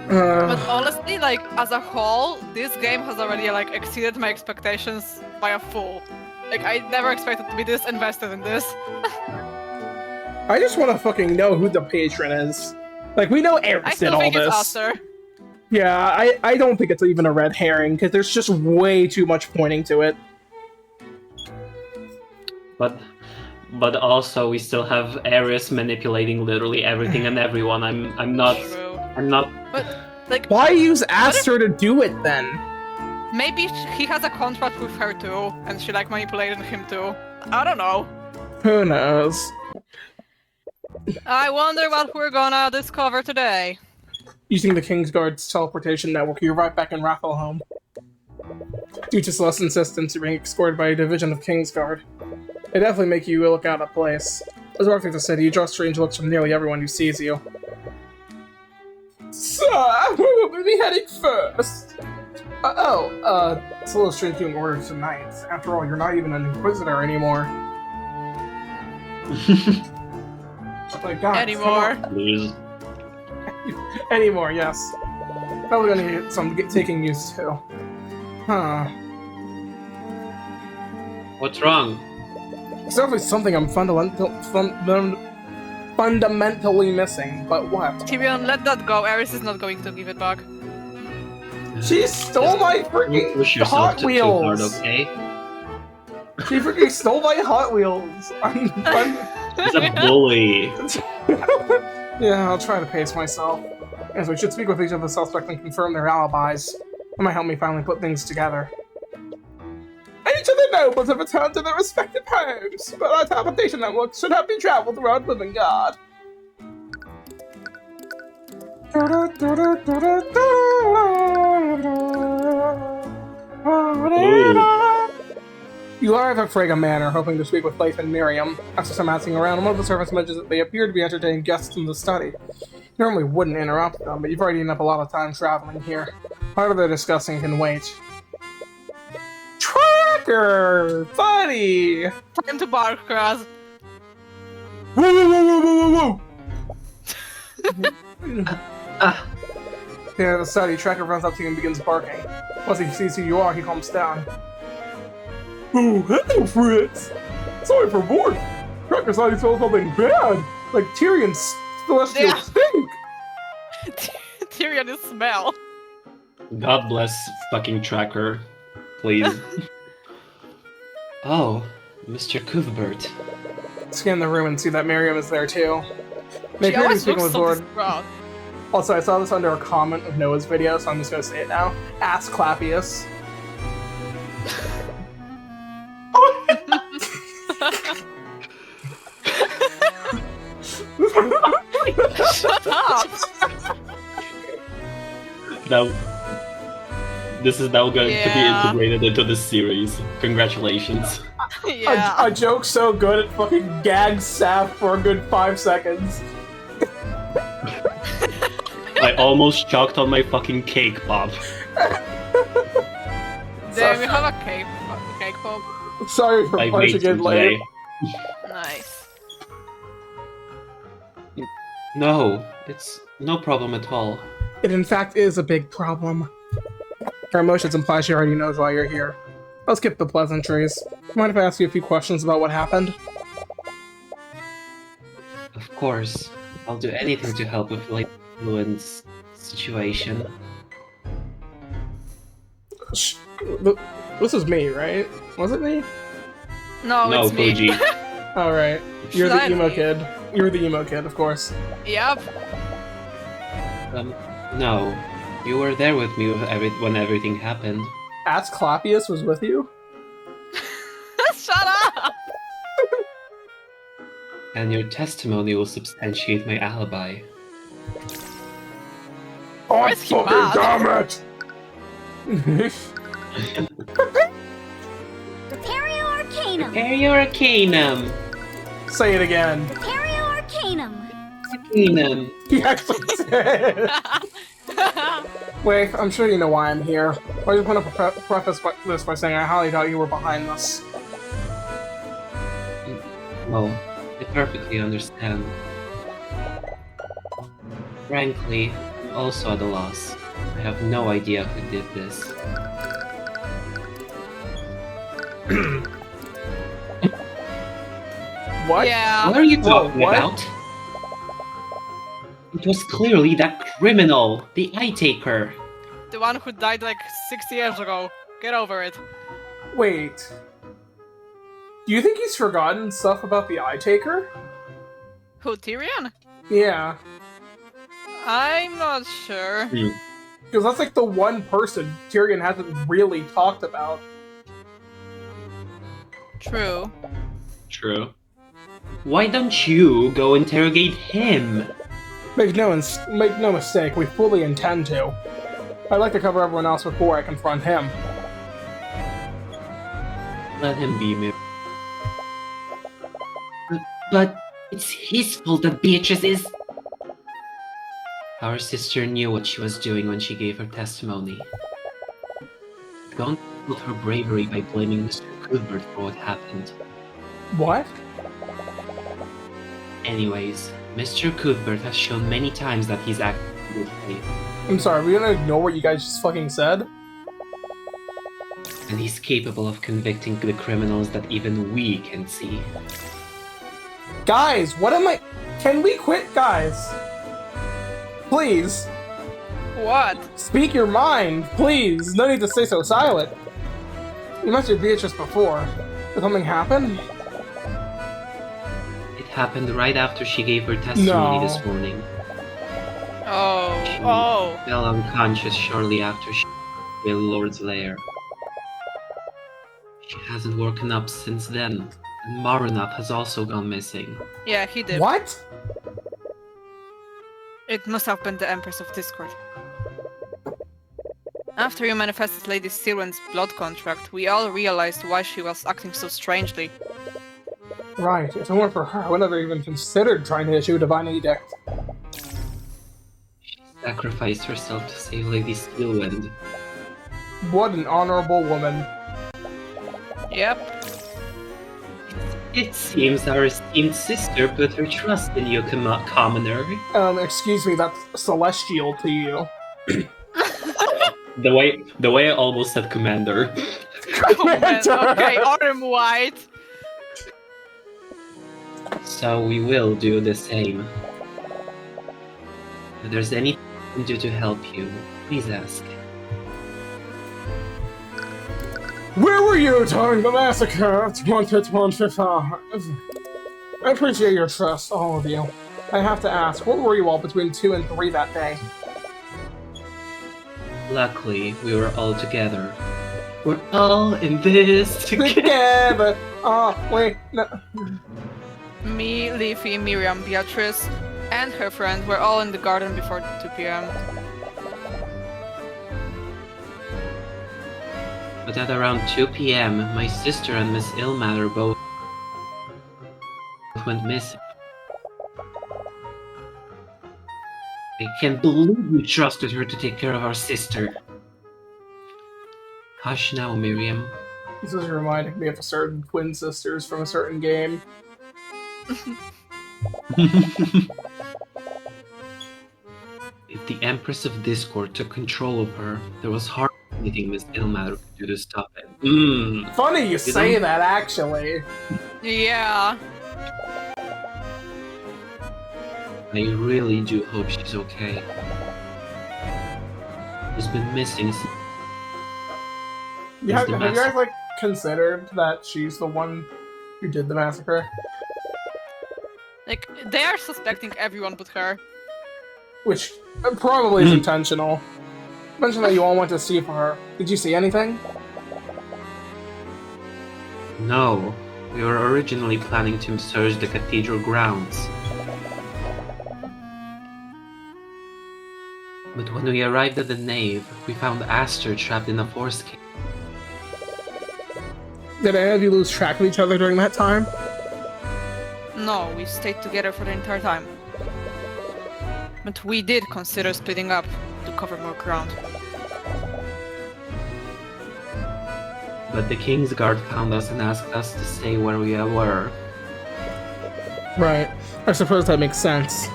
But honestly, like as a whole, this game has already like exceeded my expectations by a full. Like I never expected to be this invested in this. I just want to fucking know who the patron is. Like, we know I Eris did still all think this. it's Aster. Yeah, I don't think it's even a red herring, because there's just way too much pointing to it. But also we still have Eris manipulating literally everything and everyone. I'm not. But like Why use Aster to do it, then? maybe he has a contract with her too, and she like manipulated him too. I don't know. Who knows? I wonder what we're gonna discover today. Using the Kingsguard's teleportation network, you're right back in Rathelholm. Due to Celeste's insistence, you're being escorted by a division of Kingsguard. They definitely make you look out of place. As Arthur the city, you draw strange looks from nearly everyone who sees you. Sir, where will we be heading first? It's a little strange doing orders tonight. After all, you're not even an Inquisitor anymore. Like, guys, Anymore. Lose. Anymore, yes. Probably gonna get some taking used to. Huh. What's wrong? There's definitely something I'm fundamentally missing, but what? Tyrion, let that go. Eris is not going to give it back. She stole my Don't freaking push yourself Hot too hard, Wheels! okay? She freaking stole my Hot Wheels! He's a bully. Yeah, I'll try to pace myself. Yes, we should speak with each of the suspects and confirm their alibis. That might help me finally put things together. Each of the nobles have returned to their respective homes, but our teleportation network should have been traveled throughout Living God. You arrive at Frega Manor, hoping to speak with Leif and Miriam. After some asking around, one of the servants mentions that they appear to be entertaining guests in the study. You normally wouldn't interrupt them, but you've already eaten up a lot of time traveling here. Whatever they're discussing can wait. Tracker! Buddy! Time to bark, Kraz. Whoa, whoa, whoa, whoa, whoa, whoa! Ah, Near the study, Tracker runs up to you and begins barking. Once he sees who you are, he calms down. Oh, hello, Fritz! Sorry for bored. Tracker thought he saw something bad, like Tyrion's celestial Yeah. stink. Tyrion is smell. God bless fucking Tracker, please. Oh, Mr. Cuthbert. Scan the room and see that Miriam is there too. They She appear to be always speaking looks with so Lord. distraught. Also, I saw this under a comment of Noah's video, so I'm just gonna say it now. Ask Clappius. Now, this is now going to be Yeah. integrated into the series. Congratulations. Yeah. A joke so good it fucking gags Saf for a good 5 seconds. I almost choked on my fucking cake pop. There we have a cake pop. Sorry for I made punching some in late. today. Nice. No, it's no problem at all. It in fact is a big problem. Her emotions imply she already knows why you're here. I'll skip the pleasantries. Mind if I ask you a few questions about what happened? Of course, I'll do anything to help with Lady Fluent's situation. This is me, right? Was it me? No, No, it's me. Fuji. Alright. You're the Should I emo leave? kid. You're the emo kid, of course. Yep. No, you were there with me when everything happened. Asclepius was with you? Shut up! And your testimony will substantiate my alibi. Oh, is he mad? damn it! Prepario Arcanum. Perio Arcanum! Say it again. Prepario Arcanum. Arcanum! He actually did. Wait, I'm sure you know why I'm here. I just want to preface this by saying I highly doubt you were behind this. Well, I perfectly understand. Frankly, I'm also at a loss. I have no idea who did this. What? Yeah. What are you Whoa, talking what? about? It was clearly that criminal, the Eye Taker. The one who died like 60 years ago. Get over it. Wait. Do you think he's forgotten stuff about the Eye Taker? Who, Tyrion? Yeah. I'm not sure. Because that's like the one person Tyrion hasn't really talked about. True. True. Why don't you go interrogate him? Make no mistake, we fully intend to. I'd like to cover everyone else before I confront him. Let him be me. But it's his fault that Beatrice is... Our sister knew what she was doing when she gave her testimony. Don't insult her bravery by blaming Mr. Cuthbert for what happened. What? Anyways, Mr. Cuthbert has shown many times that he's acting in good faith, I'm sorry, we're gonna ignore what you guys just fucking said? and he's capable of convicting the criminals that even we can see. Guys, what am I... Can we quit, guys? Please. What? Speak your mind, please. No need to stay so silent. You mentioned Beatrice before. Did something happen? It happened right after she gave her testimony No. this morning. Oh. She Oh. fell unconscious shortly after she the Lord's lair. She hasn't woken up since then, and Marunath has also gone missing. Yeah, he did. What? It must have been the Empress of Discord. After you manifested Lady Sylvan's blood contract, we all realized why she was acting so strangely. Right, if it weren't for her, I would never even considered trying to issue a divine edict. She sacrificed herself to save Lady Steelwind. What an honorable woman. Yep. It seems our esteemed sister put her trust in you, commoner. Excuse me, that's celestial to you. The way I almost said commander. Okay, Autumn White. So we will do the same. If there's anything I can do to help you, please ask. Where were you during the massacre of 2025? I appreciate your trust, all of you. I have to ask, what were you all between 2 and 3 that day? Luckily, we were all together. We're all in this together. Together! Oh, wait, no. Me, Leafy, Miriam, Beatrice, and her friend were all in the garden before 2 p.m. But at around 2 p.m., my sister and Miss Illmatter both went missing. I can't believe you trusted her to take care of our sister. Hush now, Miriam. This is reminding me of a certain twin sisters from a certain game. If the Empress of Discord took control of her, there was hardly anything Miss Illmatter could do to stop it. Funny you say that, actually. Yeah. I really do hope she's okay. She's been missing since Have the you guys, like, considered that she's the one who did the massacre? Like, they are suspecting everyone but her. Which probably is intentional. You mentioned that you all went to see for her. Did you see anything? No, we were originally planning to search the cathedral grounds. But when we arrived at the nave, we found Aster trapped in a force cave. Did any of you lose track of each other during that time? No, we stayed together for the entire time. But we did consider splitting up to cover more ground. But the King's Guard found us and asked us to stay where we were. Right. I suppose that makes sense.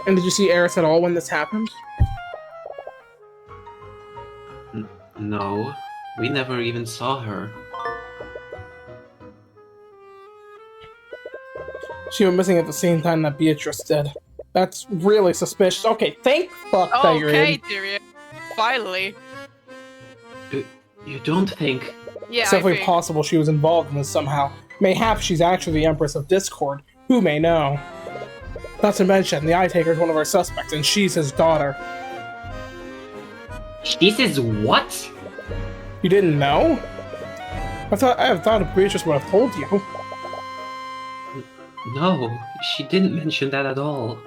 And did you see Eris at all when this happened? No, we never even saw her. She went missing at the same time that Beatrice did. That's really suspicious. Okay, thank fuck that you're Okay, in. Tyrion. Finally. You don't think... Yeah, It's definitely I think. possible she was involved in this somehow. Mayhaps she's actually the Empress of Discord. Who may know? Not to mention, the Eye Taker is one of our suspects, and she's his daughter. This is what? You didn't know? I thought Beatrice would have told you. No, she didn't mention that at all.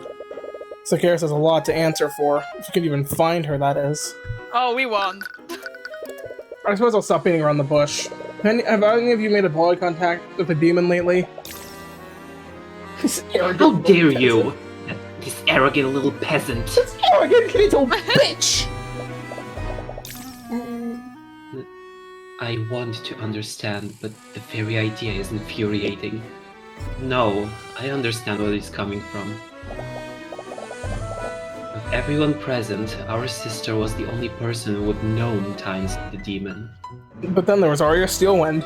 Sakaris has a lot to answer for. If you can even find her, that is. Oh, we won. I suppose I'll stop beating around the bush. Have any of you made a blood contact with a demon lately? This arrogant How little dare peasant. you! This arrogant little peasant! This arrogant little bitch! I want to understand, but the very idea is infuriating. No, I understand where he's coming from. Of everyone present, our sister was the only person who would known times the demon. But then there was Arya Steelwind.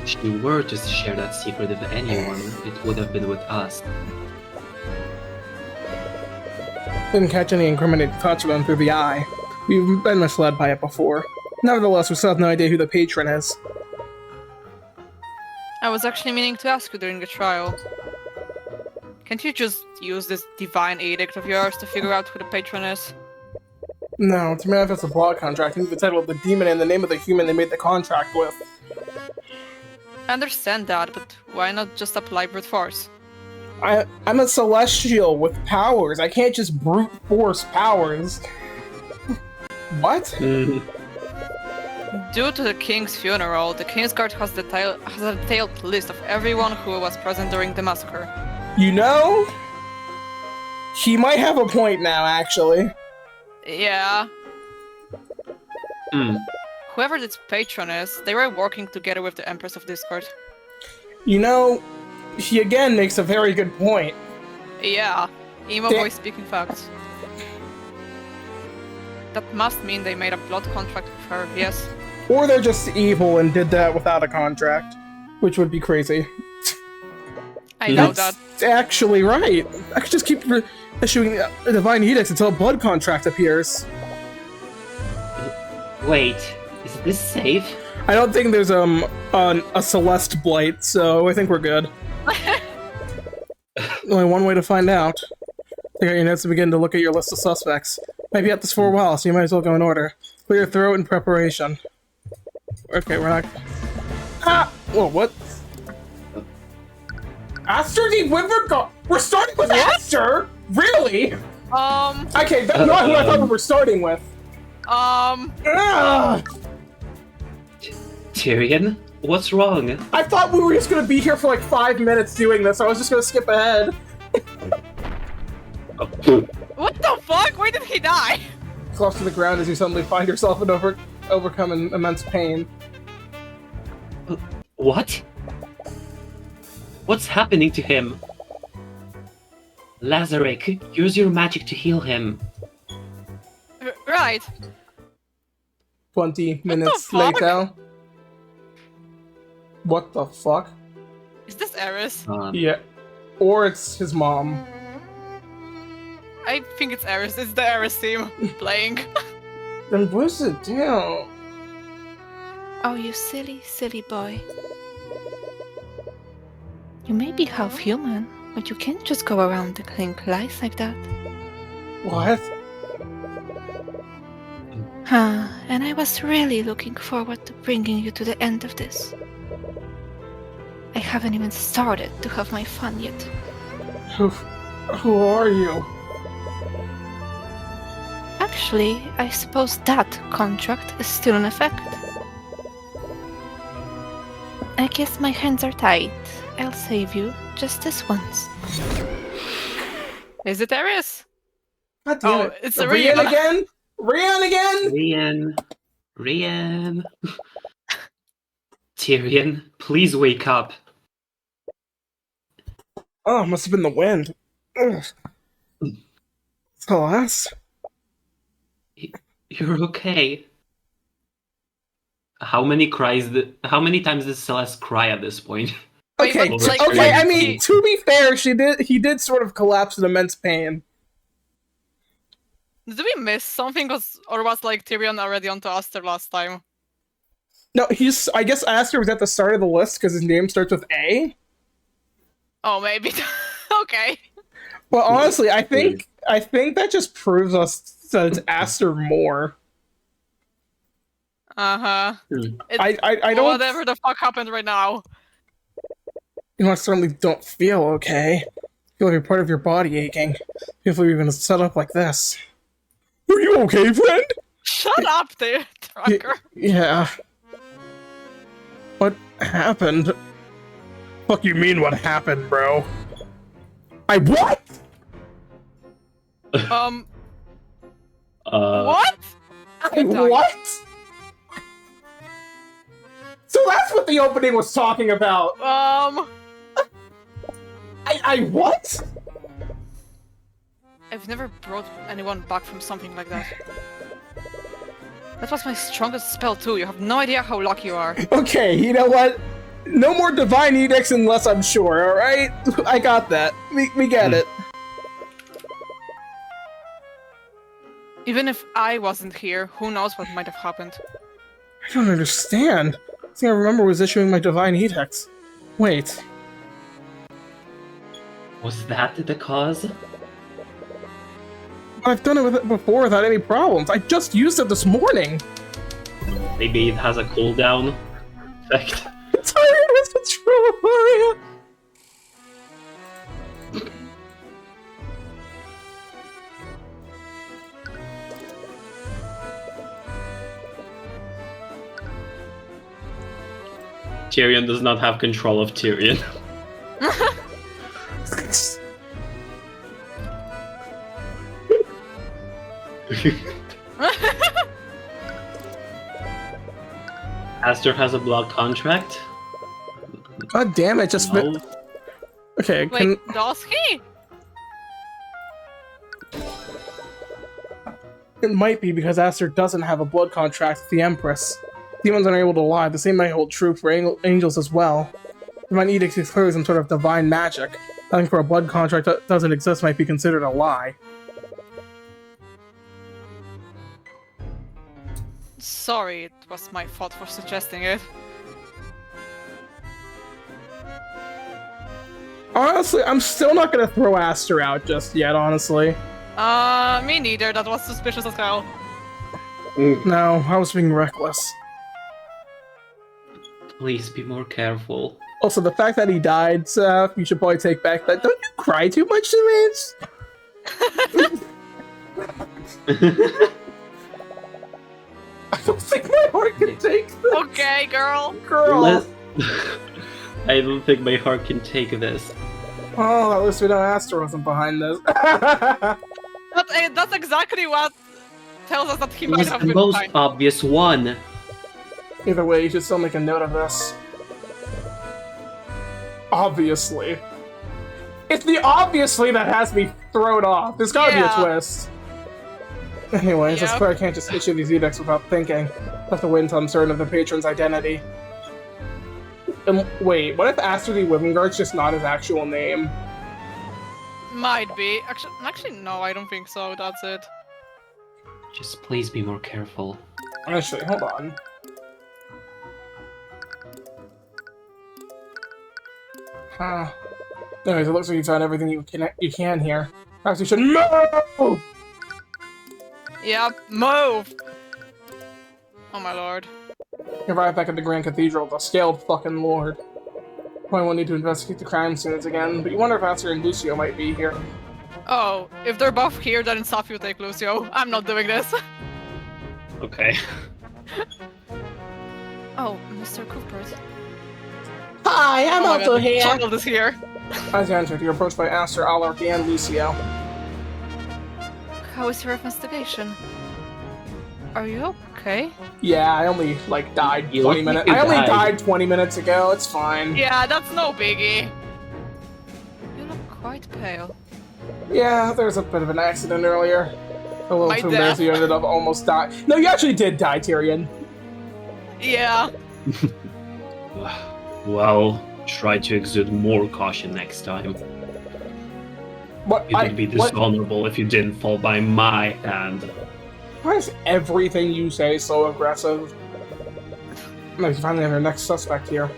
If she were to share that secret with anyone, it would have been with us. Didn't catch any incriminating thoughts from them through the eye. We've been misled by it before. Nevertheless, we still have no idea who the patron is. I was actually meaning to ask you during the trial. Can't you just use this divine edict of yours to figure out who the patron is? No, to manifest a blood contract, you need the title of the demon and the name of the human they made the contract with. I understand that, but why not just apply brute force? I'm a celestial with powers. I can't just brute force powers. What? Due to the king's funeral, the King's Guard has a detailed list of everyone who was present during the massacre. You know? He might have a point now, actually. Yeah. Hmm. Whoever this patron is, they were working together with the Empress of Discord. You know, he again makes a very good point. Yeah. Emo Da- boy speaking facts. That must mean they made a blood contract with her, yes? Or they're just evil and did that without a contract. Which would be crazy. I know that. That's actually right. I could just keep issuing divine edicts until a blood contract appears. Wait, is this safe? I don't think there's a Celeste Blight, so I think we're good. Only one way to find out. Take out your notes and begin to look at your list of suspects. Might be at this for a while, so you might as well go in order. Clear your throat in preparation. Okay, we're not... Ah! Whoa, what? Aster the Wyvern. We're starting with Aster? Really? Okay, that's not who I thought we were starting with. Ugh! Tyrion, what's wrong? I thought we were just gonna be here for like 5 minutes doing this. I was just gonna skip ahead. What the fuck? Why did he die? Close to the ground as you suddenly find yourself in overcome in immense pain. What? What's happening to him? Lazarick, use your magic to heal him. Right. 20 minutes fuck? later. What the fuck? Is this Eris? Yeah. Or it's his mom. I think it's Eris. It's the Eris team playing. Then where's it down? Oh, you silly, silly boy. You may be half human, but you can't just go around telling lies like that. What? And I was really looking forward to bringing you to the end of this. I haven't even started to have my fun yet. Who are you? Actually, I suppose that contract is still in effect. I guess my hands are tied. I'll save you just this once. Is it Eris? God damn Oh, it. it's Rian Rian. again? Rian again? Rian. Tyrion, please wake up. Oh, it must have been the wind. Ugh. Celeste? You're okay. How many times did Celeste cry at this point? Wait, Okay, but, t- like, okay. I he- mean, to be fair, he did sort of collapse in immense pain. Did we miss something? Or was like Tyrion already onto Aster last time? No, I guess Aster was at the start of the list because his name starts with A. Oh, maybe. Okay. Well, honestly, I think that just proves us that it's Aster more. Uh-huh. I don't. Whatever the fuck happened right now. You know, I certainly don't feel okay. I feel like a part of your body aching. If we were even set up like this. Are you okay, friend? Shut up, there, trucker. Yeah. What happened? Fuck you mean what happened, bro? I what? What? I what? So that's what the opening was talking about. I what? I've never brought anyone back from something like that. That was my strongest spell too. You have no idea how lucky you are. Okay, you know what? No more divine edicts unless I'm sure, alright? I got that. We get it. Even if I wasn't here, who knows what might have happened. I don't understand. The thing I remember was issuing my divine edicts. Wait. Was that the cause? I've done it with it before without any problems. I just used it this morning. Maybe it has a cooldown effect. Tyrion was the true warrior. Tyrion does not have control of Tyrion. Aster has a block contract. God damn it, just... No. Okay, can... Wait, does he? It might be because Aster doesn't have a blood contract with the Empress. Demons aren't able to lie. The same might hold true for angels as well. Divine edicts declare some sort of divine magic. Nothing for a blood contract that doesn't exist might be considered a lie. Sorry, it was my fault for suggesting it. Honestly, I'm still not gonna throw Aster out just yet, honestly. Me neither. That was suspicious as hell. No, I was being reckless. Please be more careful. Also, the fact that he died, Seth, you should probably take back that. Don't you cry too much to me? don't think my heart can take this. Okay, girl. Girl. I don't think my heart can take this. Oh, at least we know Aster wasn't behind this. That's exactly what tells us that he It might was have the been most behind. obvious one. Either way, you should still make a note of this. Obviously. It's the obviously that has me thrown off. There's gotta be a twist. Anyways, it's Yep. clear I can't just issue these edicts without thinking. I have to wait until I'm certain of the patron's identity. Wait, what if Aster the Wivengard's just not his actual name? Might be. Actually, no, I don't think so. That's it. Just please be more careful. Actually, hold on. Huh. Anyways, it looks like you found everything you can here. Perhaps you should move! Yep, move! Oh my lord. You're right back at the Grand Cathedral, the scaled fucking lord. Probably won't need to investigate the crime scenes again, but you wonder if Aster and Lucio might be here. Oh, if they're both here, then it's off you take Lucio. I'm not doing this. Okay. Oh, Mr. Cuthbert. Hi, I'm Oh my also God, the here! child is here. As you entered, you're approached by Aster, Alaric, and Lucio. How is your investigation? Are you okay? Yeah, I only, died You 20 look minutes. like you I only died. died 20 minutes ago, it's fine. Yeah, that's no biggie. You look quite pale. Yeah, there was a bit of an accident earlier. A little My too death. embarrassing, you ended up almost dying. No, you actually did die, Tyrion. Yeah. Well, try to exude more caution next time. What? It would be dishonorable if you didn't fall by my hand. Why is everything you say so aggressive? No, you finally have your next suspect here.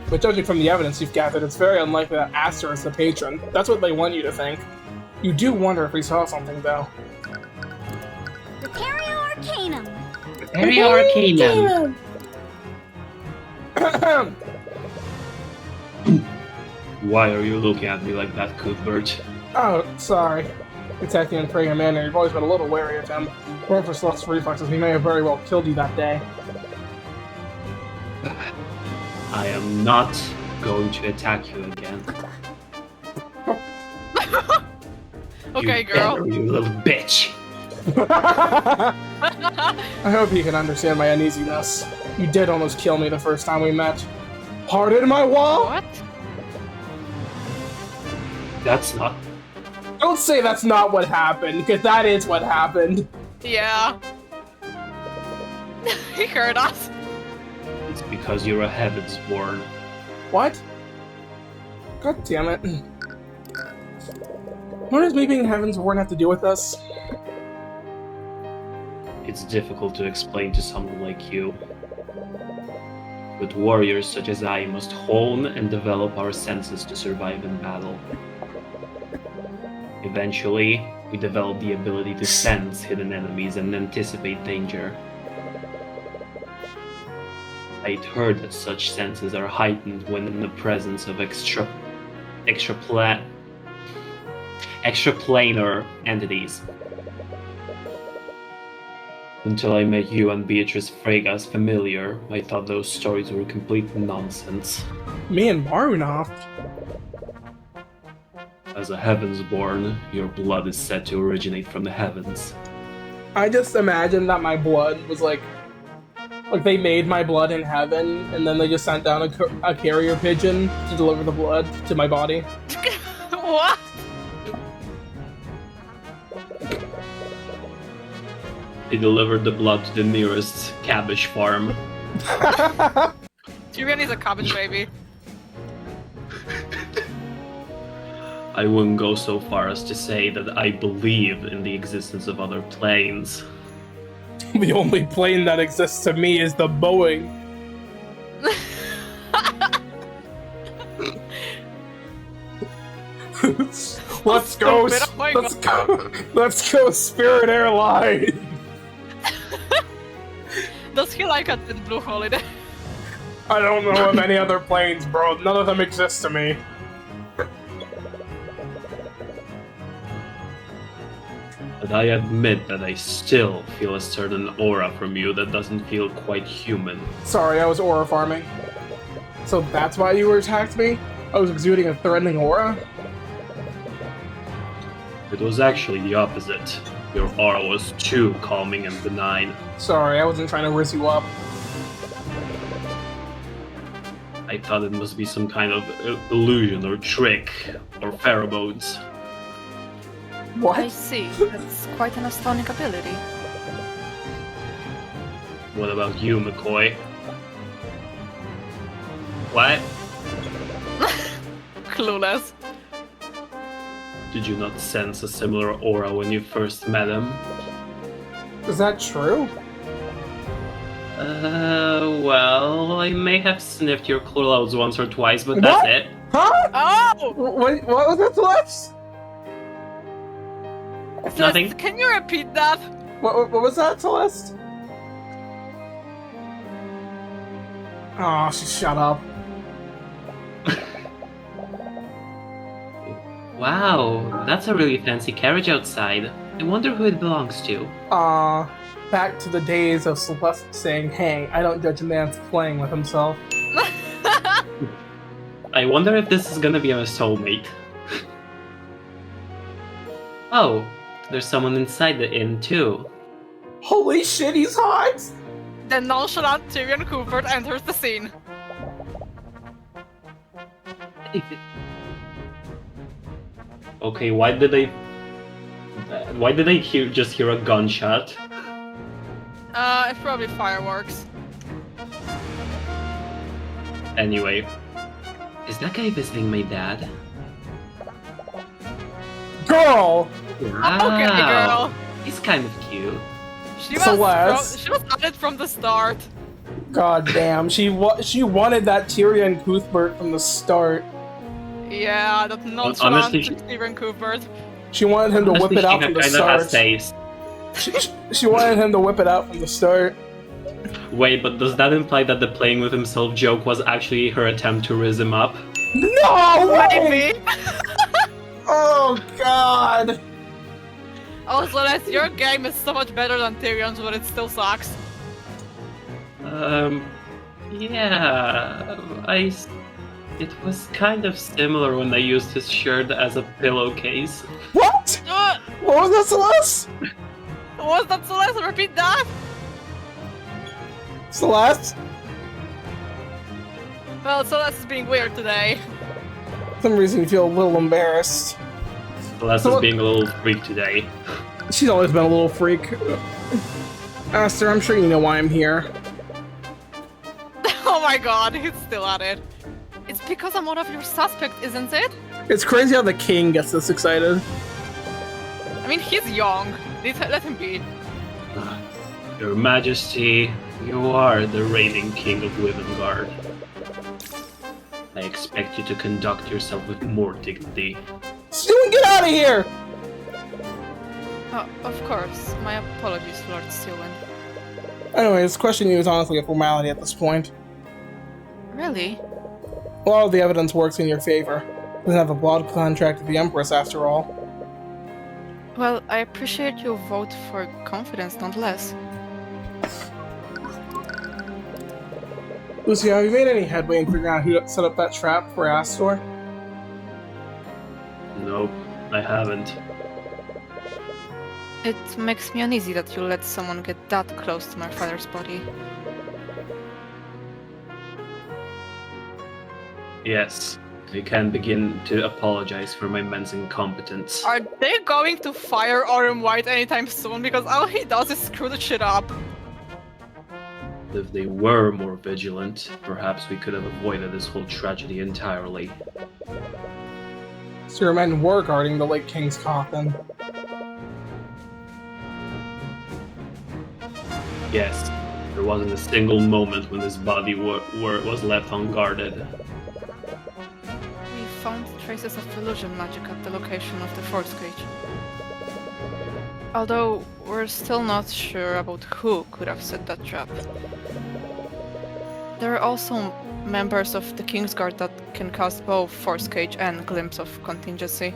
But judging from the evidence you've gathered, it's very unlikely that Aster is the patron. That's what they want you to think. You do wonder if we saw something, though. Prepario Arcanum. Very Arcane. Why are you looking at me like that, Cuthbert? Oh, sorry. Attacking and praying a manner, you've always been a little wary of him. Weren't for Slutt's reflexes, he may have very well killed you that day. I am not going to attack you again. Okay, You girl. better, you little bitch. I hope you can understand my uneasiness. You did almost kill me the first time we met. Pardon my wall? What? That's not. Don't say that's not what happened, because that is what happened. Yeah. He heard us. It's because you're a heavens born. What? God damn it. What does me being Heaven's Warden have to do with this? It's difficult to explain to someone like you. But warriors such as I must hone and develop our senses to survive in battle. Eventually, we develop the ability to sense hidden enemies and anticipate danger. I'd heard that such senses are heightened when in the presence of extraplanar entities. Until I met you and Beatrice Frega's familiar, I thought those stories were complete nonsense. Me and Marunoff? As a Heavensborn, your blood is said to originate from the heavens. I just imagine that my blood was like they made my blood in heaven, and then they just sent down a carrier pigeon to deliver the blood to my body. What? They delivered the blood to the nearest cabbage farm. Tyrion is a cabbage baby. I wouldn't go so far as to say that I believe in the existence of other planes. The only plane that exists to me is the Boeing. Let's go! Stupid, oh my Let's go! Let's go, Spirit Airlines! Does he like a blue holiday? I don't know of any other planes, bro. None of them exist to me. But I admit that I still feel a certain aura from you that doesn't feel quite human. Sorry, I was aura farming. So that's why you attacked me? I was exuding a threatening aura? It was actually the opposite. Your aura was too calming and benign. Sorry, I wasn't trying to riz you up. I thought it must be some kind of illusion or trick or pheromones. I What? see. That's quite an astounding ability. What about you, McCoy? What? Clueless. Did you not sense a similar aura when you first met him? Is that true? Well, I may have sniffed your clothes once or twice, but What? that's it. Huh? Oh! What was that, Celeste? Nothing. Can you repeat that? What was that, Celeste? Oh, she shut up. Wow, that's a really fancy carriage outside. I wonder who it belongs to. Back to the days of Celeste saying, "Hey, I don't judge a man for playing with himself." I wonder if this is gonna be a soulmate. Oh, there's someone inside the inn too. Holy shit, he's hot! The nonchalant Tyrion Cuthbert enters the scene. Okay, why did I just hear a gunshot? It's probably fireworks. Anyway, is that guy visiting my dad? Girl! Wow, Okay, girl. he's kind of cute. She Celeste. was on it from the start. God damn, she wanted that Tyrion Cuthbert from the start. Yeah, that nonchalant honestly, Tyrion Cuthbert. She wanted him to whip Honestly, it out she from the kinda has start. taste. She wanted him to whip it out from the start. Wait, but does that imply that the playing with himself joke was actually her attempt to riz him up? No way! Maybe. Oh god! Also, Les, your game is so much better than Tyrion's, but it still sucks. Yeah, it was kind of similar when I used his shirt as a pillowcase. What? What was that, Celeste? Was that Celeste? Repeat that? Celeste? Well, Celeste is being weird today. For some reason you feel a little embarrassed. Celeste is being a little freak today. She's always been a little freak. Aster, I'm sure you know why I'm here. Oh my god, he's still at it. It's because I'm one of your suspects, isn't it? It's crazy how the king gets this excited. I mean, he's young. Let him be. Your Majesty, you are the reigning king of Wivengard. I expect you to conduct yourself with more dignity. Steven, get out of here! Oh, of course. My apologies, Lord Stewin. Anyways, questioning you is honestly a formality at this point. Really? A lot of the evidence works in your favor. Doesn't have a blood contract with the Empress after all. Well, I appreciate your vote for confidence nonetheless. Lucia, have you made any headway in figuring out who set up that trap for Astor? Nope, I haven't. It makes me uneasy that you let someone get that close to my father's body. Yes, I can begin to apologize for my men's incompetence. Are they going to fire Orem White anytime soon? Because all he does is screw the shit up. If they were more vigilant, perhaps we could have avoided this whole tragedy entirely. So your men were guarding the late king's coffin. Yes, there wasn't a single moment when his body was left unguarded. We found traces of illusion magic at the location of the force cage. Although, we're still not sure about who could have set that trap. There are also members of the Kingsguard that can cast both Force Cage and Glimpse of Contingency.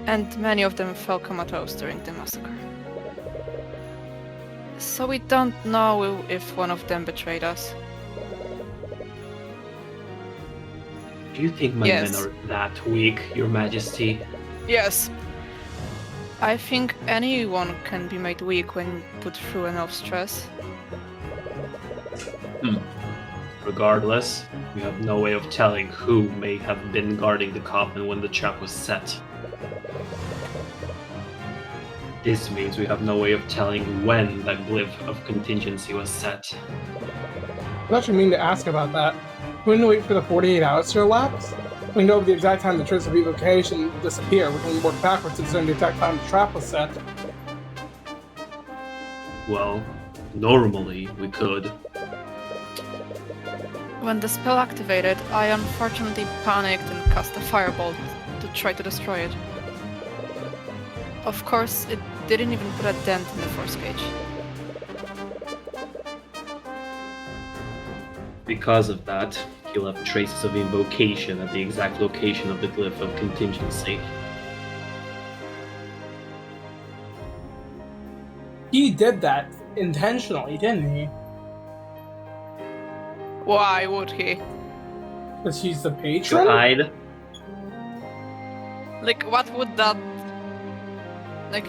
And many of them fell comatose during the massacre. So we don't know if one of them betrayed us. Do you think my Yes. men are that weak, Your Majesty? Yes. I think anyone can be made weak when put through enough stress. Regardless, we have no way of telling who may have been guarding the coffin when the trap was set. This means we have no way of telling when that glyph of contingency was set. I was actually mean to ask about that. We didn't wait for the 48 hours to elapse. We know the exact time the trace of evocation disappeared. We can work backwards to discern the exact time the trap was set. Well, normally we could. When the spell activated, I unfortunately panicked and cast a firebolt to try to destroy it. Of course, it didn't even put a dent in the force cage. Because of that, he left traces of invocation at the exact location of the glyph of contingency. He did that intentionally, didn't he? Why would he? Because he's the To patron? hide, Like, what would that... Like,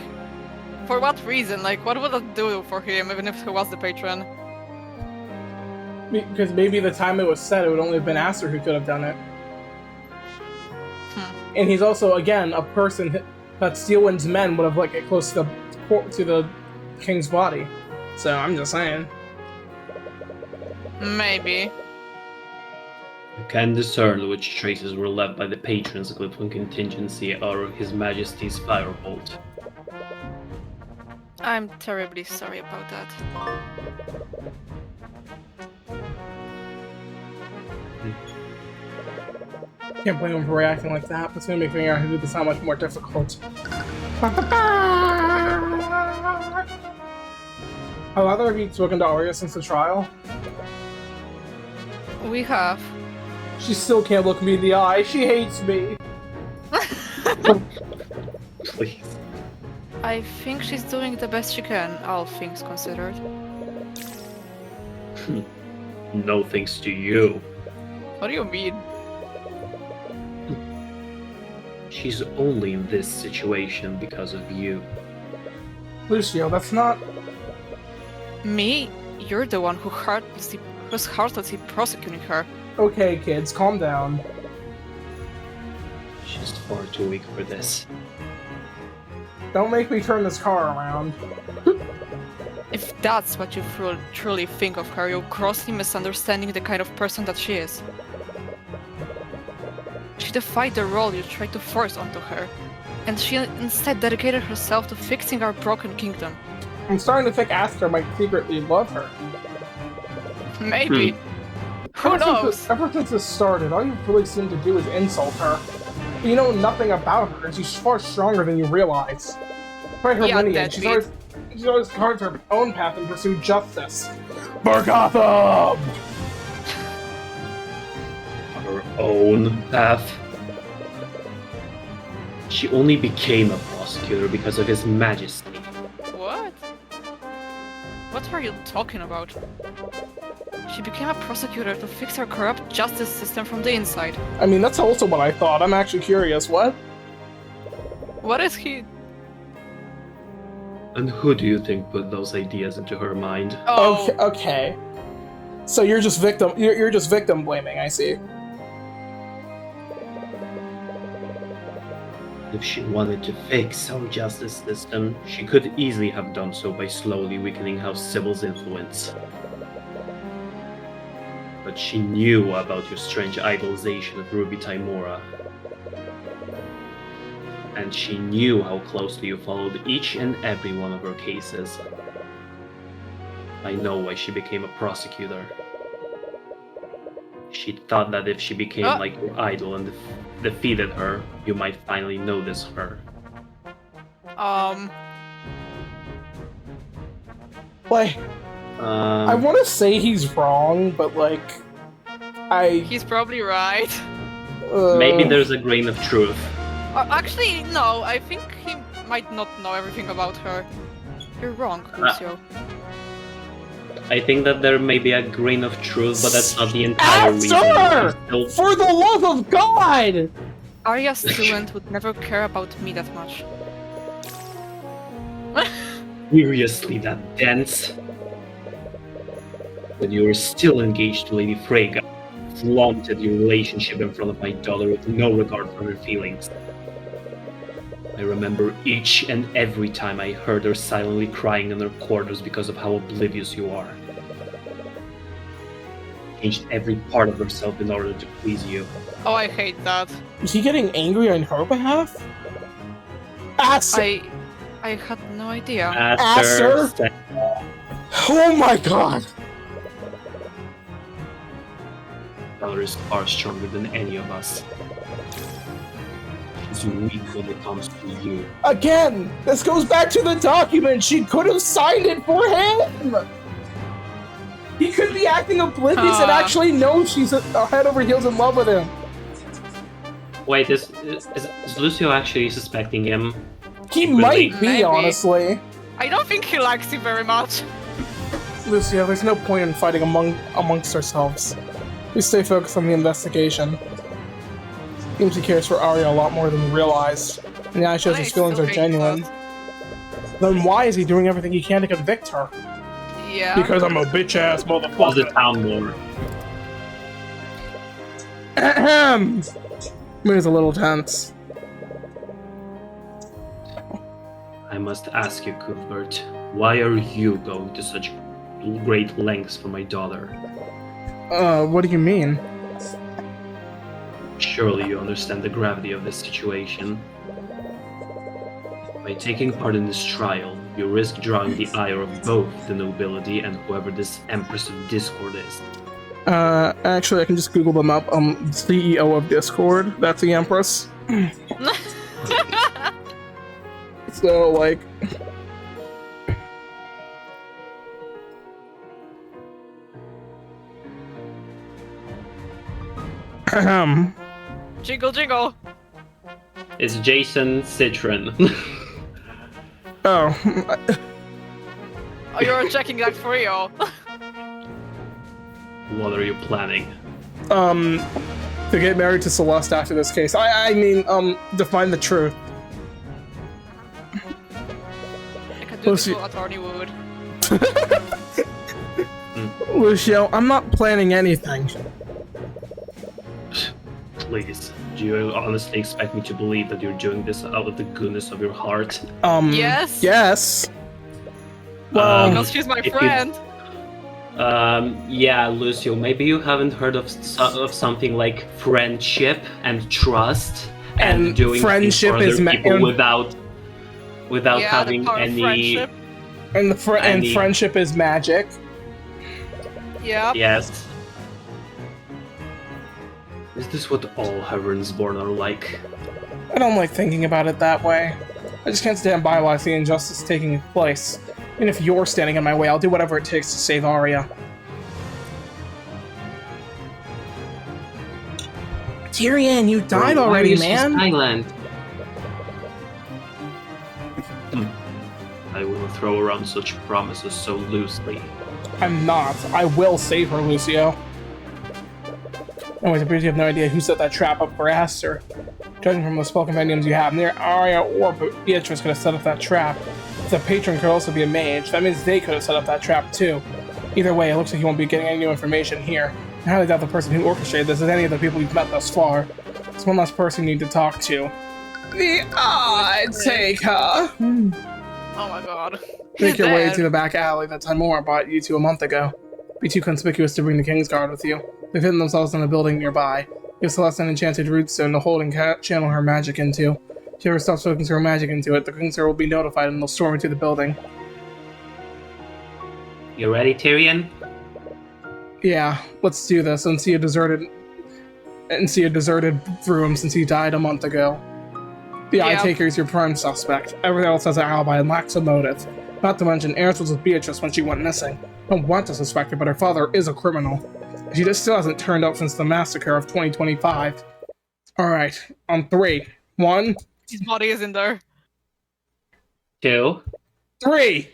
for what reason? Like, what would that do for him, even if he was the patron? Because maybe the time it was set, it would only have been Aster who could have done it. And he's also, again, a person that Steelwind's men would have let get close to the king's body. So I'm just saying. Maybe. you can discern which traces were left by the patron's glyph of contingency or His Majesty's firebolt. I'm terribly sorry about that. Can't blame him for reacting like that, but it's gonna make figuring out how to do this that much more difficult. Have either of you spoken to Arya since the trial? We have. She still can't look me in the eye. She hates me. Please. I think she's doing the best she can, all things considered. No thanks to you. What do you mean? She's only in this situation because of you. Lucio, that's not. Me? You're the one who's heartlessly prosecuting her. Okay, kids, calm down. She's far too weak for this. Don't make me turn this car around. If that's what you truly think of her, you're grossly misunderstanding the kind of person that she is. She defied the role you tried to force onto her, and she instead dedicated herself to fixing our broken kingdom. I'm starting to think Aster might secretly love her. Maybe. Who knows? Ever since this started, all you really seem to do is insult her. You know nothing about her, and she's far stronger than you realize. Despite her Yeah, lineage, deadbeat. she's always carved her own path and pursued justice. For Gotham! Her own path. She only became a prosecutor because of His Majesty. What? What are you talking about? She became a prosecutor to fix our corrupt justice system from the inside. I mean, that's also what I thought. I'm actually curious. What? What is he? And who do you think put those ideas into her mind? Oh, Okay. So you're just victim. You're just victim blaming. I see. If she wanted to fix our justice system, she could easily have done so by slowly weakening House Sybil's influence. But she knew about your strange idolization of Ruby Timora. And she knew how closely you followed each and every one of her cases. I know why she became a prosecutor. She thought that if she became like your idol and defeated her, you might finally notice her. Like, I want to say he's wrong, but like, he's probably right. Maybe there's a grain of truth. Actually, no. I think he might not know everything about her. You're wrong, Lucio. I think that there may be a grain of truth, but that's not the entire reason. Answer! Still- For the love of God! Arya Student would never care about me that much. Seriously, that dense? But you were still engaged to Lady Freyga. Flaunted your relationship in front of my daughter with no regard for her feelings. I remember each and every time I heard her silently crying in her quarters because of how oblivious you are. Changed every part of herself in order to please you. Oh, I hate that. Is he getting angry on her behalf? Ask I had no idea. Aster? Said, Oh my God! Valor is far stronger than any of us. She's weak when it comes to you. Again, this goes back to the document. She could have signed it for him. He could be acting oblivious and actually knows she's head over heels in love with him. Wait, is Lucio actually suspecting him? He Really? might be, Maybe. honestly. I don't think he likes you very much. Lucio, there's no point in fighting amongst ourselves. We stay focused on the investigation. Seems he cares for Arya a lot more than we realized, and the eye shows I his feelings still are hate genuine. that. Then why is he doing everything he can to convict her? Yeah. Because I'm a bitch-ass Was the motherfucker. town lord? Ahem. Moon's a little tense. I must ask you, Cuthbert, why are you going to such great lengths for my daughter? What do you mean? Surely you understand the gravity of this situation. By taking part in this trial, you risk drawing the ire of both the nobility and whoever this Empress of Discord is. Actually, I can just Google them up. CEO of Discord. That's the Empress. So, like... Ahem. Jingle, jingle. It's Jason Citron. Oh. Oh, you're checking that for real. What are you planning? To get married to Celeste after this case. I mean, define the truth. I can do this Lucy- full attorney would. Lucio, I'm not planning anything. Please, do you honestly expect me to believe that you're doing this out of the goodness of your heart? Yes? Yes. Well, Because she's my if you- friend. Yeah, Lucio, maybe you haven't heard of something like friendship and trust And doing friendship things for is other ma- people and- without Yeah, the having power of any. friendship. and and Andy. friendship is magic. Yeah. Yes. Is this what all Heavensborn are like? I don't like thinking about it that way. I just can't stand by while I see injustice taking place. Even if you're standing in my way, I'll do whatever it takes to save Arya. Tyrion, you died Why are already, you so man! silent? I will throw around such promises so loosely. I'm not. I will save her, Lucio. Anyways, it appears you have no idea who set that trap up for Aster. Judging from the spell compendiums you have, neither Arya or Beatrice could have set up that trap. The patron could also be a mage. That means they could have set up that trap too. Either way, it looks like you won't be getting any new information here. I highly doubt the person who orchestrated this is any of the people you've met thus far. There's one last person you need to talk to. The Taker! Oh my god. Make He's your way dead. to the back alley that Timora brought you to a month ago. Be too conspicuous to bring the Kingsguard with you. They've hidden themselves in a building nearby. Give Celeste an enchanted root stone to hold and channel her magic into. If she ever stops focusing her magic into it, the Kingsguard will be notified and they'll storm into the building. You ready, Tyrion? Yeah, let's do this and see a deserted room since he died a month ago. The Eye Yeah. Taker is your prime suspect. Everyone else has an alibi and lacks a motive. Not to mention, Eris was with Beatrice when she went missing. I don't want to suspect her, but her father is a criminal. She just still hasn't turned up since the massacre of 2025. Alright, on 3. 1, His body is in there. 2, 3!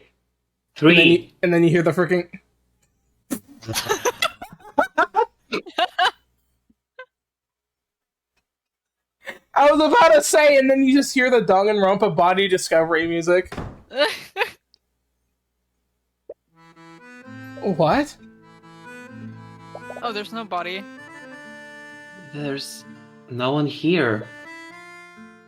3. And then you hear the freaking... I was about to say, and then you just hear the Danganronpa body discovery music. What? Oh, there's no body. There's no one here.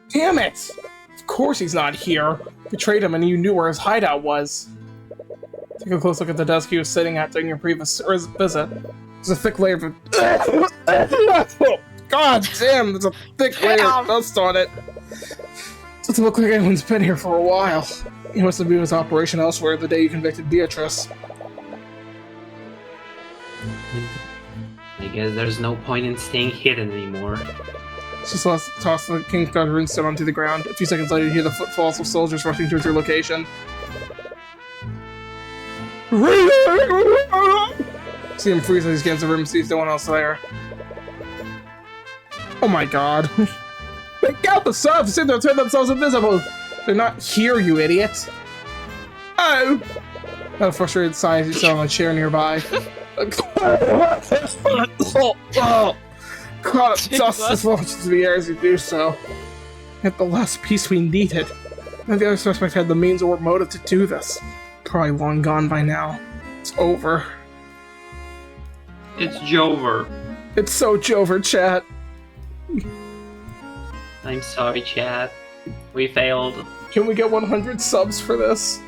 Damn it! Of course he's not here. Betrayed him and you knew where his hideout was. Take a close look at the desk he was sitting at during your previous visit. There's a thick layer of... God damn, there's a thick layer of dust on it. Doesn't look like anyone's been here for a while. He must have moved his operation elsewhere the day you convicted Beatrice. I guess there's no point in staying hidden anymore. She tossed the Kingsguard runestone onto the ground. A few seconds later, you hear the footfalls of soldiers rushing towards your location. See him freeze as he scans the room and sees no one else there. Oh my god. Take out the subs! They'll turn themselves invisible! They're not here, you idiot! Oh! Out of frustrated sighs, you sit on a chair nearby. God, dust launches to the air as you do so. At the last piece we needed. And the other suspect had the means or motive to do this. Probably long gone by now. It's over. It's Jover. It's so Jover, chat. I'm sorry, chat. We failed. Can we get 100 subs for this?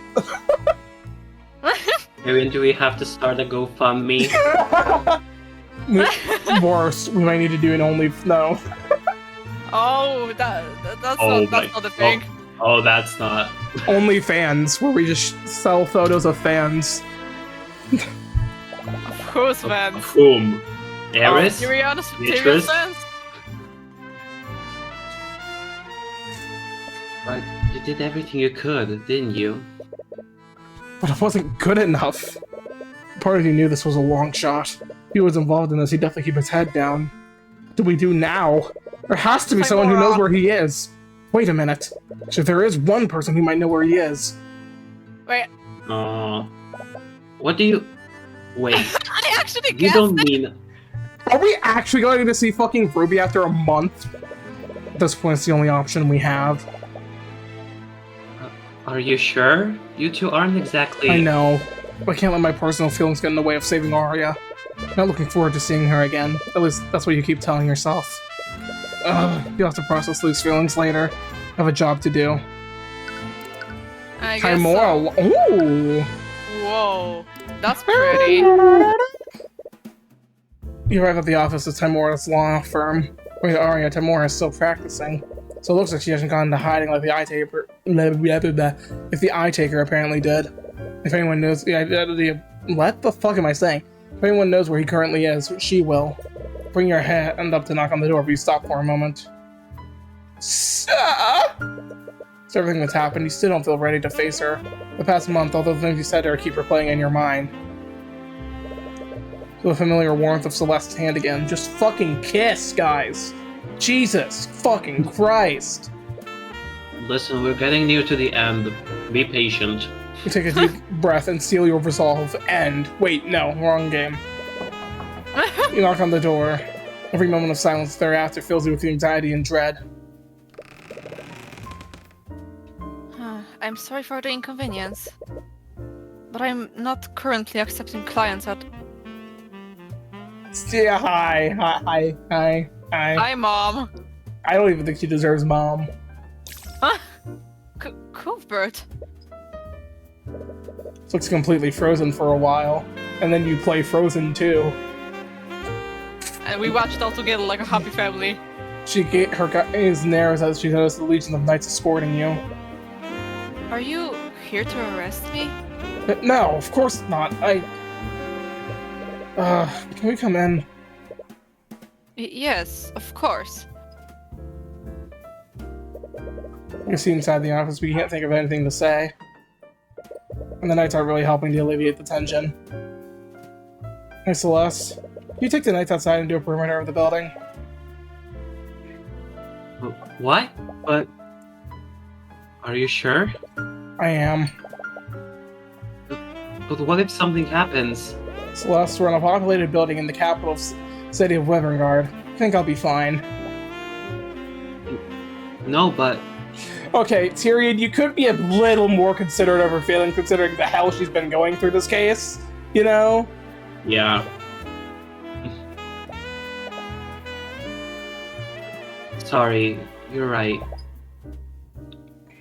Maybe do we have to start a GoFundMe? Worse, we might need to do an only... No. Oh, that's not the thing. Oh, that's not. OnlyFans, where we just sell photos of fans. Who's fans? Whom? Eris? Tyrion fans? But you did everything you could, didn't you? But it wasn't good enough. Part of you knew this was a long shot. If he was involved in this, he'd definitely keep his head down. What do we do now? There has to be someone who knows where he is. Wait a minute. So there is one person who might know where he is. Wait. What do you... Wait. I actually You guessed don't it. mean... Are we actually going to see fucking Ruby after a month? At this point, it's the only option we have. Are you sure? You two aren't exactly... I know. But I can't let my personal feelings get in the way of saving Arya. Not looking forward to seeing her again. At least that's what you keep telling yourself. You'll have to process these feelings later. I have a job to do. I guess Chimora. so. Ooh! Whoa, that's pretty. You arrive at the office of Timora's law firm. Wait, Arya, Timora is still practicing. So it looks like she hasn't gone into hiding like the eye taker. If the eye taker apparently did. If anyone knows the identity of... What the fuck am I saying? If anyone knows where he currently is, she will. Bring your hand up to knock on the door if you stop for a moment. So everything that's happened, you still don't feel ready to face her. The past month, all the things you said to her keep replaying in your mind. Feel the familiar warmth of Celeste's hand again. Just fucking kiss, guys! Jesus fucking Christ! Listen, we're getting near to the end. Be patient. You take a deep breath and seal your resolve, and... Wait, no, wrong game. You knock on the door. Every moment of silence thereafter fills you with anxiety and dread. I'm sorry for the inconvenience, but I'm not currently accepting clients at... Yeah, hi. Hi, Mom. I don't even think she deserves mom. Huh? Cuthbert. Looks completely frozen for a while, and then you play Frozen 2. And we watched all together like a happy family. Her gaze narrows as she notices the legion of knights escorting you. Are you here to arrest me? No, of course not. Can we come in? Yes, of course. You see inside the office, but you can't think of anything to say. And the knights aren't really helping to alleviate the tension. Hey, Celeste. Can you take the knights outside and do a perimeter of the building? What? But are you sure? I am. But what if something happens? Celeste, we're in a populated building in the capital city of Wyverngard. I think I'll be fine. No, but Okay, Tyrion, you could be a little more considerate of her feeling, considering the hell she's been going through this case. You know? yeah. Sorry, you're right.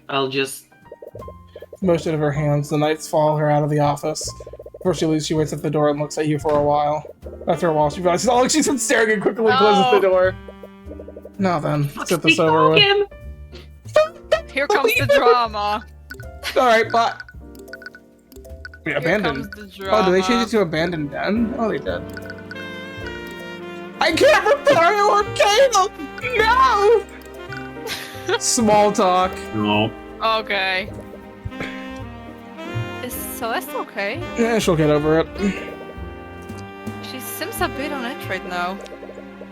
I'll just... Motion of her hands, the knights follow her out of the office. Before she leaves, she waits at the door and looks at you for a while. After a while, she realizes, oh, she's been staring and quickly closes the door. Now then, let's get this over with. Here comes the drama. Alright, but... Wait, Here abandoned. comes the drama. Oh, did they change it to abandoned den? Oh, they did. I can't repair your Arcane! No! Small talk. No. Okay. Is Celeste okay? Yeah, she'll get over it. She seems a bit on edge right now.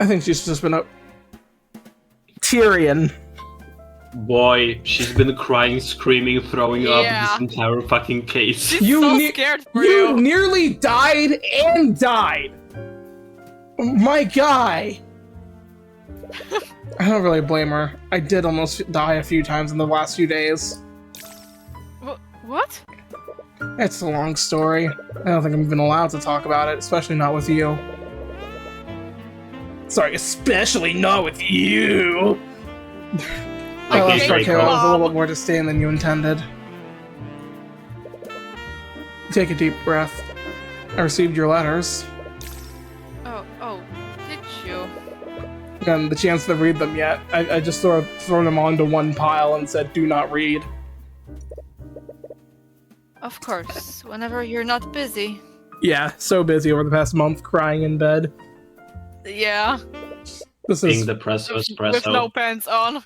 I think she's just been a... Tyrion. Boy, she's been crying, screaming, throwing up Yeah. this entire fucking case. She's You so ne- scared for You you. nearly died and died! My guy! I don't really blame her. I did almost die a few times in the last few days. What? It's a long story. I don't think I'm even allowed to talk about it, especially not with you. Sorry, especially not with you! My Okay, last great Arcane was a call. little bit more disdain than you intended. Take a deep breath. I received your letters. Oh, did you? Gotten the chance to read them yet. I just thrown them onto one pile and said, do not read. Of course, whenever you're not busy. Yeah, so busy over the past month crying in bed. Yeah, This Being is the presso with espresso. no pants on.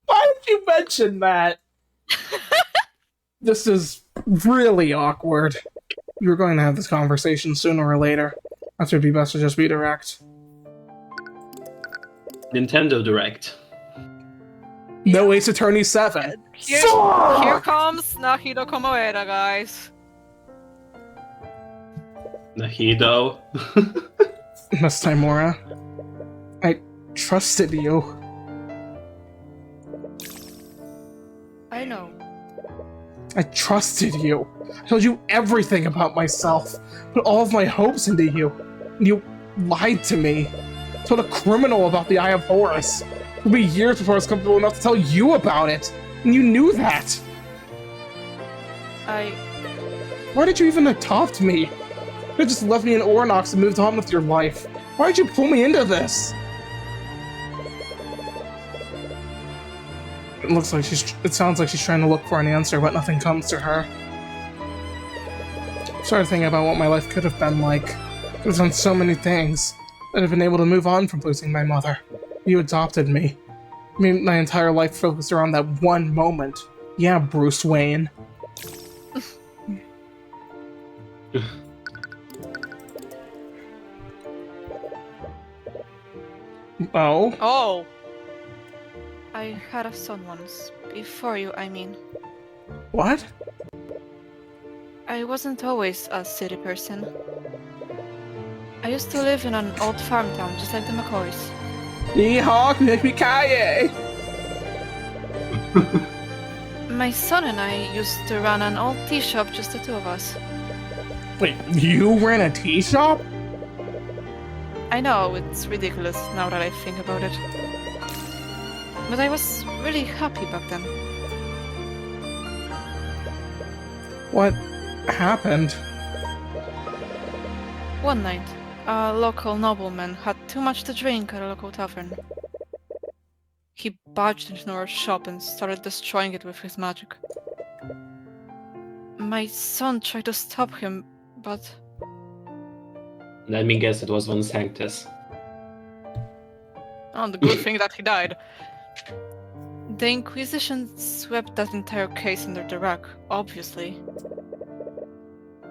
Why did you mention that? This is really awkward. You were going to have this conversation sooner or later. I thought it'd be best to just be direct. Nintendo Direct. No Ace Attorney 7. Here comes Nahido Komoeda, guys. Nahido. Miss Timora, I trusted you. I know. I trusted you. I told you everything about myself. Put all of my hopes into you. And you lied to me. Told a criminal about the Eye of Horus. It'll be years before I was comfortable enough to tell you about it. And you knew that. Why did you even adopt me? You could just left me in Ornox and moved on with your life. Why did you pull me into this? It sounds like she's trying to look for an answer, but nothing comes to her. Started thinking about what my life could have been like. Could have done so many things. I'd have been able to move on from losing my mother. You adopted me. I mean, my entire life focused around that one moment. Yeah, Bruce Wayne. Oh? Oh! I had a son once. Before you, I mean. What? I wasn't always a city person. I used to live in an old farm town, just like the McCoys. Yeehaw, yippee-ki-yay! My son and I used to run an old tea shop, just the two of us. Wait, you ran a tea shop? I know, it's ridiculous now that I think about it. But I was really happy back then. What happened? One night, a local nobleman had too much to drink at a local tavern. He barged into our shop and started destroying it with his magic. My son tried to stop him, but Let me guess, it was Von Sanctus. oh, the good thing that he died. The Inquisition swept that entire case under the rug, obviously.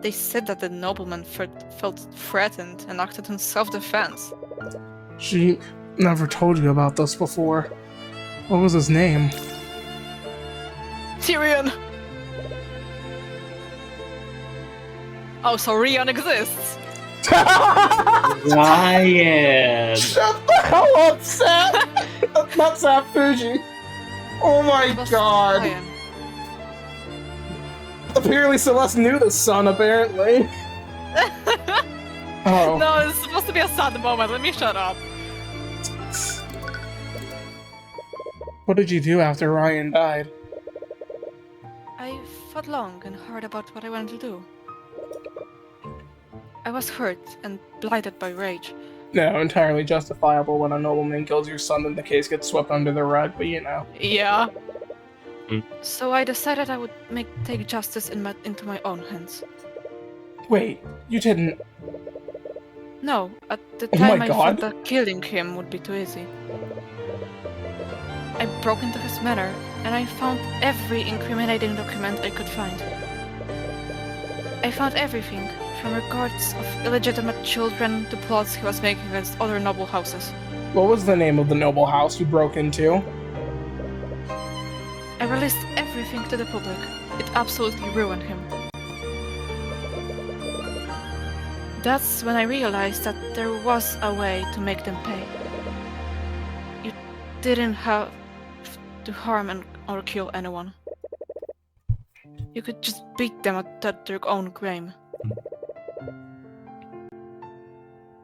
They said that the nobleman felt threatened and acted in self-defense. She never told you about this before. What was his name? Tyrion! Oh, so Rion exists! Ryan! Shut the hell up, Sap! That's not Sap Fuji. Oh my Must god. Ryan. Apparently Celeste knew the son, apparently. Oh. No, it's supposed to be a sad moment. Let me shut up. What did you do after Ryan died? I thought long and hard about what I wanted to do. I was hurt and blighted by rage. No, entirely justifiable when a nobleman kills your son and the case gets swept under the rug, but you know. Yeah. So I decided I would take justice into my own hands. Wait, you didn't... No, at the Oh time my I God. thought that killing him would be too easy. I broke into his manor and I found every incriminating document I could find. I found everything, from records of illegitimate children to plots he was making against other noble houses. What was the name of the noble house you broke into? I released everything to the public. It absolutely ruined him. That's when I realized that there was a way to make them pay. You didn't have to harm or kill anyone. You could just beat them at their own game.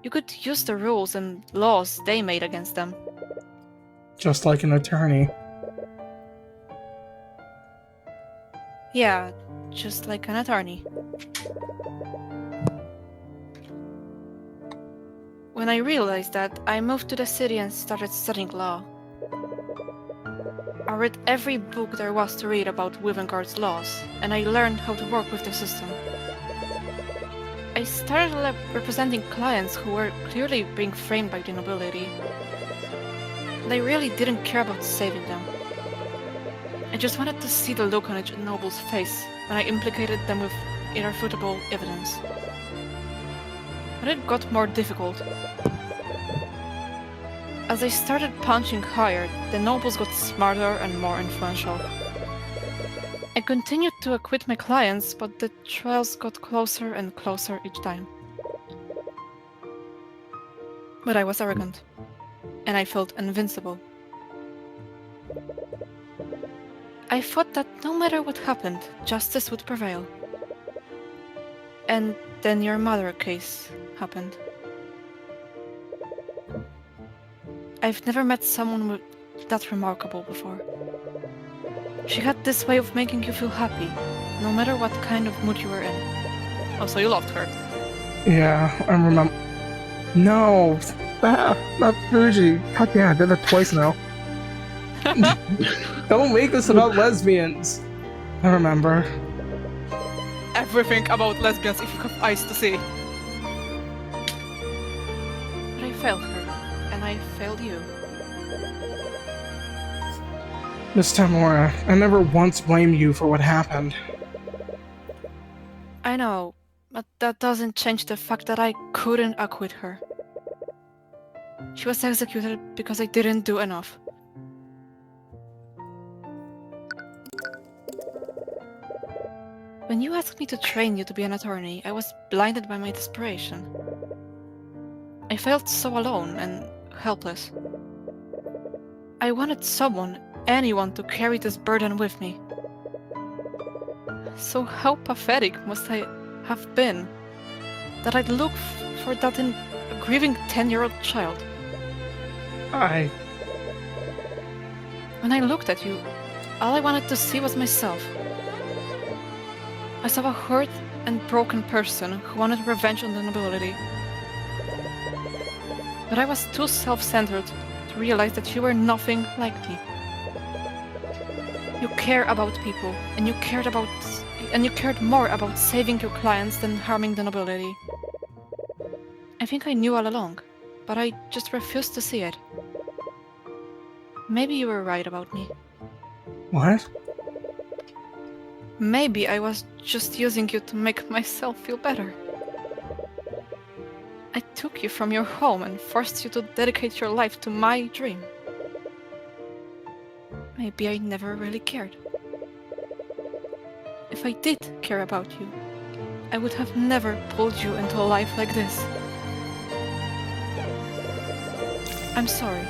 You could use the rules and laws they made against them. Just like an attorney. Yeah, just like an attorney. When I realized that, I moved to the city and started studying law. I read every book there was to read about Wivengard's laws, and I learned how to work with the system. I started representing clients who were clearly being framed by the nobility. And I really didn't care about saving them. I just wanted to see the look on a noble's face when I implicated them with irrefutable evidence. But it got more difficult. As I started punching higher, the nobles got smarter and more influential. I continued to acquit my clients, but the trials got closer and closer each time. But I was arrogant, and I felt invincible. I thought that no matter what happened, justice would prevail. And then your mother case happened. I've never met someone that remarkable before. She had this way of making you feel happy, no matter what kind of mood you were in. Oh, so you loved her. Yeah, I remember. No, not Fuji. God damn, I did that twice now. Don't make this about lesbians. I remember. Everything about lesbians if you have eyes to see. But I failed her, and I failed you. Miss Tamora, I never once blamed you for what happened. I know, but that doesn't change the fact that I couldn't acquit her. She was executed because I didn't do enough. When you asked me to train you to be an attorney, I was blinded by my desperation. I felt so alone and helpless. I wanted someone, anyone, to carry this burden with me. So how pathetic must I have been that I'd look for that in a grieving 10-year-old child? When I looked at you, all I wanted to see was myself. I saw a hurt and broken person who wanted revenge on the nobility. But I was too self-centered to realize that you were nothing like me. You care about people, and you cared more about saving your clients than harming the nobility. I think I knew all along, but I just refused to see it. Maybe you were right about me. What? Maybe I was just using you to make myself feel better. I took you from your home and forced you to dedicate your life to my dream. Maybe I never really cared. If I did care about you, I would have never pulled you into a life like this. I'm sorry,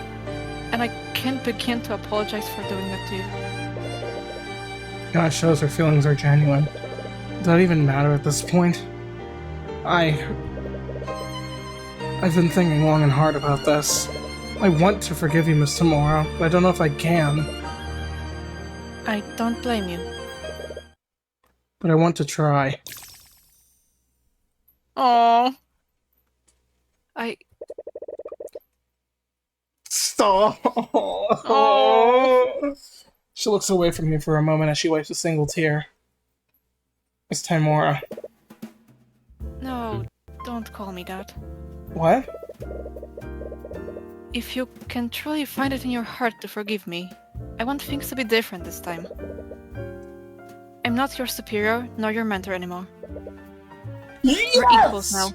and I can't begin to apologize for doing that to you. God shows her feelings are genuine. Does that even matter at this point? I've been thinking long and hard about this. I want to forgive you, Miss Tamora, but I don't know if I can. I don't blame you. But I want to try. Oh, Stop! Oh. She looks away from me for a moment as she wipes a single tear. Miss Tamora. No, don't call me that. What? If you can truly find it in your heart to forgive me, I want things to be different this time. I'm not your superior, nor your mentor anymore. Yes! We're equals now.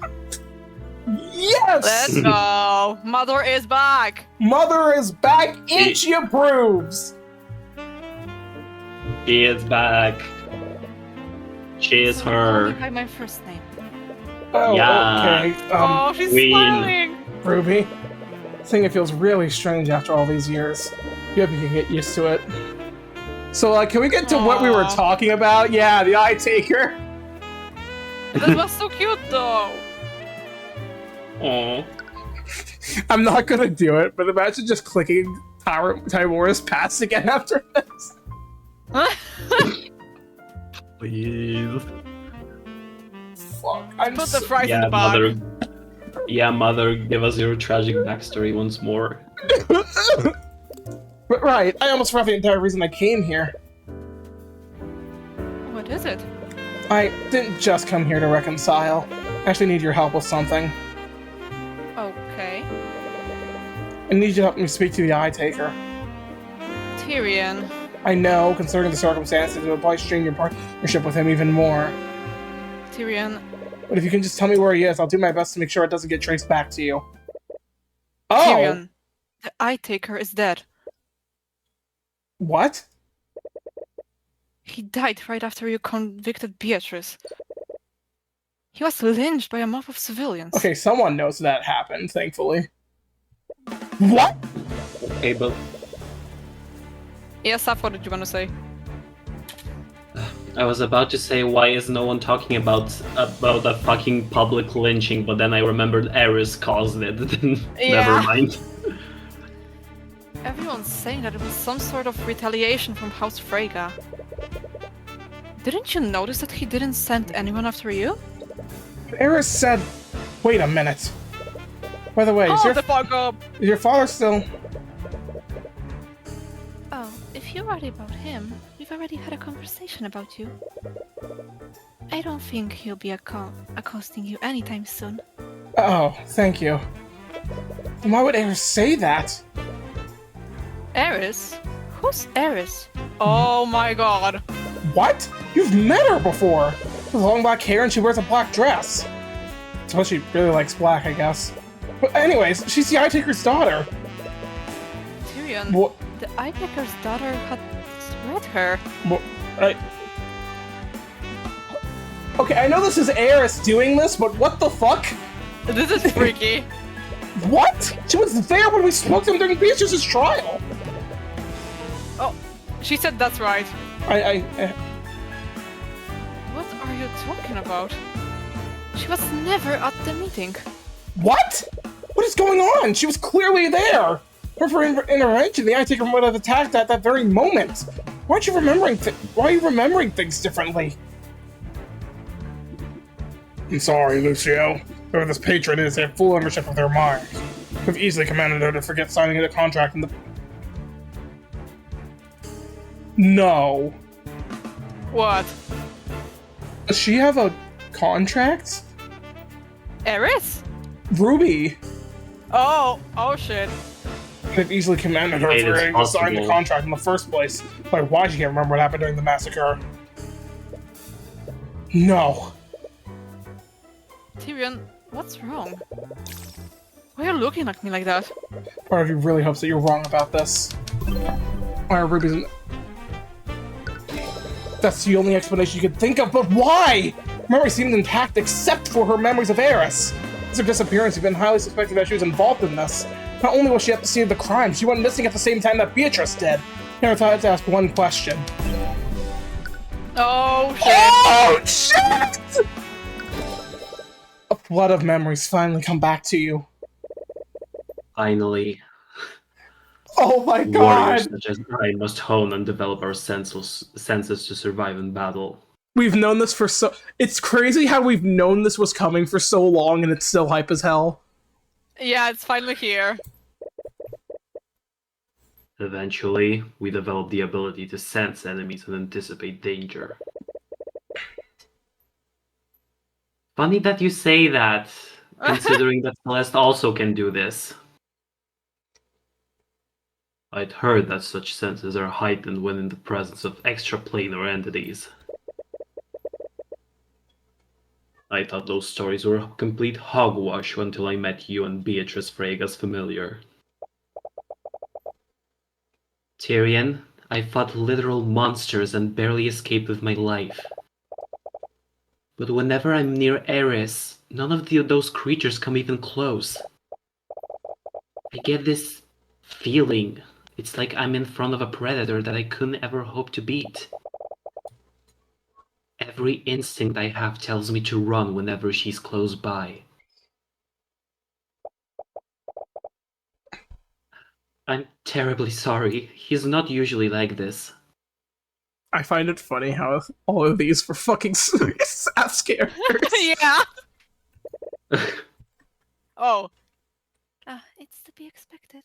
Yes! let's go. Mother is back. Mother is back and she approves! She is back. She is So call me her. by my first name. Oh, Yeah. okay. Oh, she's Queen. smiling. Ruby. I think it feels really strange after all these years. You hope you can get used to it. So, can we get to what we were Aw. talking about? Yeah, the eye taker. That was so cute, though. Aw. I'm not gonna do it, but imagine just clicking Tymora's pass again after this. Please. Fuck. I'm Put the so- fries in Yeah, the bag. mother. Yeah, mother, give us your tragic backstory once more. But right, I almost forgot the entire reason I came here. What is it? I didn't just come here to reconcile. I actually need your help with something. Okay. I need you to help me speak to the eye taker. Tyrion. I know, considering the circumstances, it would probably strain your partnership with him even more. Tyrion. But if you can just tell me where he is, I'll do my best to make sure it doesn't get traced back to you. Oh! Tyrion. The eye taker is dead. What? He died right after you convicted Beatrice. He was lynched by a mob of civilians. Okay, someone knows that happened, thankfully. What? Okay, but Yes, Saf, what did you want to say? I was about to say, why is no one talking about the fucking public lynching? But then I remembered Eris caused it. Yeah. Never mind. Everyone's saying that it was some sort of retaliation from House Freyga. Didn't you notice that he didn't send anyone after you? Eris said... Wait a minute. By the way, Oh, the fuck up! is your father still... Oh, if you worry about him, we've already had a conversation about you. I don't think he'll be accosting you anytime soon. Oh, thank you. Then why would Eris say that? Eris? Who's Eris? Oh my god. What? You've met her before! With long black hair and she wears a black dress. Suppose she really likes black, I guess. But anyways, she's the Eye Taker's daughter. Tyrion. What? The eye taker's daughter had read her. What? Okay, I know this is Eris doing this, but what the fuck? This is freaky. What? She was there when we spoke to him during Beatrice's trial. Oh, she said that's right. What are you talking about? She was never at the meeting. What? What is going on? She was clearly there. Her for intervention, the Eye Taker would have attacked at that very moment. Why are you remembering things differently? I'm sorry, Lucio. Whoever this patron is, they have full ownership of their mind. Could have easily commanded her to forget signing the contract in the... No. What? Does she have a contract? Eris? Ruby Oh shit. could have easily commanded her It for is having to sign the possible. contract in the first place. Like, why she can't remember what happened during the massacre? No. Tyrion, what's wrong? Why are you looking at me like that? Part of you really hopes that you're wrong about this. Or Ruby's... That's the only explanation you could think of, but why? Memory seemed intact except for her memories of Eris. Since her disappearance, you've been highly suspected that she was involved in this. Not only was she at the scene of the crime, she went missing at the same time that Beatrice did. Never thought I'd ask one question. Oh shit! Oh shit! A flood of memories finally come back to you. Finally, Oh my god! warriors such as I must hone and develop our senses to survive in battle. We've known this for so... It's crazy how we've known this was coming for so long and it's still hype as hell. Yeah, it's finally here. Eventually, we develop the ability to sense enemies and anticipate danger. Funny that you say that, considering that Celeste also can do this. I'd heard that such senses are heightened when in the presence of extraplanar entities. I thought those stories were complete hogwash until I met you and Beatrice Frega's familiar. Tyrion, I fought literal monsters and barely escaped with my life. But whenever I'm near Eris, none of those creatures come even close. I get this feeling. It's like I'm in front of a predator that I couldn't ever hope to beat. Every instinct I have tells me to run whenever she's close by. I'm terribly sorry. He's not usually like this. I find it funny how all of these were fucking sass characters. Yeah. Oh. It's to be expected.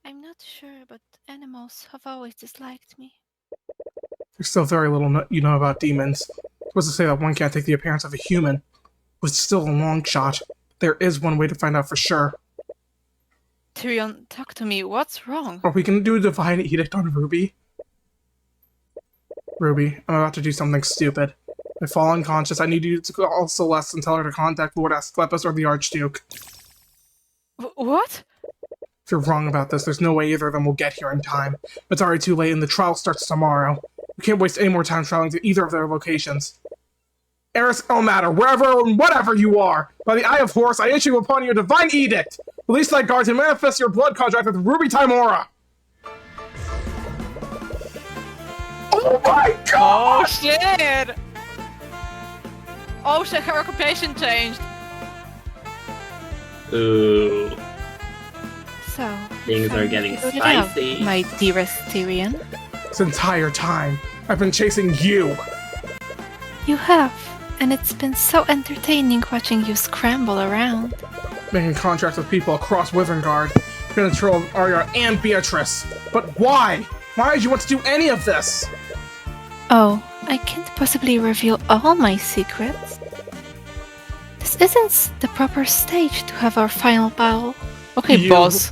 I'm not sure, but animals have always disliked me. There's still very little you know about demons. I was to say that one can't take the appearance of a human, but it's still a long shot. There is one way to find out for sure. Tyrion, talk to me. What's wrong? Are we gonna do a divine edict on Ruby? Ruby, I'm about to do something stupid. If I fall unconscious, I need you to call Celeste and tell her to contact Lord Asclepius or the Archduke. What? If you're wrong about this, there's no way either of them will get here in time. It's already too late and the trial starts tomorrow. We can't waste any more time traveling to either of their locations. Eris Elmatter, wherever and whatever you are, by the Eye of Horus, I issue upon you a divine edict! Release thy guards and manifest your blood contract with Ruby Timora! Oh my god! Oh shit! Oh shit, her occupation changed. Ooh, So, things are getting figured it out, spicy. my dearest Tyrion. This entire time, I've been chasing you! You have, and it's been so entertaining watching you scramble around. Making contracts with people across Withengard, control of Arya and Beatrice. But why? Why did you want to do any of this? Oh, I can't possibly reveal all my secrets. This isn't the proper stage to have our final battle. Okay, You- boss.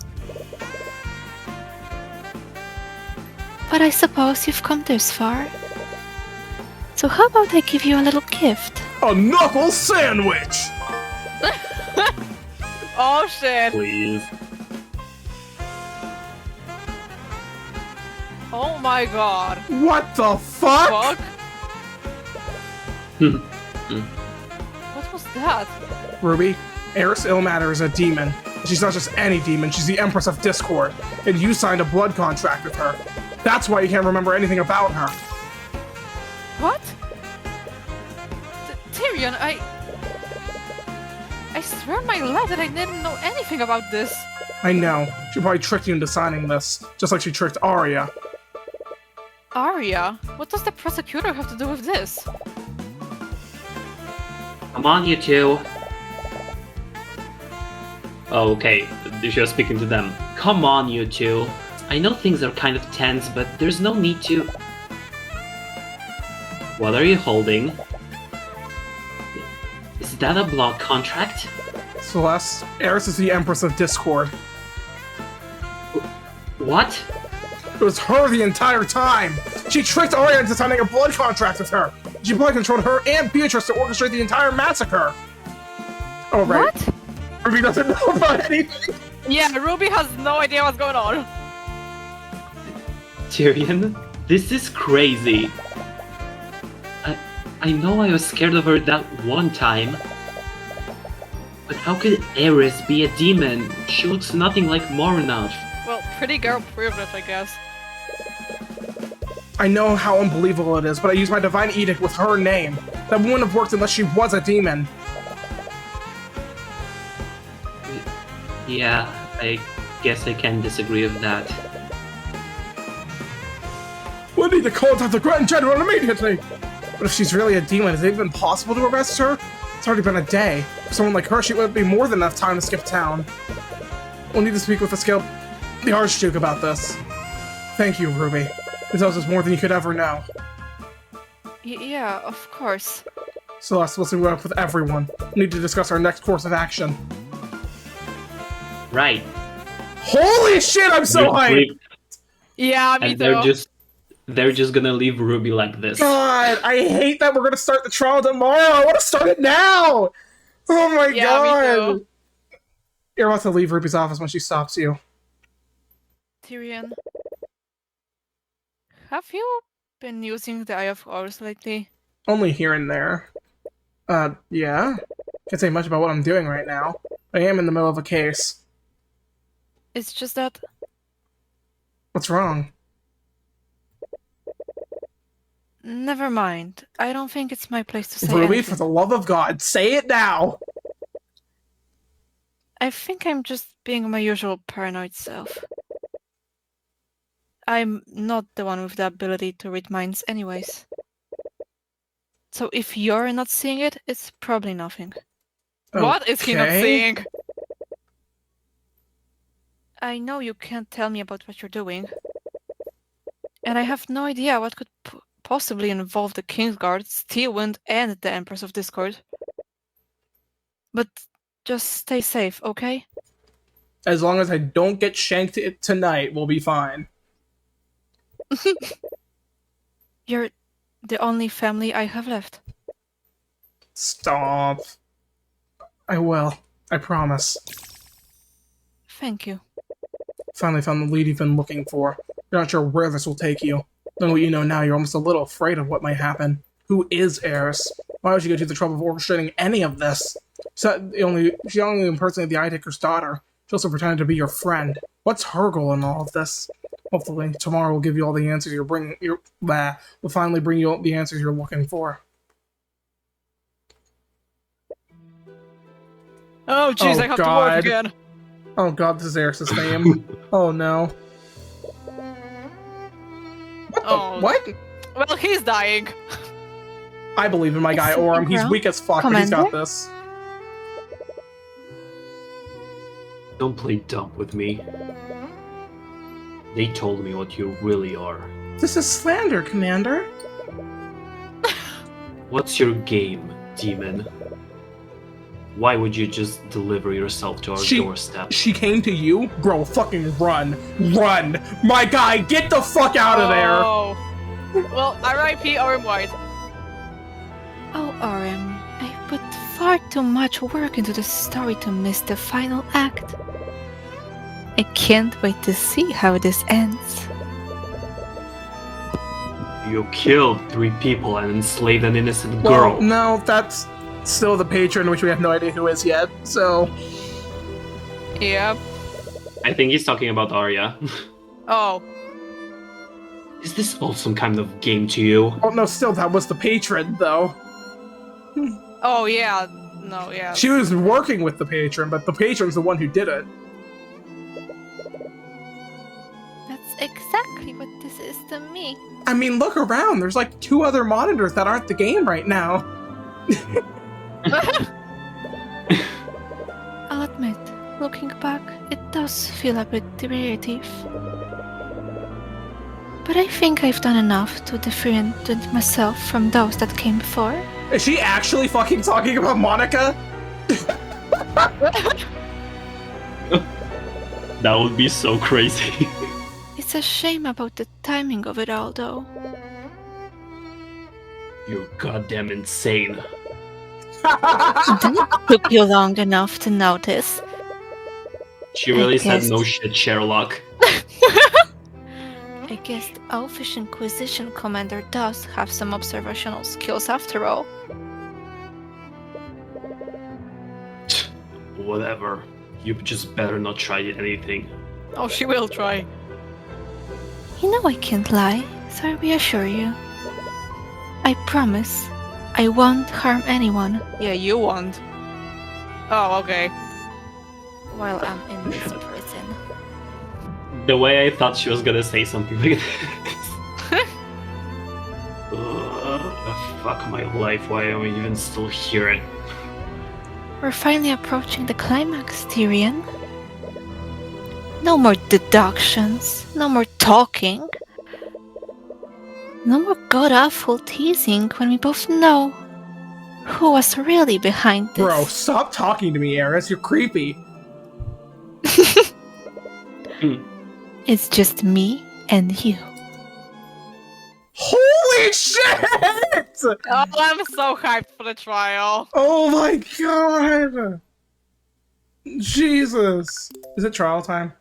But I suppose you've come this far. So how about I give you a little gift? A knuckle sandwich! Oh shit. Please. Oh my god. What the fuck? Fuck. What was that? Ruby, Eris Ilmatter is a demon. She's not just any demon, she's the Empress of Discord. And you signed a blood contract with her. That's why you can't remember anything about her. What? Tyrion, I swear on my life that I didn't know anything about this. I know. She probably tricked you into signing this, just like she tricked Arya. Arya? What does the prosecutor have to do with this? Come on, you two. Oh, okay, you're speaking to them. Come on, you two. I know things are kind of tense, but there's no need to... What are you holding? Is that a blood contract? Celeste, Eris is the Empress of Discord. What? It was her the entire time! She tricked Arya into signing a blood contract with her! She probably controlled her and Beatrice to orchestrate the entire massacre! Oh, right. What? Ruby doesn't know about anything. Yeah, Ruby has no idea what's going on. Tyrion, this is crazy. I know I was scared of her that one time. But how could Eris be a demon? She looks nothing like Mornath. Well, pretty girl proved it, I guess. I know how unbelievable it is, but I used my divine edict with her name. That wouldn't have worked unless she was a demon. Yeah, I guess I can disagree with that. We'll need to contact the Grand General immediately! But if she's really a demon, is it even possible to arrest her? It's already been a day. For someone like her, she would be more than enough time to skip town. We'll need to speak with the Archduke about this. Thank you, Ruby. This tells us more than you could ever know. Yeah, of course. Celeste, let's work with everyone. We need to discuss our next course of action. Right. Holy shit, I'm so hyped! Yeah, me And too. they're just gonna leave Ruby like this. God, I hate that we're gonna start the trial tomorrow. I want to start it now. Oh my Yeah, god. me too. You're about to leave Ruby's office when she stops you. Tyrion, have you been using the Eye of Horus lately? Only here and there. Yeah. Can't say much about what I'm doing right now. I am in the middle of a case. It's just that What's wrong? never mind. I don't think it's my place to say Ruby, anything. for the love of God, say it now! I think I'm just being my usual paranoid self. I'm not the one with the ability to read minds anyways. So if you're not seeing it, it's probably nothing. What is he not Okay. seeing? I know you can't tell me about what you're doing. And I have no idea what could possibly involve the Kingsguard, Steelwind, and the Empress of Discord. But just stay safe, okay? As long as I don't get shanked tonight, we'll be fine. You're the only family I have left. Stop. I will. I promise. Thank you. Finally found the lead you've been looking for. You're not sure where this will take you. Knowing what you know now, you're almost a little afraid of what might happen. Who is Eris? Why would you go to the trouble of orchestrating any of this? She only impersonated the Eye-Taker's daughter. She also pretended to be your friend. What's her goal in all of this? Hopefully, tomorrow will give you all the answers will finally bring you all the answers you're looking for. Oh jeez, Oh, I have to God. work again. Oh god, this is Eris' name. Oh no. Oh. What? Well, he's dying. I believe in my guy It's Orm. He's Emperor. weak as fuck, but he's got Commander? this. Don't play dumb with me. They told me what you really are. This is slander, Commander. What's your game, demon? Why would you just deliver yourself to our doorstep? She came to you? Bro, fucking run. Run! My guy, get the fuck out of there! Oh. Well, R.I.P. Orm White. Oh, Orem, I put far too much work into the story to miss the final act. I can't wait to see how this ends. You killed 3 people and enslaved an innocent Well, girl. no, that's still the patron, which we have no idea who is yet, so... Yeah. I think he's talking about Arya. Oh. Is this all some kind of game to you? Oh, no, still, that was the patron, though. Oh, yeah. No, yeah. She was working with the patron, but the patron's the one who did it. That's exactly what this is to me. I mean, look around. There's like 2 other monitors that aren't the game right now. I'll admit, looking back, it does feel a bit derivative. But I think I've done enough to differentiate myself from those that came before. Is she actually fucking talking about Monica? That would be so crazy. It's a shame about the timing of it all, though. You're goddamn insane. Didn't took you long enough to notice. She really said guess. no shit, Sherlock. I guess the Elfish Inquisition commander does have some observational skills after all. Whatever. You just better not try anything. Oh, she will try. You know I can't lie, so I reassure you. I promise, I won't harm anyone Yeah, you won't. Oh, okay. while I'm in this prison. The way I thought she was gonna say something like this. Fuck my life, why am I even still here? We're finally approaching the climax, Tyrion. No more deductions, no more talking. No more god-awful teasing when we both know who was really behind this. Bro, stop talking to me, Eris. You're creepy. It's just me and you. Holy shit! Oh, I'm so hyped for the trial. Oh my god! Jesus. Is it trial time?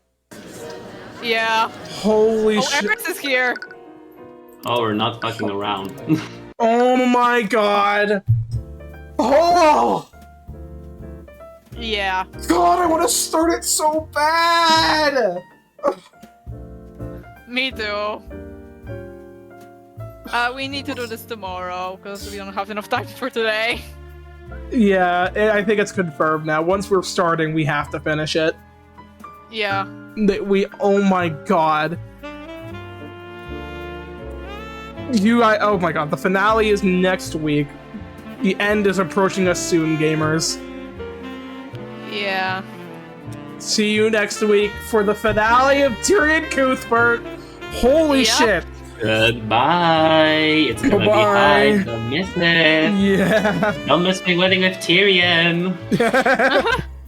Yeah. Holy Oh, shit. Empress is here. Oh, we're not fucking around. Oh my god. Oh! Yeah. God, I want to start it so bad! Me too. We need to do this tomorrow because we don't have enough time for today. Yeah, I think it's confirmed now. Once we're starting, we have to finish it. Yeah. Oh my god. Oh my god, the finale is next week. The end is approaching us soon, gamers. Yeah. See you next week for the finale of Tyrion Cuthbert. Holy Yep. shit. Goodbye. It's gonna Goodbye. be hard. Don't miss it. Yeah. Don't miss me wedding with Tyrion.